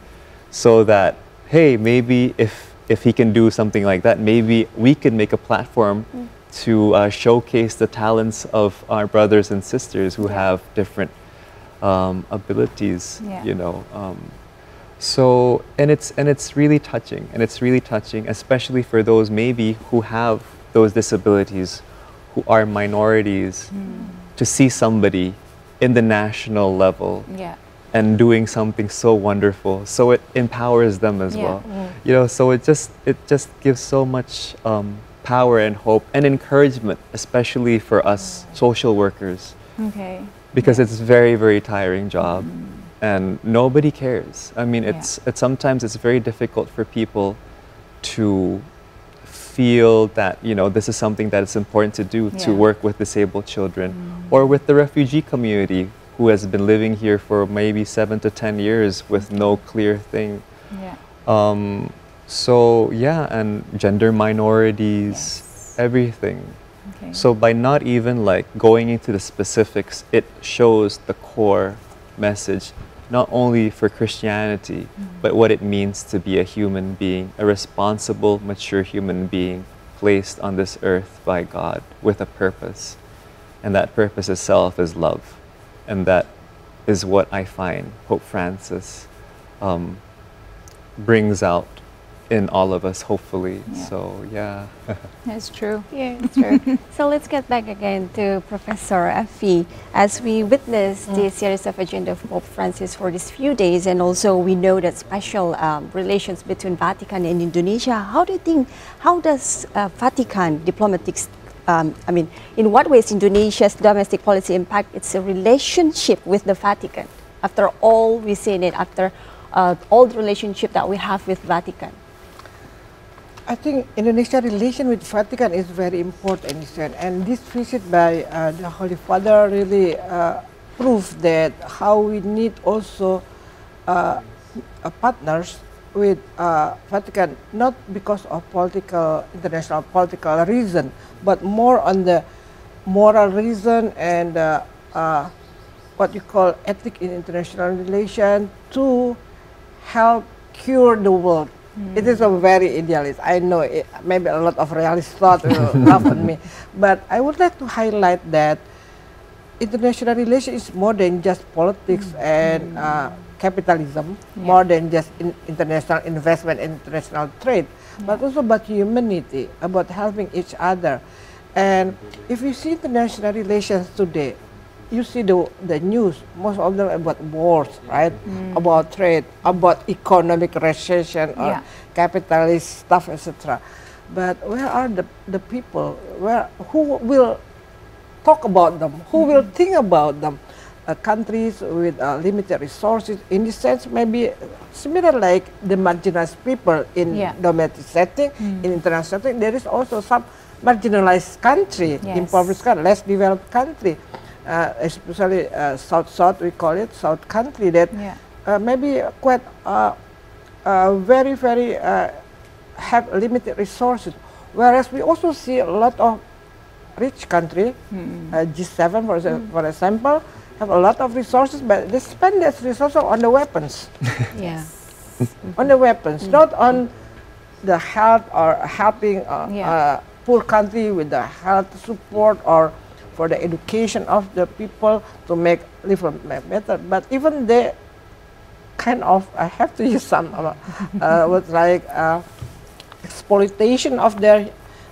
so that, hey, maybe if he can do something like that, maybe we can make a platform to showcase the talents of our brothers and sisters who have different abilities, you know. So, and it's really touching, especially for those maybe who have those disabilities, who are minorities, to see somebody in the national level and doing something so wonderful. So it empowers them as well. You know, so it just gives so much power and hope and encouragement, especially for us social workers. Because it's a very, very tiring job. And nobody cares. I mean, it's sometimes it's very difficult for people to feel that, you know, this is something that is important to do, to work with disabled children, or with the refugee community who has been living here for maybe 7 to 10 years with no clear thing. So yeah, and gender minorities, everything. So by not even like going into the specifics, it shows the core message, not only for Christianity, but what it means to be a human being, a responsible, mature human being placed on this earth by God with a purpose. And that purpose itself is love. And that is what I find Pope Francis brings out in all of us, hopefully. Yeah. So yeah. That's true. Yeah, it's true. So let's get back again to Professor Effie. As we witness this series of agenda of Pope Francis for these few days, and also we know that special relations between Vatican and Indonesia, how do you think, how does Vatican diplomatic, in what ways Indonesia's domestic policy impact its relationship with the Vatican? After all we've seen it, after all the relationship that we have with Vatican. I think Indonesia relation with Vatican is very important, and this visit by the Holy Father really proved that how we need also partners with Vatican, not because of international political reason, but more on the moral reason and what you call ethic in international relation to help cure the world. It is a very idealist. I know maybe a lot of realist thought will laugh at me, but I would like to highlight that international relation is more than just politics and capitalism, more than just international investment and international trade, but also about humanity, about helping each other. And if you see international relations today, you see the news, most of them about wars, right? About trade, about economic recession or capitalist stuff, etc. But where are the people? Who will talk about them? Who will think about them? Countries with limited resources, in this sense, maybe similar like the marginalized people in domestic setting, in international setting. There is also some marginalized country, impoverished country, less developed country. Especially South, we call it South country that maybe quite very have limited resources. Whereas we also see a lot of rich country, G7 for example, have a lot of resources, but they spend those resources on the weapons. On the weapons, not on the health or helping poor country with the health support or for the education of the people to make live better. But even they kind of have to use some with like exploitation of their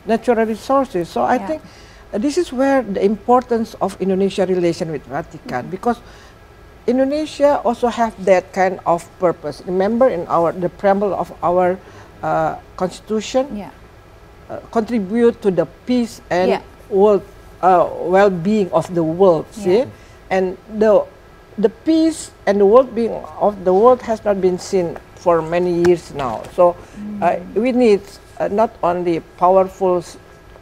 natural resources. So I think this is where the importance of Indonesia relation with Vatican, because Indonesia also have that kind of purpose. Remember in the preamble of our constitution, contribute to the peace and world well-being of the world. See, and the peace and the well-being of the world has not been seen for many years now. So we need not only powerful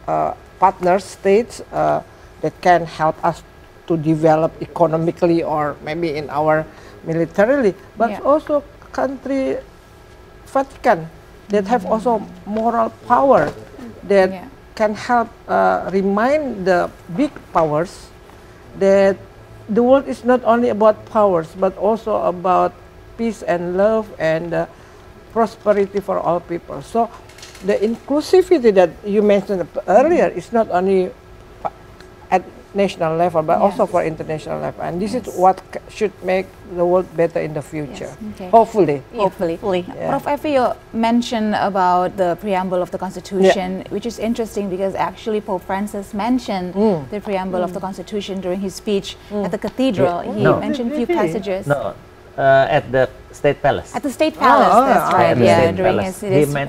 partner states that can help us to develop economically or maybe in our militarily, but also country Vatican that have also moral power that can help remind the big powers that the world is not only about powers but also about peace and love and prosperity for all people. So the inclusivity that you mentioned earlier is not only at national level but also for international level, and this is what should make the world better in the future. Hopefully. Prof. Effie, you mentioned about the preamble of the Constitution, which is interesting because actually Pope Francis mentioned the preamble of the Constitution during his speech at the cathedral. He mentioned a few passages. At the State Palace. At the State Palace, that's right. During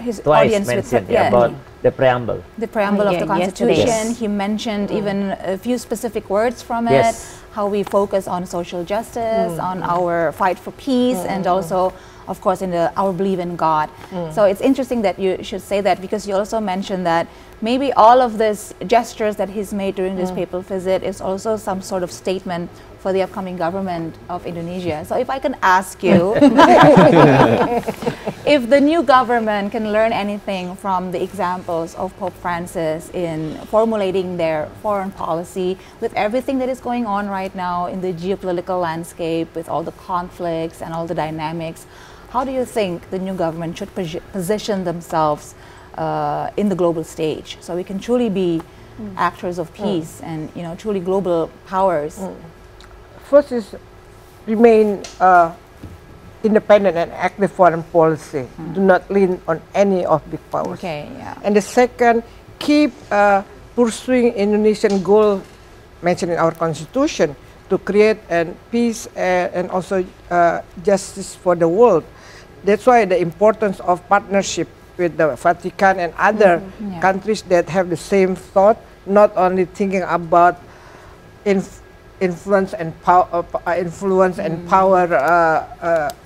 his audience with about the preamble. The preamble of the Constitution. He mentioned even a few specific words from it, how we focus on social justice, on our fight for peace, and also, of course, in our belief in God. So it's interesting that you should say that, because you also mentioned that maybe all of these gestures that he's made during this papal visit is also some sort of statement for the upcoming government of Indonesia. So if I can ask you, if the new government can learn anything from the examples of Pope Francis in formulating their foreign policy with everything that is going on right now in the geopolitical landscape, with all the conflicts and all the dynamics, how do you think the new government should position themselves in the global stage so we can truly be actors of peace and truly global powers? First is remain independent and active foreign policy. Do not lean on any of big powers. Okay, yeah. And the second, keep pursuing Indonesian goal mentioned in our constitution to create peace and also justice for the world. That's why the importance of partnership with the Vatican and other countries that have the same thought, not only thinking about influence and power,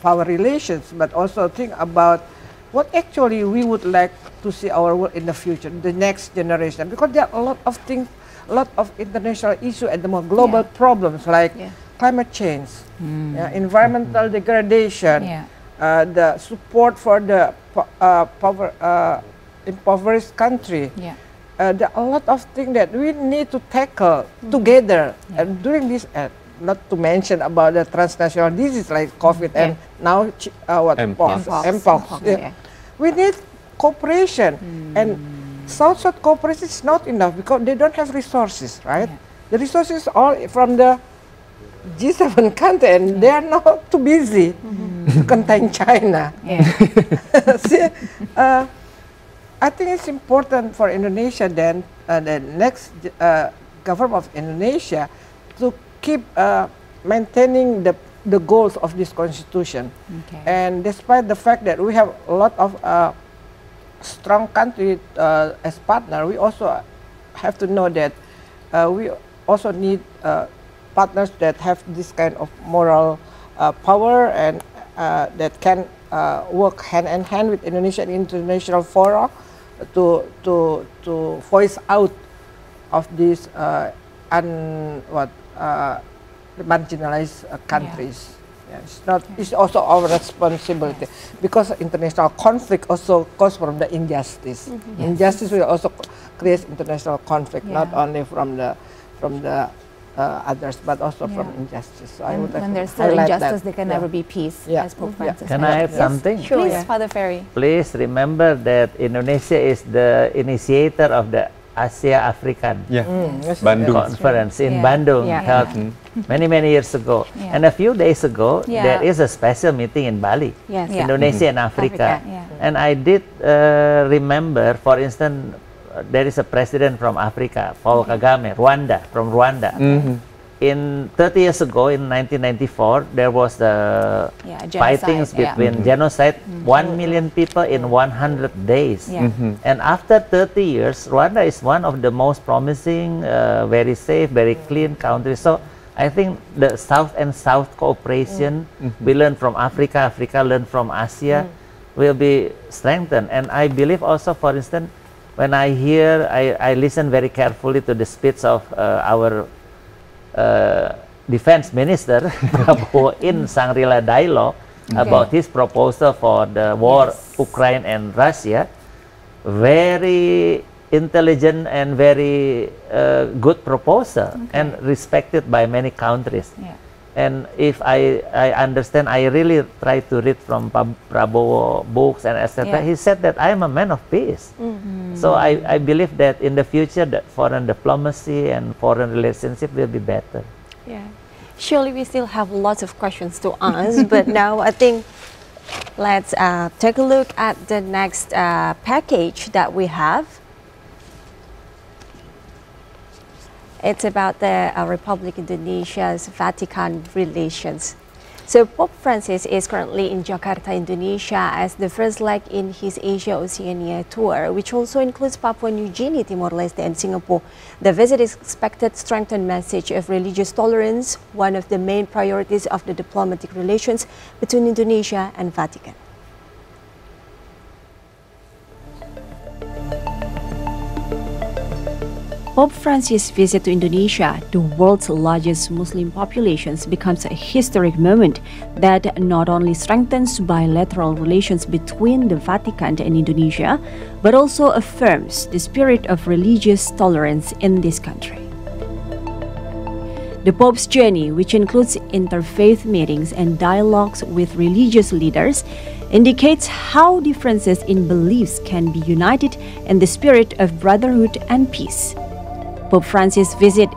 power relations, but also think about what actually we would like to see our world in the future, the next generation, because there are a lot of things, a lot of international issues and the more global problems like climate change, environmental degradation, the support for the impoverished country. There are a lot of things that we need to tackle together. And during this, not to mention about the transnational disease like COVID and now Mpox. We need cooperation, and South-South cooperation is not enough because they don't have resources, right? The resources are from the G7 country, and they are not too busy to contain China. See, I think it's important for Indonesia then, the next government of Indonesia, to keep maintaining the goals of this constitution. And despite the fact that we have a lot of strong country as partner, we also have to know that we also need partners that have this kind of moral power and that can work hand in hand with Indonesia and international fora to voice out of these marginalized countries. It's not. It's also our responsibility because international conflict also comes from the injustice. Injustice will also create international conflict, not only from the others, but also from injustice. So and when there's still injustice, there can never be peace. As Pope Francis. Can I add something? Sure. Please, Father Ferry. Please remember that Indonesia is the initiator of the Asia African conference in Bandung held many years ago. And a few days ago, there is a special meeting in Bali, Indonesia and Africa. And I did remember, for instance, there is a president from Africa, Paul Kagame, from Rwanda. In 30 years ago, in 1994, there was the fightings between genocide, 1 million people in 100 days. And after 30 years, Rwanda is one of the most promising, very safe, very clean countries. So I think the South and South cooperation, we learn from Africa, Africa learn from Asia, will be strengthened. And I believe also, for instance, when I hear, I listen very carefully to the speech of our Defense Minister in Shangri-La Dialogue about his proposal for the war Ukraine and Russia. Very intelligent and very good proposal and respected by many countries. And if I understand, I really try to read from Prabowo books and etc. He said that I am a man of peace. So I believe that in the future, that foreign diplomacy and foreign relationship will be better. Surely we still have lots of questions to ask, but now I think let's take a look at the next package that we have. It's about the Republic of Indonesia's Vatican relations. So Pope Francis is currently in Jakarta, Indonesia as the first leg in his Asia-Oceania tour, which also includes Papua New Guinea, Timor-Leste and Singapore. The visit is expected to strengthen message of religious tolerance, one of the main priorities of the diplomatic relations between Indonesia and Vatican. Pope Francis' visit to Indonesia, the world's largest Muslim population, becomes a historic moment that not only strengthens bilateral relations between the Vatican and Indonesia, but also affirms the spirit of religious tolerance in this country. The Pope's journey, which includes interfaith meetings and dialogues with religious leaders, indicates how differences in beliefs can be united in the spirit of brotherhood and peace. Pope Francis' visit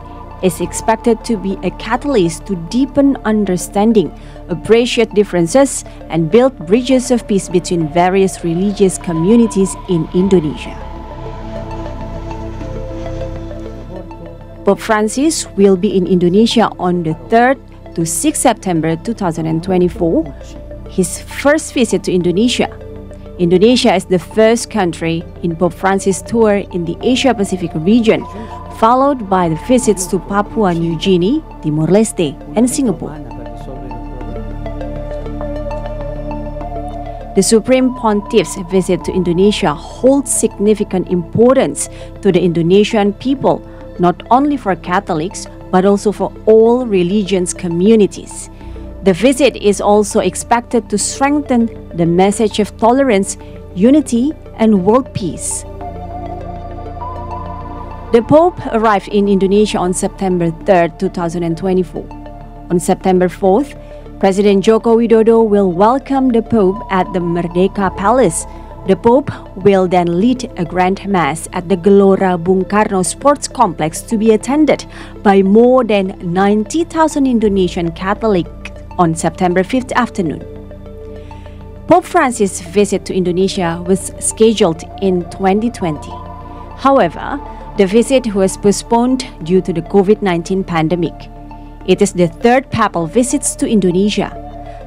is expected to be a catalyst to deepen understanding, appreciate differences, and build bridges of peace between various religious communities in Indonesia. Pope Francis will be in Indonesia on the 3rd to 6 September 2024, his first visit to Indonesia. Indonesia is the first country in Pope Francis' tour in the Asia-Pacific region, followed by the visits to Papua New Guinea, Timor-Leste, and Singapore. The Supreme Pontiff's visit to Indonesia holds significant importance to the Indonesian people, not only for Catholics, but also for all religions communities. The visit is also expected to strengthen the message of tolerance, unity, and world peace. The Pope arrived in Indonesia on September 3, 2024. On September 4th, President Joko Widodo will welcome the Pope at the Merdeka Palace. The Pope will then lead a grand mass at the Gelora Bung Karno Sports Complex to be attended by more than 90,000 Indonesian Catholics on September 5th afternoon. Pope Francis' visit to Indonesia was scheduled in 2020. However, the visit was postponed due to the COVID-19 pandemic. It is the third papal visit to Indonesia.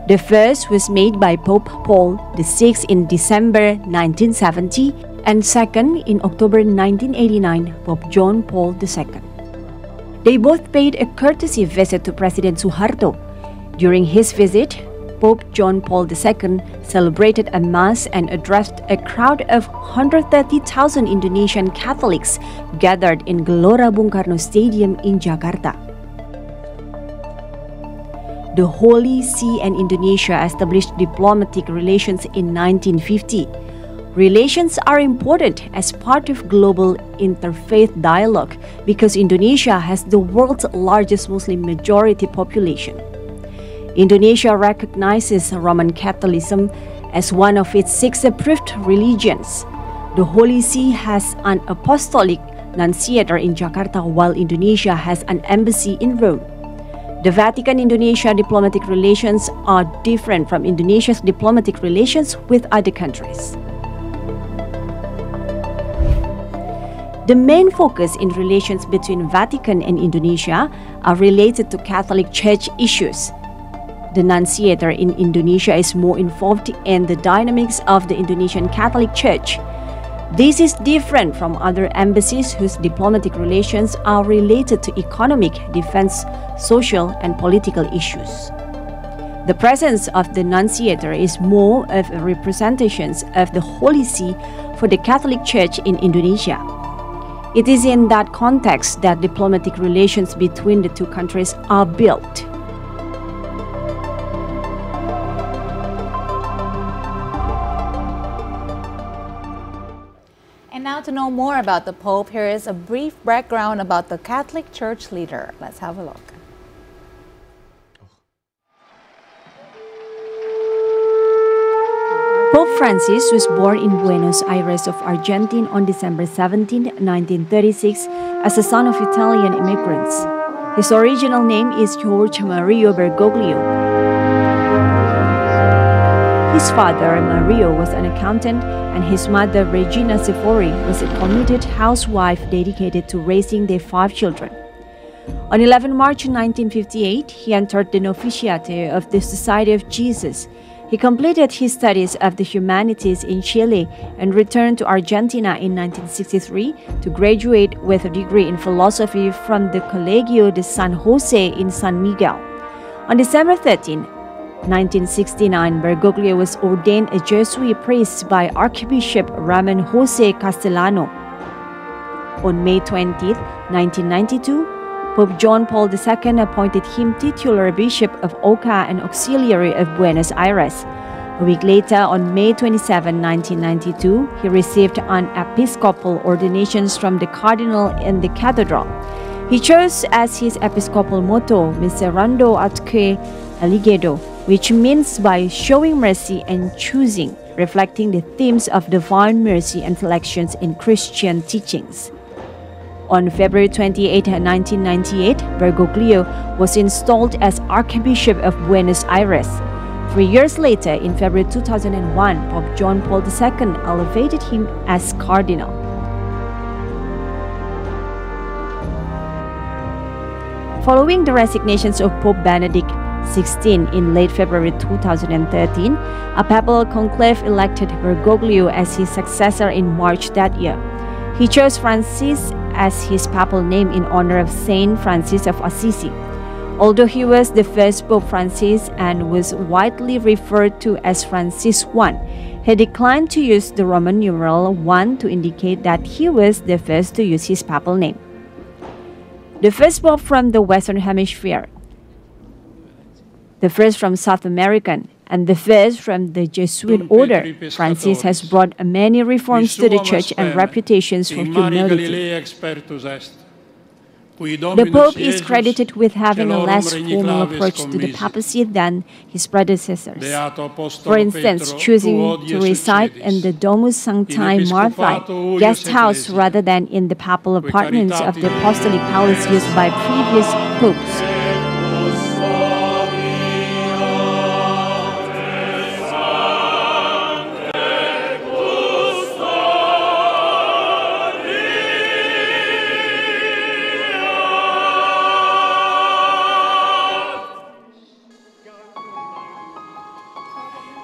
The first was made by Pope Paul VI in December 1970 and second in October 1989, Pope John Paul II. They both paid a courtesy visit to President Suharto. During his visit, Pope John Paul II celebrated a mass and addressed a crowd of 130,000 Indonesian Catholics gathered in Gelora Bung Karno Stadium in Jakarta. The Holy See and Indonesia established diplomatic relations in 1950. Relations are important as part of global interfaith dialogue because Indonesia has the world's largest Muslim majority population. Indonesia recognizes Roman Catholicism as one of its 6 approved religions. The Holy See has an apostolic nunciator in Jakarta, while Indonesia has an embassy in Rome. The Vatican-Indonesia diplomatic relations are different from Indonesia's diplomatic relations with other countries. The main focus in relations between Vatican and Indonesia are related to Catholic Church issues. The nunciator in Indonesia is more involved in the dynamics of the Indonesian Catholic Church. This is different from other embassies whose diplomatic relations are related to economic, defense, social, and political issues. The presence of the nunciator is more of a representation of the Holy See for the Catholic Church in Indonesia. It is in that context that diplomatic relations between the two countries are built. And now to know more about the Pope, here is a brief background about the Catholic Church leader. Let's have a look. Pope Francis was born in Buenos Aires of Argentina on December 17, 1936, as the son of Italian immigrants. His original name is George Mario Bergoglio. His father, Mario, was an accountant, and his mother, Regina Sefori, was a committed housewife dedicated to raising their 5 children. On 11 March 1958, he entered the novitiate of the Society of Jesus. He completed his studies of the humanities in Chile and returned to Argentina in 1963 to graduate with a degree in philosophy from the Colegio de San Jose in San Miguel. On December 13, 1969, Bergoglio was ordained a Jesuit priest by Archbishop Ramon Jose Castellano. On May 20, 1992, Pope John Paul II appointed him titular bishop of Oca and auxiliary of Buenos Aires. A week later, on May 27, 1992, he received an episcopal ordination from the cardinal in the cathedral. He chose as his episcopal motto, Miserando atque eligedo, which means by showing mercy and choosing, reflecting the themes of divine mercy and selections in Christian teachings. On February 28, 1998, Bergoglio was installed as Archbishop of Buenos Aires. 3 years later, in February 2001, Pope John Paul II elevated him as Cardinal. Following the resignations of Pope Benedict XVI in late February 2013, a papal conclave elected Bergoglio as his successor in March that year. He chose Francis as his papal name in honor of Saint Francis of Assisi. Although he was the first Pope Francis and was widely referred to as Francis I, he declined to use the Roman numeral 1 to indicate that he was the first to use his papal name. The first Pope from the Western Hemisphere, the first from South American, and the first from the Jesuit order, Francis has brought many reforms to the Church and reputations for humility. The Pope is credited with having a less formal approach to the papacy than his predecessors. For instance, choosing to reside in the Domus Sancti Marthae guest house rather than in the papal apartments of the apostolic palace used by previous popes.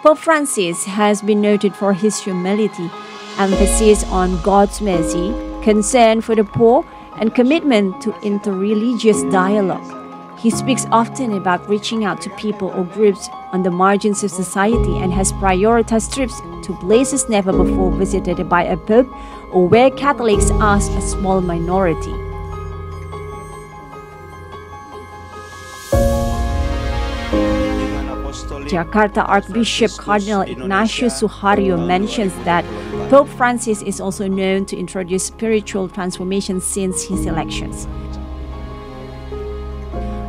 Pope Francis has been noted for his humility, emphasis on God's mercy, concern for the poor, and commitment to interreligious dialogue. He speaks often about reaching out to people or groups on the margins of society and has prioritized trips to places never before visited by a pope or where Catholics are a small minority. Jakarta Archbishop Cardinal Ignatius Suharyo mentions that Pope Francis is also known to introduce spiritual transformation since his elections.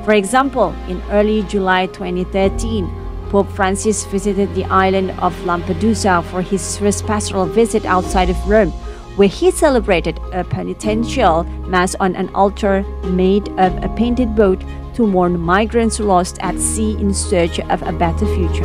For example, in early July 2013, Pope Francis visited the island of Lampedusa for his first pastoral visit outside of Rome, where he celebrated a penitential mass on an altar made of a painted boat to mourn migrants lost at sea in search of a better future.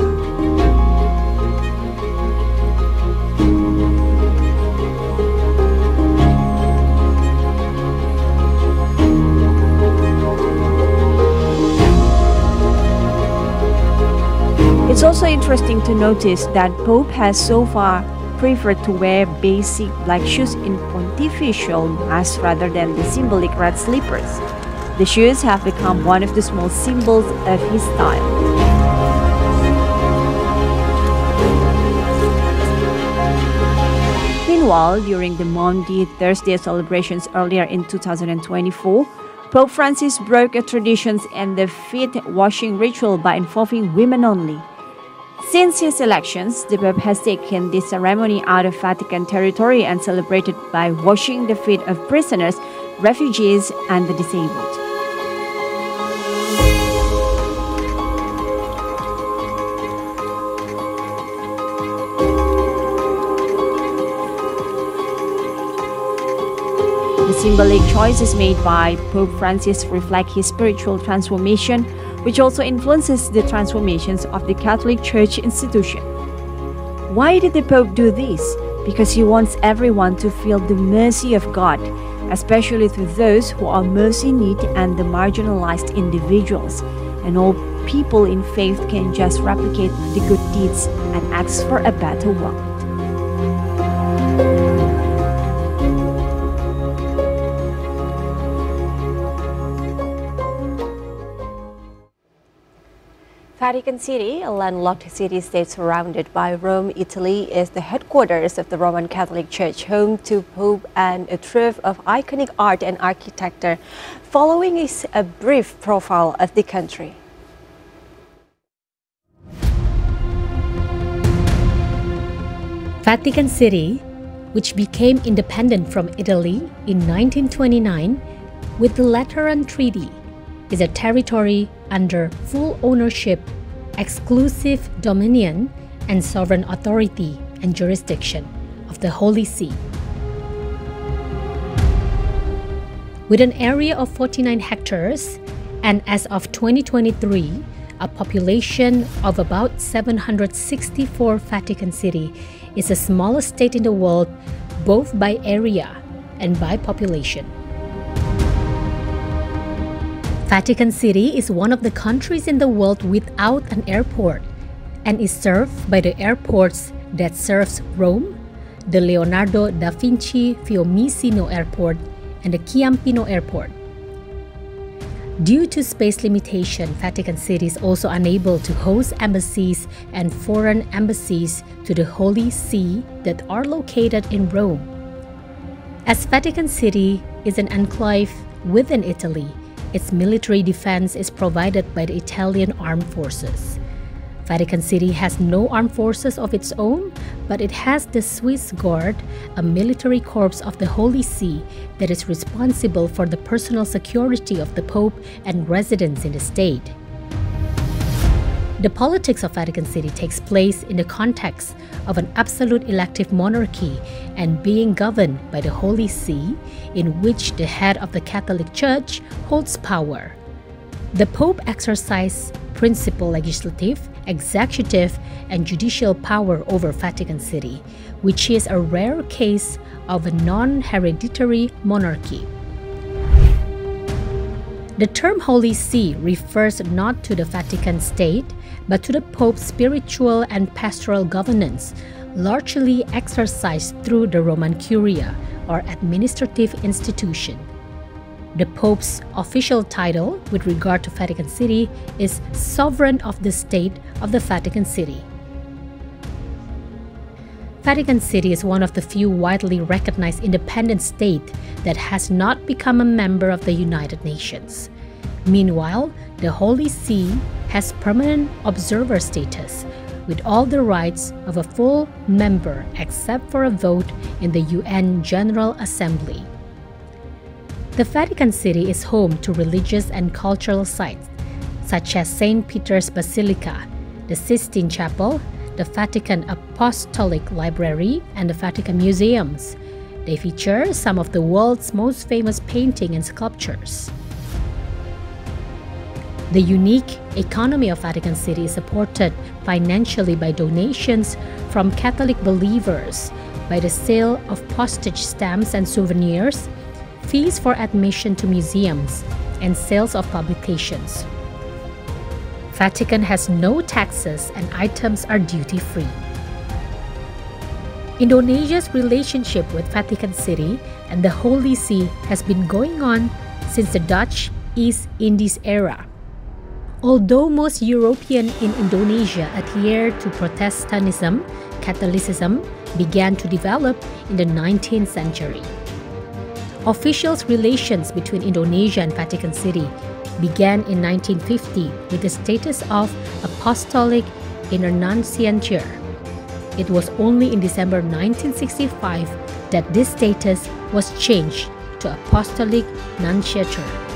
It's also interesting to notice that Pope has so far preferred to wear basic black shoes in pontifical mass rather than the symbolic red slippers. The shoes have become one of the small symbols of his style. Meanwhile, during the Maundy Thursday celebrations earlier in 2024, Pope Francis broke a tradition and the feet washing ritual by involving women only. Since his elections, the Pope has taken this ceremony out of Vatican territory and celebrated by washing the feet of prisoners, refugees, and the disabled. The symbolic choices made by Pope Francis reflect his spiritual transformation, which also influences the transformations of the Catholic Church institution. Why did the Pope do this? Because he wants everyone to feel the mercy of God, especially to those who are most in need and the marginalized individuals, and all people in faith can just replicate the good deeds and acts for a better world. Vatican City, a landlocked city-state surrounded by Rome, Italy, is the headquarters of the Roman Catholic Church, home to Pope and a trove of iconic art and architecture. Following is a brief profile of the country. Vatican City, which became independent from Italy in 1929 with the Lateran Treaty, is a territory under full ownership, exclusive dominion, and sovereign authority and jurisdiction of the Holy See. With an area of 49 hectares and as of 2023, a population of about 764, Vatican City is the smallest state in the world, both by area and by population. Vatican City is one of the countries in the world without an airport and is served by the airports that serves Rome, the Leonardo da Vinci Fiumicino Airport, and the Ciampino Airport. Due to space limitation, Vatican City is also unable to host embassies and foreign embassies to the Holy See that are located in Rome. As Vatican City is an enclave within Italy, its military defense is provided by the Italian Armed Forces. Vatican City has no armed forces of its own, but it has the Swiss Guard, a military corps of the Holy See that is responsible for the personal security of the Pope and residents in the state. The politics of Vatican City takes place in the context of an absolute elective monarchy and being governed by the Holy See, in which the head of the Catholic Church holds power. The Pope exercises principal legislative, executive, and judicial power over Vatican City, which is a rare case of a non-hereditary monarchy. The term Holy See refers not to the Vatican State, but to the Pope's spiritual and pastoral governance, largely exercised through the Roman Curia, or administrative institution. The Pope's official title with regard to Vatican City is Sovereign of the State of the Vatican City. Vatican City is one of the few widely recognized independent states that has not become a member of the United Nations. Meanwhile, the Holy See has permanent observer status, with all the rights of a full member except for a vote in the UN General Assembly. The Vatican City is home to religious and cultural sites, such as St. Peter's Basilica, the Sistine Chapel, the Vatican Apostolic Library, and the Vatican Museums. They feature some of the world's most famous paintings and sculptures. The unique economy of Vatican City is supported financially by donations from Catholic believers, by the sale of postage stamps and souvenirs, fees for admission to museums, and sales of publications. Vatican has no taxes and items are duty-free. Indonesia's relationship with Vatican City and the Holy See has been going on since the Dutch East Indies era. Although most Europeans in Indonesia adhere to Protestantism, Catholicism began to develop in the 19th century. Official relations between Indonesia and Vatican City began in 1950 with the status of Apostolic Internunciature. It was only in December 1965 that this status was changed to Apostolic Nunciature.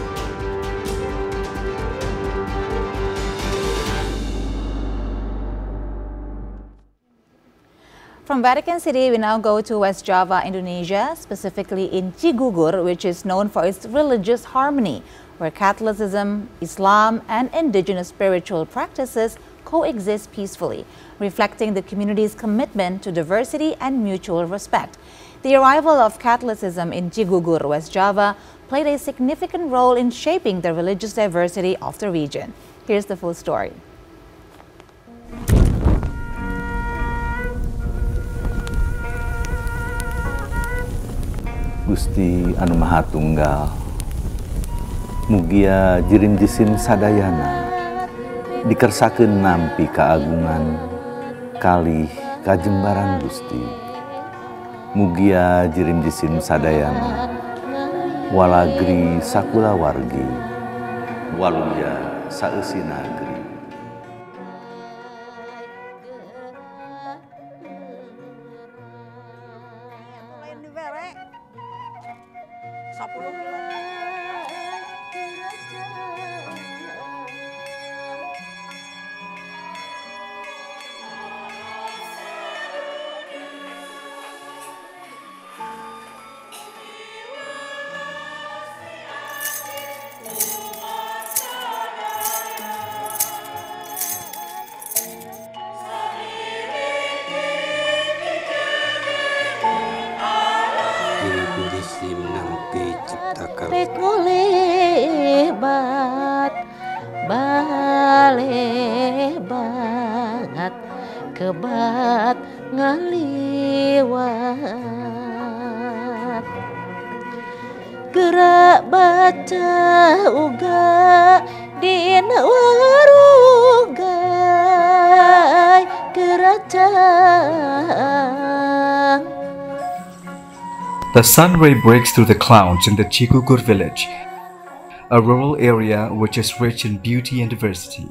From Vatican City, we now go to West Java, Indonesia, specifically in Cigugur, which is known for its religious harmony, where Catholicism, Islam, and indigenous spiritual practices coexist peacefully, reflecting the community's commitment to diversity and mutual respect. The arrival of Catholicism in Cigugur, West Java, played a significant role in shaping the religious diversity of the region. Here's the full story. Gusti anu Maha Tunggal, mugia jirim jisim sadayana dikersakeun nampi kaagungan kalih kajembaran Gusti. Mugia jirim jisim sadayana walagri sakulawargi waluya saeusi nagri. Jisim nampi ciptakan lebat balebat kebat ngaliwat gerak baca uga dina warugai geracang. The sun ray breaks through the clouds in the Chikukur village, a rural area which is rich in beauty and diversity.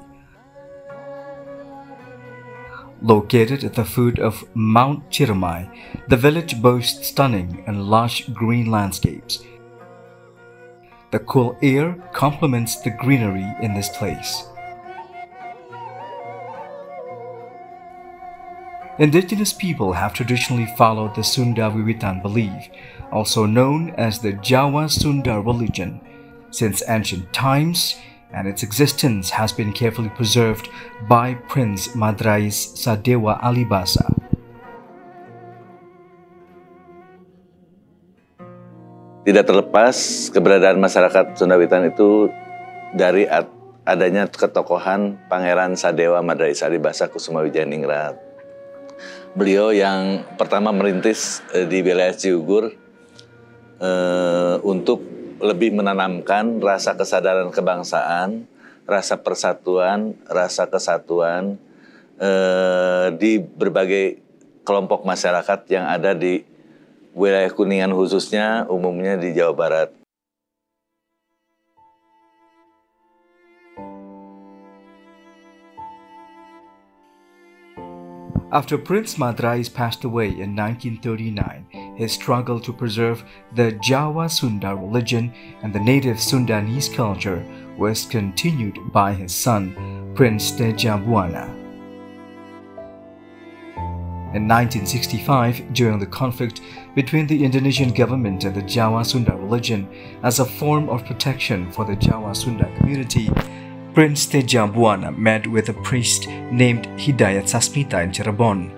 Located at the foot of Mount Chirmai, the village boasts stunning and lush green landscapes. The cool air complements the greenery in this place. Indigenous people have traditionally followed the Sunda Wiwitan belief, also known as the Jawa Sunda religion, since ancient times, and its existence has been carefully preserved by Prince Madrais Sadewa Alibasa. Tidak terlepas keberadaan masyarakat Sunda Wiwitan itu dari adanya ketokohan Pangeran Sadewa Madrais Alibasa Kusumawijaningrat. Beliau yang pertama merintis di wilayah Ciugur untuk lebih menanamkan rasa kesadaran kebangsaan, rasa persatuan, rasa kesatuan di berbagai kelompok masyarakat yang ada di wilayah Kuningan khususnya, umumnya di Jawa Barat. After Prince Madrais passed away in 1939, his struggle to preserve the Jawa Sunda religion and the native Sundanese culture was continued by his son, Prince Teja Buana. In 1965, during the conflict between the Indonesian government and the Jawa Sunda religion as a form of protection for the Jawa Sunda community, Prince Teja Buana met with a priest named Hidayat Sasmita in Cirebon.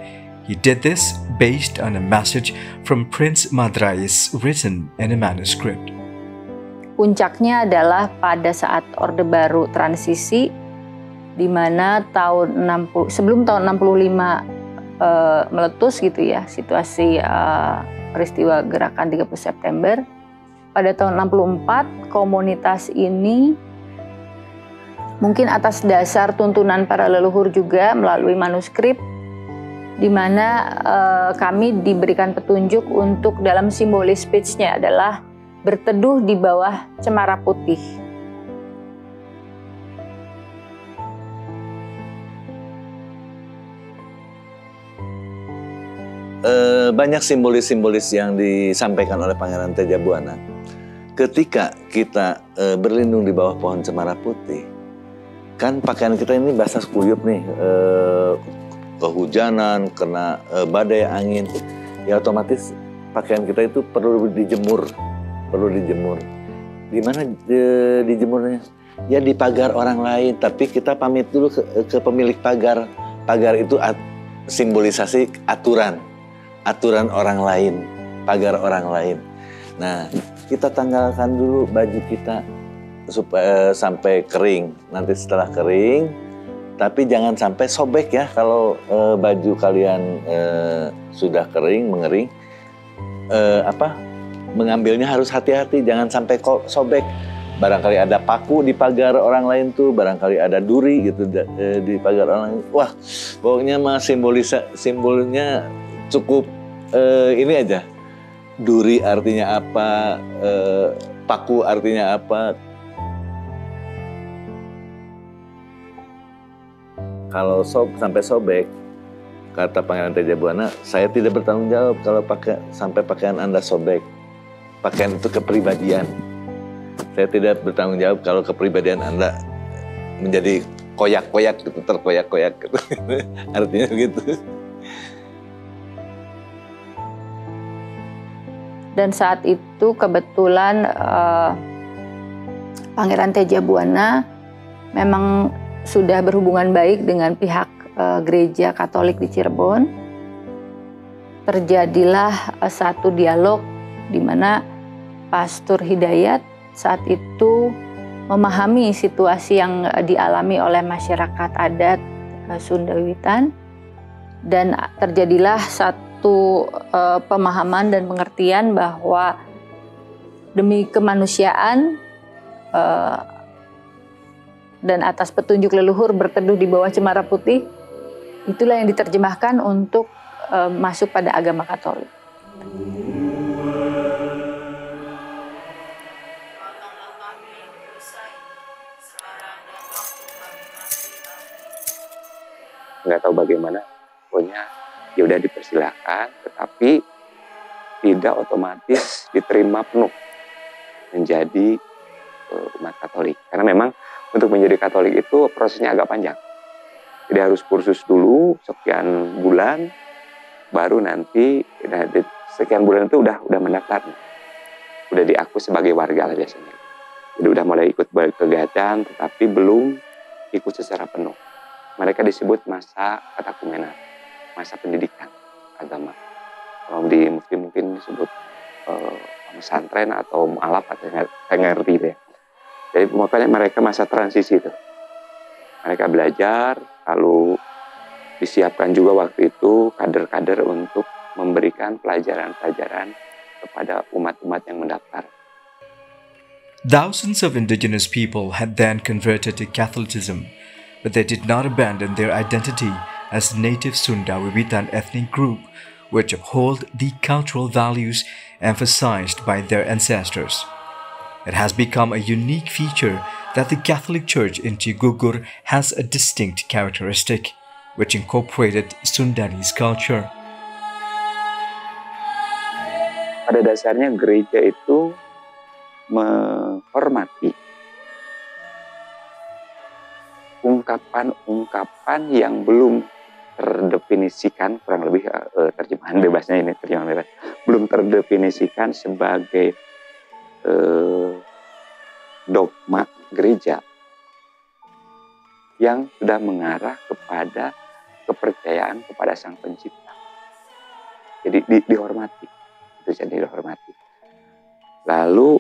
He did this based on a message from Prince Madrais written in a manuscript. Puncaknya adalah pada saat Orde Baru transisi, di mana sebelum tahun 65 meletus gitu ya, situasi peristiwa gerakan 30 September. Pada tahun 64, komunitas ini mungkin atas dasar tuntunan para leluhur juga melalui manuskrip, di mana kami diberikan petunjuk untuk dalam simbolis speech-nya adalah berteduh di bawah cemara putih. Banyak simbolis-simbolis yang disampaikan oleh Pangeran Teja Buana. Ketika kita berlindung di bawah pohon cemara putih, kan pakaian kita ini basah kuyup nih, kehujanan, kena badai angin, ya otomatis pakaian kita itu perlu dijemur, Di mana dijemurnya? Ya di pagar orang lain, tapi kita pamit dulu ke pemilik pagar. Pagar itu simbolisasi aturan orang lain, pagar orang lain. Nah, kita tanggalkan dulu baju kita supaya sampai kering. Nanti setelah kering, tapi jangan sampai sobek ya. Kalau baju kalian sudah kering, mengering, mengambilnya harus hati-hati, jangan sampai sobek. Barangkali ada paku di pagar orang lain tuh, barangkali ada duri gitu di pagar orang lain. Wah, pokoknya mah simbolnya cukup ini aja. Duri artinya apa, paku artinya apa. Kalau sampai sobek, kata Pangeran Teja Buana, saya tidak bertanggung jawab kalau sampai pakaian Anda sobek. Pakaian itu kepribadian. Saya tidak bertanggung jawab kalau kepribadian Anda menjadi koyak-koyak gitu, terkoyak-koyak gitu. Artinya gitu. Dan saat itu kebetulan Pangeran Teja Buana memang sudah berhubungan baik dengan pihak gereja Katolik di Cirebon. Terjadilah satu dialog di mana Pastor Hidayat saat itu memahami situasi yang dialami oleh masyarakat adat Sunda Wiwitan, dan terjadilah satu pemahaman dan pengertian bahwa demi kemanusiaan dan atas petunjuk leluhur berteduh di bawah cemara putih, itulah yang diterjemahkan untuk masuk pada agama Katolik. Nggak tahu bagaimana, pokoknya ya udah dipersilahkan, tetapi tidak otomatis diterima penuh menjadi umat Katolik. Karena memang untuk menjadi Katolik itu prosesnya agak panjang. Jadi harus kursus dulu sekian bulan, baru nanti sekian bulan itu udah mendaftar, udah diaku sebagai warga lah biasanya. Jadi udah mulai ikut kegiatan, tetapi belum ikut secara penuh. Mereka disebut masa katakumenan, masa pendidikan agama. Kalau di Muslim mungkin disebut pesantren atau mu'alaf, atau saya ngerti ya. Jadi makanya mereka masa transisi itu. Mereka belajar, lalu disiapkan juga waktu itu kader-kader untuk memberikan pelajaran-pelajaran kepada umat-umat yang mendaftar. Thousands of indigenous people had then converted to Catholicism, but they did not abandon their identity as native Sunda Wiwitan ethnic group, which uphold the cultural values emphasized by their ancestors. It has become a unique feature that the Catholic Church in Cigugur has a distinct characteristic, which incorporated Sundanese culture. Pada dasarnya gereja itu menghormati ungkapan-ungkapan yang belum terdefinisikan, kurang lebih terjemahan bebasnya ini, terjemahan bebas, belum terdefinisikan sebagai dogma gereja yang sudah mengarah kepada kepercayaan kepada Sang Pencipta. Jadi dihormati, itu jadi dihormati. Lalu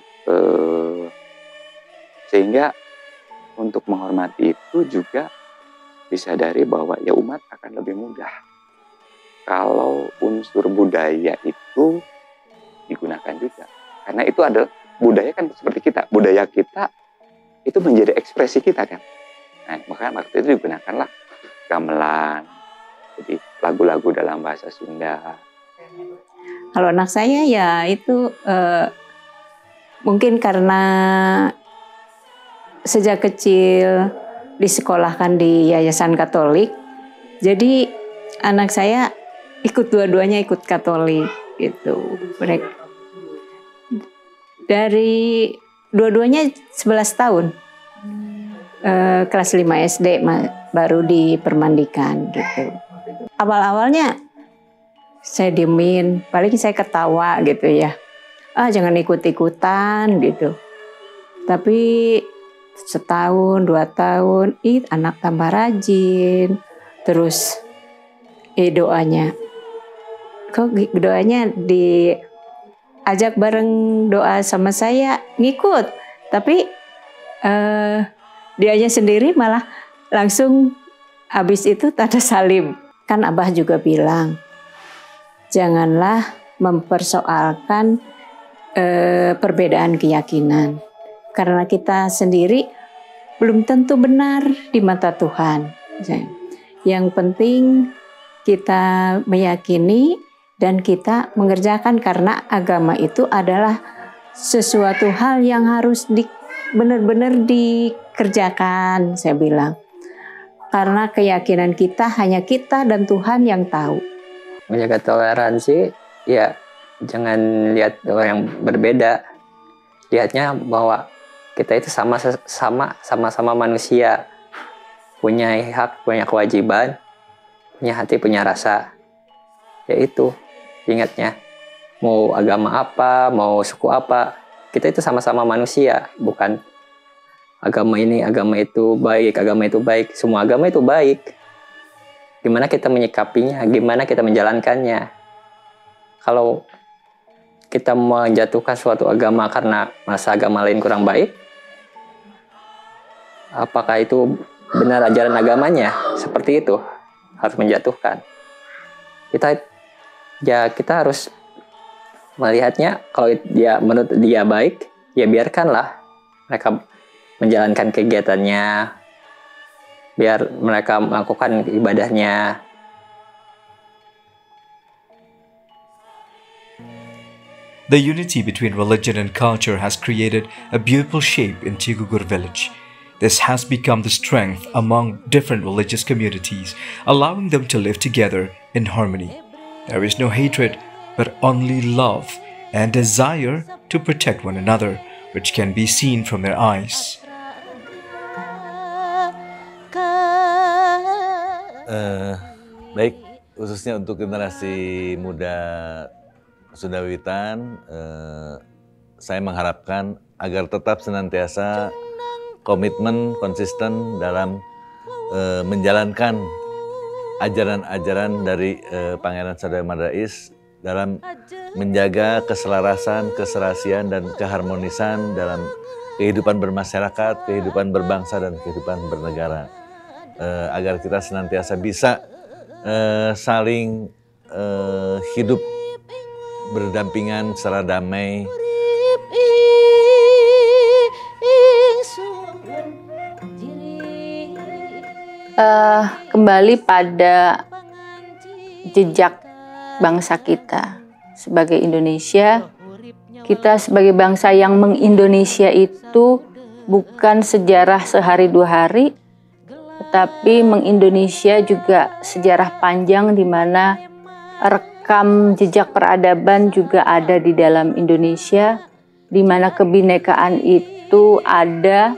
sehingga untuk menghormati itu juga disadari bahwa ya umat akan lebih mudah kalau unsur budaya itu digunakan juga. Karena itu adalah budaya kan seperti kita. Budaya kita itu menjadi ekspresi kita kan. Nah, makanya waktu itu digunakanlah gamelan. Jadi lagu-lagu dalam bahasa Sunda. Kalau anak saya ya itu mungkin karena sejak kecil disekolahkan di yayasan Katolik, jadi anak saya ikut dua-duanya ikut Katolik gitu. Mereka dari dua-duanya 11 tahun, kelas 5 SD baru dipermandikan gitu. Awal-awalnya saya diemin, paling saya ketawa gitu ya. Jangan ikut-ikutan gitu. Tapi setahun, 2 tahun, anak tambah rajin. Terus doanya. Kok doanya diajak bareng doa sama saya, ngikut. Tapi dianya sendiri malah langsung habis itu tanda salim. Kan Abah juga bilang, janganlah mempersoalkan perbedaan keyakinan. Karena kita sendiri belum tentu benar di mata Tuhan. Yang penting kita meyakini dan kita mengerjakan, karena agama itu adalah sesuatu hal yang harus benar-benar dikerjakan, saya bilang. Karena keyakinan kita hanya kita dan Tuhan yang tahu. Menjaga toleransi, ya jangan lihat orang yang berbeda. Lihatnya bahwa kita itu sama-sama manusia, punya hak, punya kewajiban, punya hati, punya rasa. Ya itu, ingatnya, mau agama apa, mau suku apa, kita itu sama-sama manusia, bukan agama ini, agama itu baik, semua agama itu baik. Gimana kita menyikapinya, gimana kita menjalankannya. Kalau kita menjatuhkan suatu agama karena merasa agama lain kurang baik? Apakah itu benar ajaran agamanya? Seperti itu, harus menjatuhkan. Kita harus melihatnya, kalau dia menurut dia baik, ya biarkanlah mereka menjalankan kegiatannya, biar mereka melakukan ibadahnya. The unity between religion and culture has created a beautiful shape in Cigugur village. This has become the strength among different religious communities, allowing them to live together in harmony. There is no hatred, but only love and desire to protect one another, which can be seen from their eyes. Baik, khususnya untuk generasi muda Sunda Wiwitan, saya mengharapkan agar tetap senantiasa komitmen, konsisten dalam menjalankan ajaran-ajaran dari Pangeran Sadaya Madrais dalam menjaga keselarasan, keserasian, dan keharmonisan dalam kehidupan bermasyarakat, kehidupan berbangsa, dan kehidupan bernegara. Agar kita senantiasa bisa saling hidup berdampingan secara damai. Kembali pada jejak bangsa kita sebagai Indonesia, kita sebagai bangsa yang mengindonesia itu bukan sejarah sehari dua hari, tetapi mengindonesia juga sejarah panjang di mana rekam jejak peradaban juga ada di dalam Indonesia, di mana kebinekaan itu ada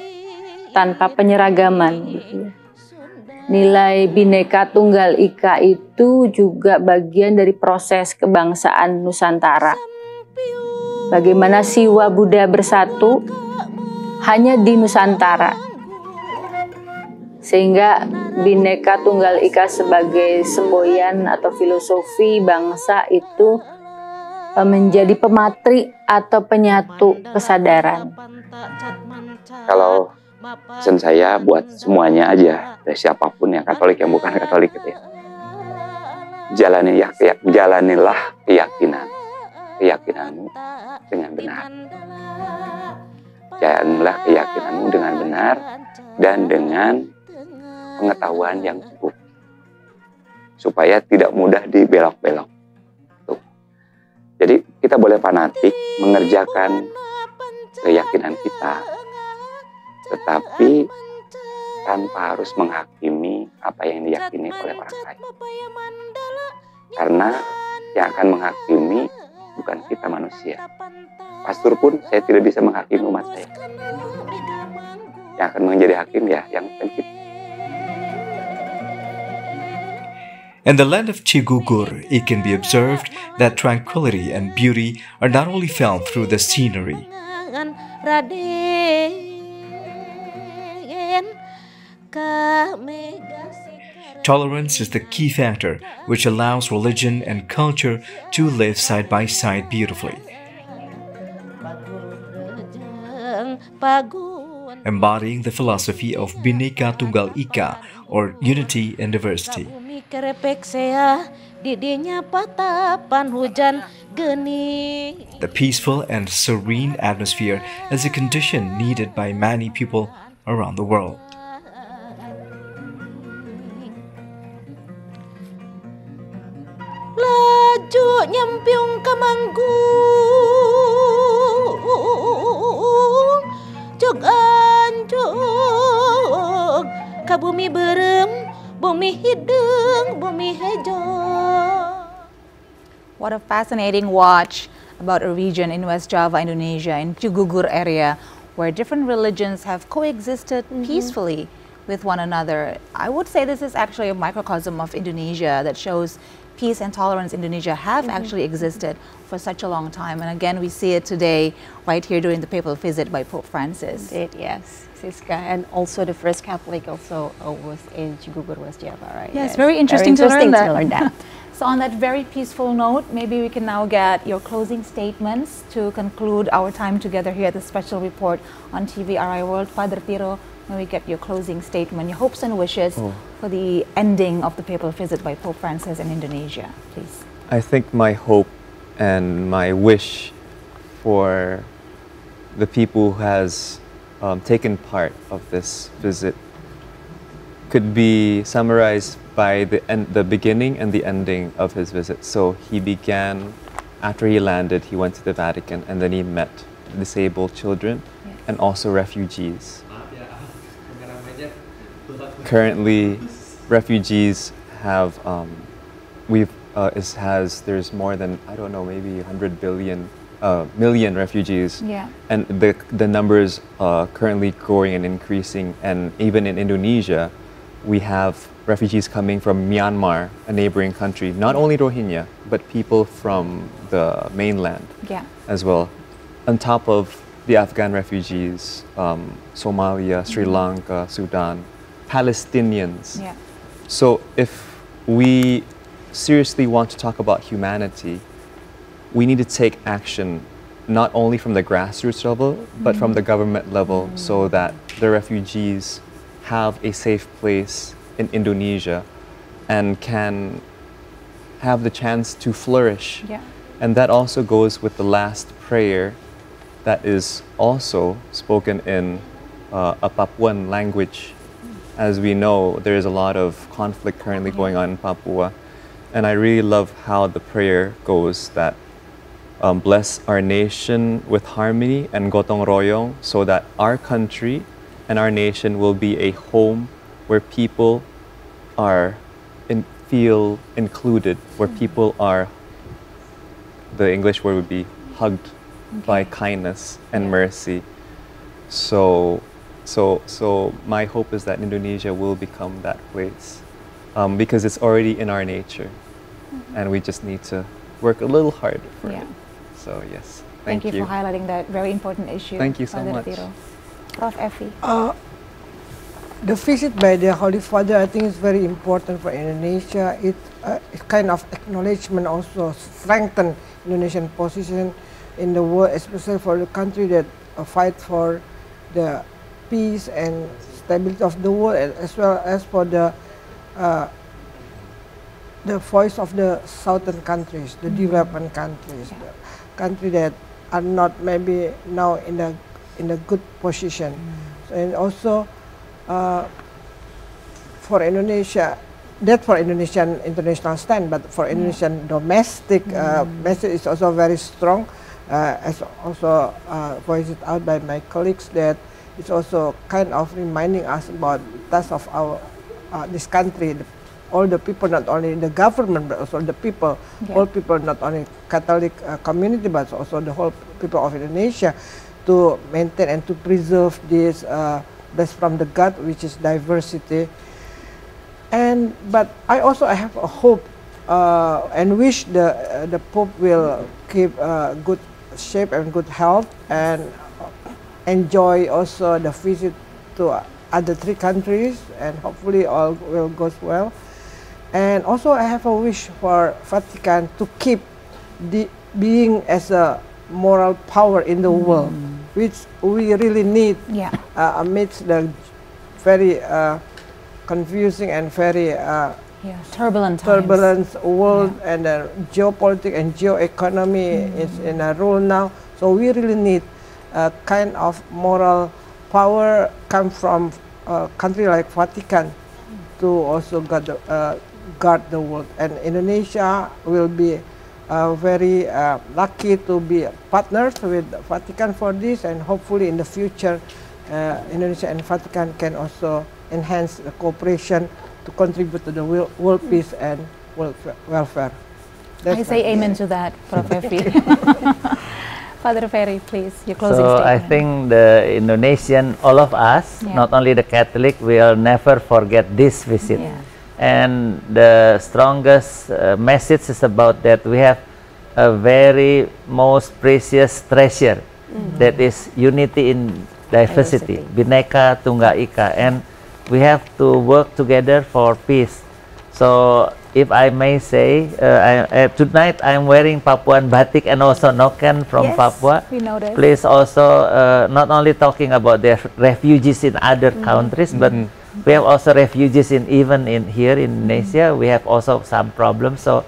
tanpa penyeragaman, gitu ya. Nilai Bhinneka Tunggal Ika itu juga bagian dari proses kebangsaan Nusantara. Bagaimana siwa Buddha bersatu hanya di Nusantara. Sehingga Bhinneka Tunggal Ika sebagai semboyan atau filosofi bangsa itu menjadi pematri atau penyatu kesadaran. Kalau pesan saya buat semuanya aja, dari siapapun yang Katolik yang bukan Katolik gitu ya. Jalanilah keyakinanmu dengan benar. Jalanilah keyakinanmu dengan benar dan dengan pengetahuan yang cukup, supaya tidak mudah dibelok-belok. Tuh. Jadi kita boleh fanatik mengerjakan keyakinan kita, tetapi tanpa harus menghakimi apa yang diyakini oleh orang lain. Karena yang akan menghakimi bukan kita manusia. Pastor pun saya tidak bisa menghakimi umat saya. Yang akan menjadi hakim ya yang pencipta. In the land of Cigugur, it can be observed that tranquility and beauty are not only found through the scenery. Tolerance is the key factor which allows religion and culture to live side by side beautifully. Embodying the philosophy of Bhinneka Tunggal Ika, or unity in diversity. The peaceful and serene atmosphere is a condition needed by many people around the world. Laju nyempiung ke manggung, jog anjog ka bumi berem, bumi hidung, bumi hejo. What a fascinating watch about a region in West Java, Indonesia, in Cigugur area, where different religions have coexisted peacefully with one another. I would say this is actually a microcosm of Indonesia that shows peace and tolerance in Indonesia have actually existed for such a long time. And again, we see it today right here during the papal visit by Pope Francis. Indeed, yes, Siska. And also the first Catholic also was in Cigugur, West Java, right? Yes, very interesting to learn that. So on that very peaceful note, maybe we can now get your closing statements to conclude our time together here at the special report on TVRI World. Father Tiro, may we get your closing statement, your hopes and wishes for the ending of the papal visit by Pope Francis in Indonesia, please. I think my hope and my wish for the people who has taken part of this visit could be summarized by the beginning and the ending of his visit. So he began, after he landed, he went to the Vatican, and then he met disabled children and also refugees. Currently, refugees have, there's more than, I don't know, maybe 100 million refugees. Yeah. And the numbers currently growing and increasing. And even in Indonesia, we have refugees coming from Myanmar, a neighboring country, not only Rohingya, but people from the mainland as well. On top of the Afghan refugees, Somalia, Sri Lanka, Sudan, Palestinians. Yeah. So if we seriously want to talk about humanity, we need to take action not only from the grassroots level, but from the government level, so that the refugees have a safe place in Indonesia and can have the chance to flourish. Yeah. And that also goes with the last prayer that is also spoken in a Papuan language. As we know, there is a lot of conflict currently going on in Papua. And I really love how the prayer goes that bless our nation with harmony and gotong royong, so that our country and our nation will be a home where people feel included, where people are, the English word would be hugged by kindness and mercy. So my hope is that Indonesia will become that place, because it's already in our nature, and we just need to work a little harder for it. So yes, thank you for highlighting that very important issue. Thank you so much. Prof. Effie. The visit by the Holy Father, I think, is very important for Indonesia. It kind of acknowledgement also strengthen Indonesian position in the world, especially for the country that fight for the peace and stability of the world, as well as for the voice of the southern countries, the developing countries, the country that are not maybe now in a good position. And also for Indonesia, that for Indonesian international stand, but for Indonesian domestic message is also very strong, as also voiced out by my colleagues, that it's also kind of reminding us about the task of our this country, all the people, not only the government, but also the people, all people, not only Catholic community, but also the whole people of Indonesia, to maintain and to preserve this blessed from the God, which is diversity. But I also have a hope and wish the Pope will keep good shape and good health, and enjoy also the visit to other 3 countries, and hopefully all will goes well. And also I have a wish for Vatican to keep being as a moral power in the world, which we really need amidst the very confusing and very turbulent world, and the geopolitics and geoeconomy is in a role now. So we really need a kind of moral power come from a country like Vatican to also guard the world. And Indonesia will be very lucky to be partners with Vatican for this, and hopefully in the future Indonesia and Vatican can also enhance the cooperation to contribute to the world peace and world welfare. I say amen to that, Prof. Effie. Father Ferry, please, your closing statement. I think the Indonesian, all of us, not only the Catholic, will never forget this visit. And the strongest message is about that we have a very most precious treasure, that is unity in diversity, Bhinneka Tunggal Ika, and we have to work together for peace. So if I may say, tonight I'm wearing Papuan batik and also noken from Papua. We noticed. Please also not only talking about the refugees in other countries, but we have also refugees even here in Indonesia. We have also some problems. So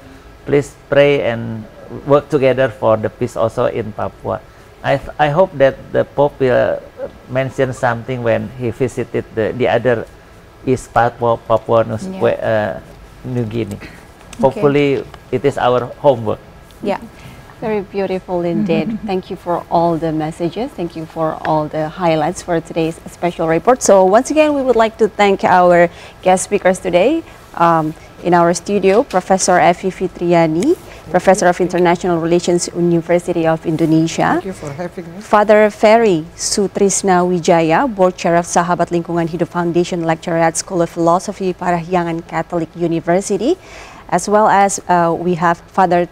please pray and work together for the peace also in Papua. I hope that the Pope will mention something when he visited the other East Papua New Guinea. Hopefully, it is our homework. Yeah. Very beautiful indeed. Thank you for all the messages. Thank you for all the highlights for today's special report. So once again, we would like to thank our guest speakers today. In our studio, Professor Evi Fitriani, Professor of International Relations, University of Indonesia. Thank you for having me. Father Ferry Sutrisna Wijaya, Board Chair of Sahabat Lingkungan Hidup Foundation, lecturer at School of Philosophy, Parahyangan Catholic University, as well as we have Father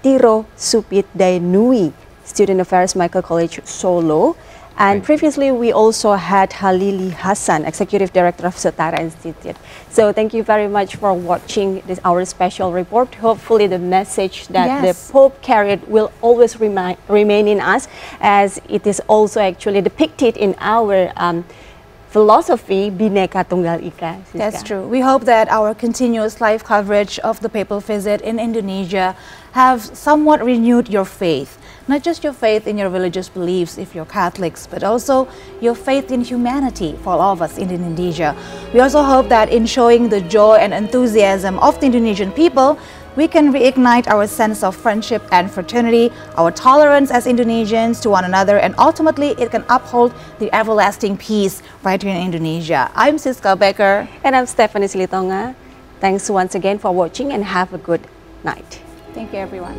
Tiro Supit Dainui, Student Affairs, Michael College, Solo. And previously, we also had Halili Hassan, Executive Director of Setara Institute. So thank you very much for watching our special report. Hopefully the message that the Pope carried will always remain in us, as it is also actually depicted in our philosophy, Bhinneka Tunggal Ika. That's true. We hope that our continuous live coverage of the papal visit in Indonesia have somewhat renewed your faith. Not just your faith in your religious beliefs if you're Catholics, but also your faith in humanity for all of us in Indonesia. We also hope that in showing the joy and enthusiasm of the Indonesian people, we can reignite our sense of friendship and fraternity, our tolerance as Indonesians to one another, and ultimately it can uphold the everlasting peace right here in Indonesia. I'm Siska Becker. And I'm Stephanie Silitonga. Thanks once again for watching and have a good night. Thank you, everyone.